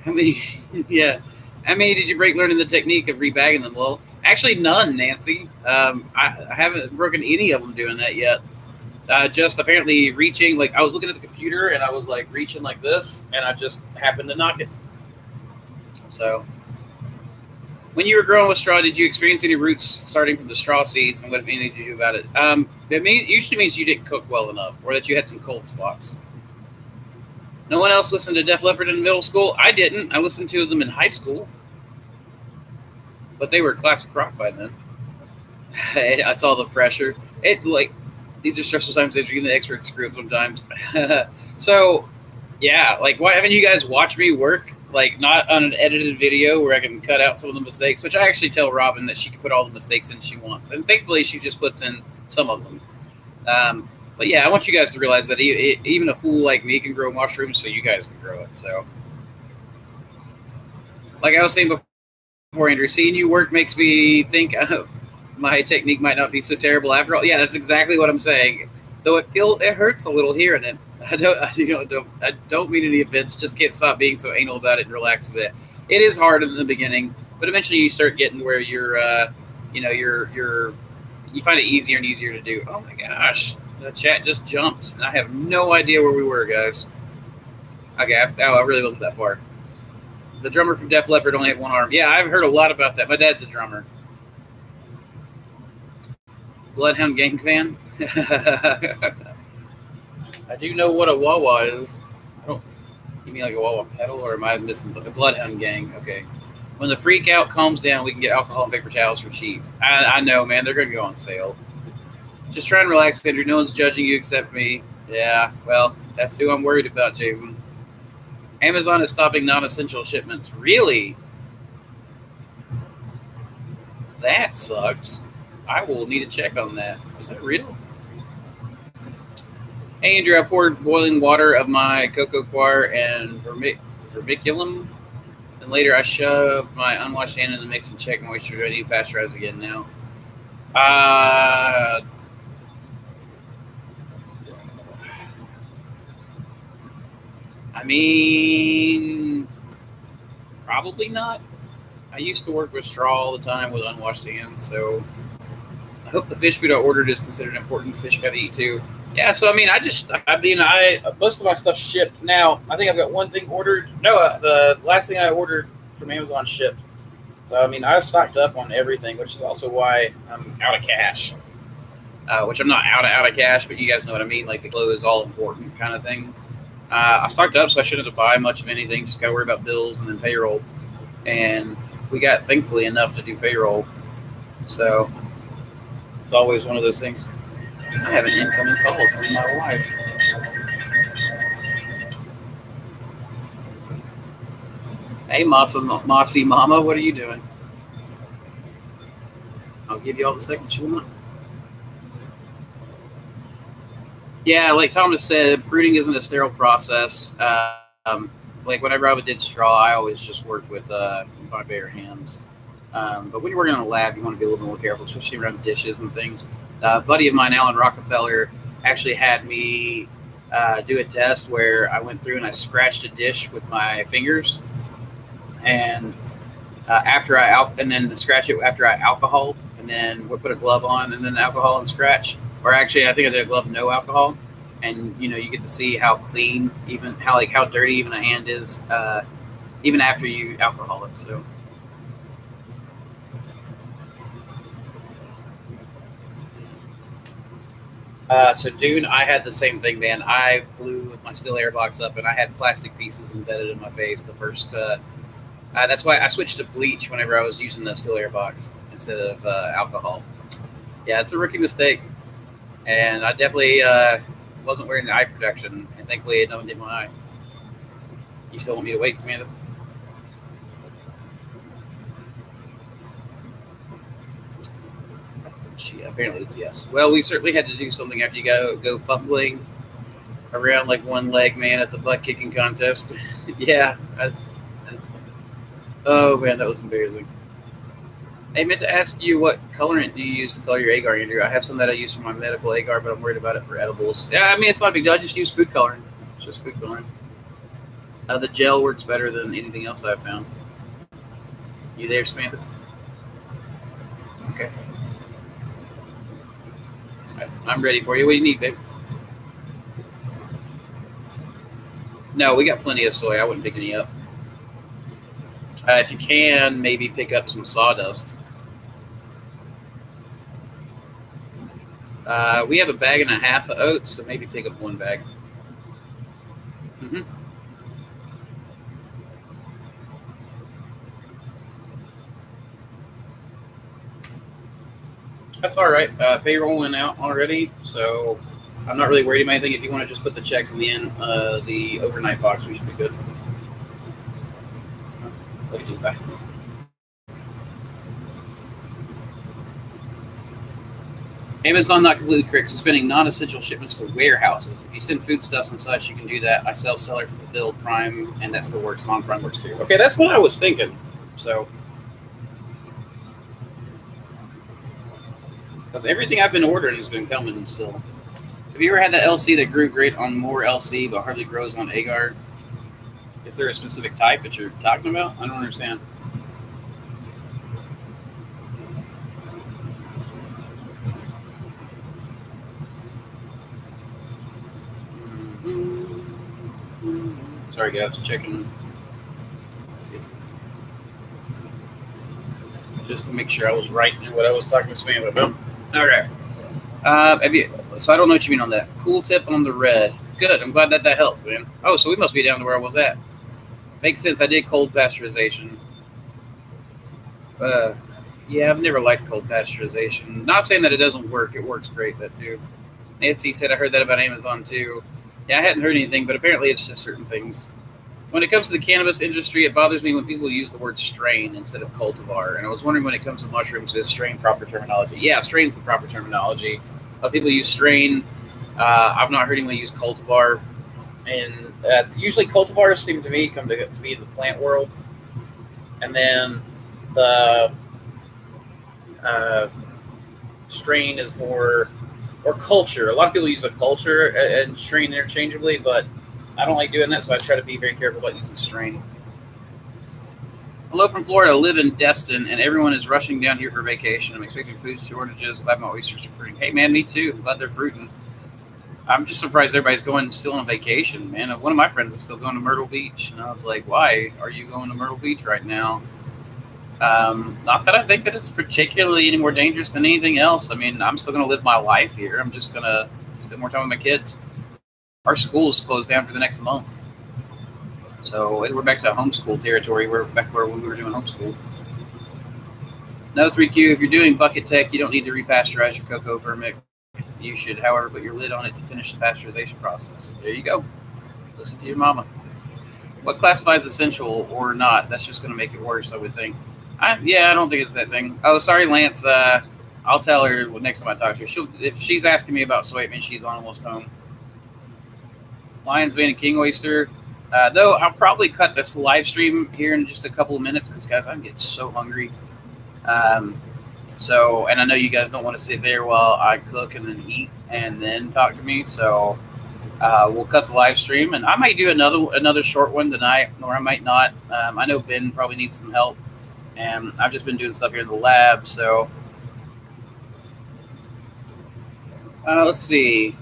Speaker 1: How many? Yeah. How many did you break learning the technique of rebagging them? Well, actually none, Nancy. I haven't broken any of them doing that yet. Just apparently reaching, like I was looking at the computer and I was like reaching like this and I just happened to knock it. So when you were growing with straw, did you experience any roots starting from the straw seeds, and what, if anything, did you do about it? It usually means you didn't cook well enough or that you had some cold spots. No one else listened to Def Leppard in middle school? I didn't. I listened to them in high school. But they were classic rock by then. That's all the pressure. These are stressful times. Even the experts screw up sometimes. So, yeah, like, why haven't you guys watched me work? Like, not on an edited video where I can cut out some of the mistakes, which I actually tell Robin that she can put all the mistakes in she wants. And thankfully, she just puts in some of them. But yeah, I want you guys to realize that even a fool like me can grow mushrooms, so you guys can grow it. So, like I was saying before, Andrew, seeing you work makes me think my technique might not be so terrible after all. Yeah, that's exactly what I'm saying. Though it hurts a little hearing it. I don't mean any offense. Just can't stop being so anal about it and relax a bit. It is hard in the beginning, but eventually you start getting where you find it easier and easier to do. Oh my gosh, the chat just jumped, and I have no idea where we were, guys. Okay, I really wasn't that far. The drummer from Def Leppard only had one arm. Yeah, I've heard a lot about that. My dad's a drummer. Bloodhound Gang fan. I do know what a Wawa is. I don't. You mean like a Wawa pedal, or am I missing something? Bloodhound Gang. Okay. When the freak out calms down, we can get alcohol and paper towels for cheap. I know, man. They're going to go on sale. Just try and relax, Andrew. No one's judging you except me. Yeah, well, that's who I'm worried about, Jason. Amazon is stopping non-essential shipments. Really? That sucks. I will need to check on that. Is that real? Hey, Andrew, I poured boiling water of my cocoa coir and vermiculum. Then later I shoved my unwashed hand in the mix and checked moisture. Do I need to pasteurize again now? I mean, probably not. I used to work with straw all the time with unwashed hands, so I hope the fish food I ordered is considered important. Fish got to eat too. Yeah, so I mean, I most of my stuff shipped now. I think I've got one thing ordered. No, the last thing I ordered from Amazon shipped. So I mean, I was stocked up on everything, which is also why I'm out of cash. Which I'm not out of cash, but you guys know what I mean. Like the glue is all important kind of thing. I stocked up, so I shouldn't have to buy much of anything. Just got to worry about bills and then payroll. And we got thankfully enough to do payroll. So it's always one of those things. I have an incoming call from my wife. Hey, Mossy Mama, what are you doing? I'll give you all the seconds you want. Yeah, like Thomas said, fruiting isn't a sterile process. Like whenever I did straw, I always just worked with my bare hands. But when you're working in a lab, you want to be a little bit more careful, especially around dishes and things. A buddy of mine, Alan Rockefeller, actually had me do a test where I went through and I scratched a dish with my fingers, and then scratch it after I alcoholed, and then we put a glove on, and then alcohol and scratch. Or actually, I think I did a glove no alcohol, and you get to see how clean, even how dirty even a hand is, even after you alcohol it. So. So Dune, I had the same thing, man. I blew my still air box up, and I had plastic pieces embedded in my face. The first, that's why I switched to bleach whenever I was using the still air box instead of alcohol. Yeah, it's a rookie mistake, and I definitely wasn't wearing the eye protection, and thankfully it don't hit my eye. You still want me to wait, Samantha? Apparently it's yes. Well, we certainly had to do something after you go fumbling around like one leg man at the butt kicking contest. Yeah. Oh man, that was embarrassing. I meant to ask you, what colorant do you use to color your agar, Andrew? I have some that I use for my medical agar, but I'm worried about it for edibles. Yeah, I mean it's not a big deal. I just use food coloring. It's just food coloring. The gel works better than anything else I've found. You there, Samantha? Okay. I'm ready for you. What do you need, babe? No, we got plenty of soy. I wouldn't pick any up. If you can, maybe pick up some sawdust. We have a bag and a half of oats, so maybe pick up one bag. Mm-hmm. That's all right. Payroll went out already, so I'm not really worried about anything. If you want to just put the checks in the overnight box, we should be good. Love you too. Bye. Amazon not completely correct. Suspending non-essential shipments to warehouses. If you send foodstuffs and such, you can do that. I sell seller fulfilled Prime, and that still works. Non-Prime works too. Okay, that's what I was thinking. So, because everything I've been ordering has been coming still. Have you ever had that LC that grew great on more LC but hardly grows on agar? Is there a specific type that you're talking about? I don't understand. Sorry, guys, checking. Let's see. Just to make sure I was right in what I was talking to Samantha about. Okay. Have you? So I don't know what you mean on that. Cool tip on the red. Good. I'm glad that helped, man. Oh, so we must be down to where I was at. Makes sense. I did cold pasteurization. Uh, yeah, I've never liked cold pasteurization. Not saying that it doesn't work. It works great, that too. Nancy said I heard that about Amazon too. Yeah, I hadn't heard anything, but apparently it's just certain things. When it comes to the cannabis industry, it bothers me when people use the word strain instead of cultivar. And I was wondering when it comes to mushrooms, is strain proper terminology? Yeah, strain's the proper terminology. A lot of people use strain. I've not heard anyone use cultivar. And usually cultivars seem to me come to be in the plant world. And then the strain is more, or culture. A lot of people use a culture and strain interchangeably, but I don't like doing that, so I try to be very careful about using strain. Hello from Florida. I live in Destin, and everyone is rushing down here for vacation. I'm expecting food shortages. Glad my oysters are fruiting. Hey, man, me too. I'm glad they're fruiting. I'm just surprised everybody's going still on vacation, man. One of my friends is still going to Myrtle Beach, and I was like, why are you going to Myrtle Beach right now? Not that I think that it's particularly any more dangerous than anything else. I mean, I'm still going to live my life here. I'm just going to spend more time with my kids. Our school's closed down for the next month. So we're back to homeschool territory. We're back where we were doing homeschool. No 3Q, if you're doing bucket tech, you don't need to repasteurize your cocoa vermic. You should, however, put your lid on it to finish the pasteurization process. There you go. Listen to your mama. What classifies essential or not? That's just going to make it worse, I would think. I don't think it's that thing. Oh, sorry, Lance. I'll tell her next time I talk to her. If she's asking me about soy, it means she's almost home. Lions, Bane, and King Oyster. Though I'll probably cut this live stream here in just a couple of minutes because, guys, I'm getting so hungry. And I know you guys don't want to sit there while I cook and then eat and then talk to me. So we'll cut the live stream, and I might do another short one tonight, or I might not. I know Ben probably needs some help, and I've just been doing stuff here in the lab. So let's see.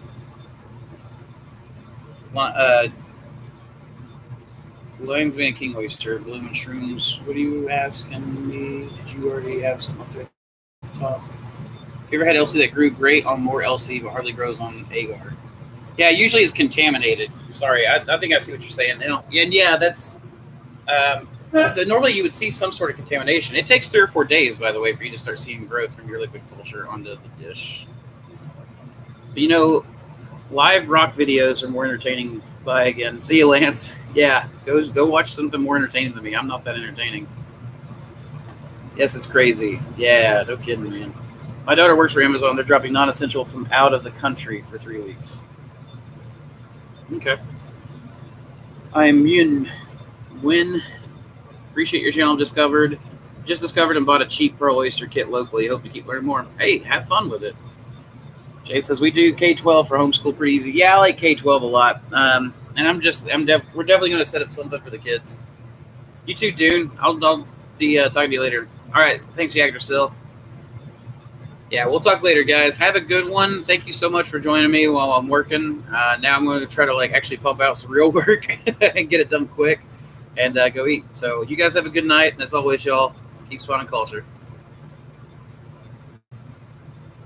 Speaker 1: Lions, Bane, King Oyster, Bloom and Shrooms. What are you asking me? Did you already have something up there at the top? Have you ever had LC that grew great on more LC but hardly grows on agar? Yeah, usually it's contaminated. Sorry, I think I see what you're saying now. And yeah, that's normally you would see some sort of contamination. It takes 3 or 4 days, by the way, for you to start seeing growth from your liquid culture onto the dish. But, live rock videos are more entertaining. Bye again. See you, Lance. Yeah, go watch something more entertaining than me. I'm not that entertaining. Yes, it's crazy. Yeah, no kidding, man. My daughter works for Amazon. They're dropping non-essential from out of the country for 3 weeks. Okay. I'm Yun Win. Appreciate your channel. Just discovered and bought a cheap pearl oyster kit locally. Hope to keep learning more. Hey, have fun with it. Jade says we do K-12 for homeschool pretty easy. Yeah, I like K-12 a lot. And we're definitely going to set up something for the kids. You too, Dune. I'll be talking to you later. All right. Thanks, Yggdrasil. Yeah, we'll talk later, guys. Have a good one. Thank you so much for joining me while I'm working. Now I'm going to try to actually pump out some real work and get it done quick and go eat. So you guys have a good night. And as always, y'all, keep spawning culture.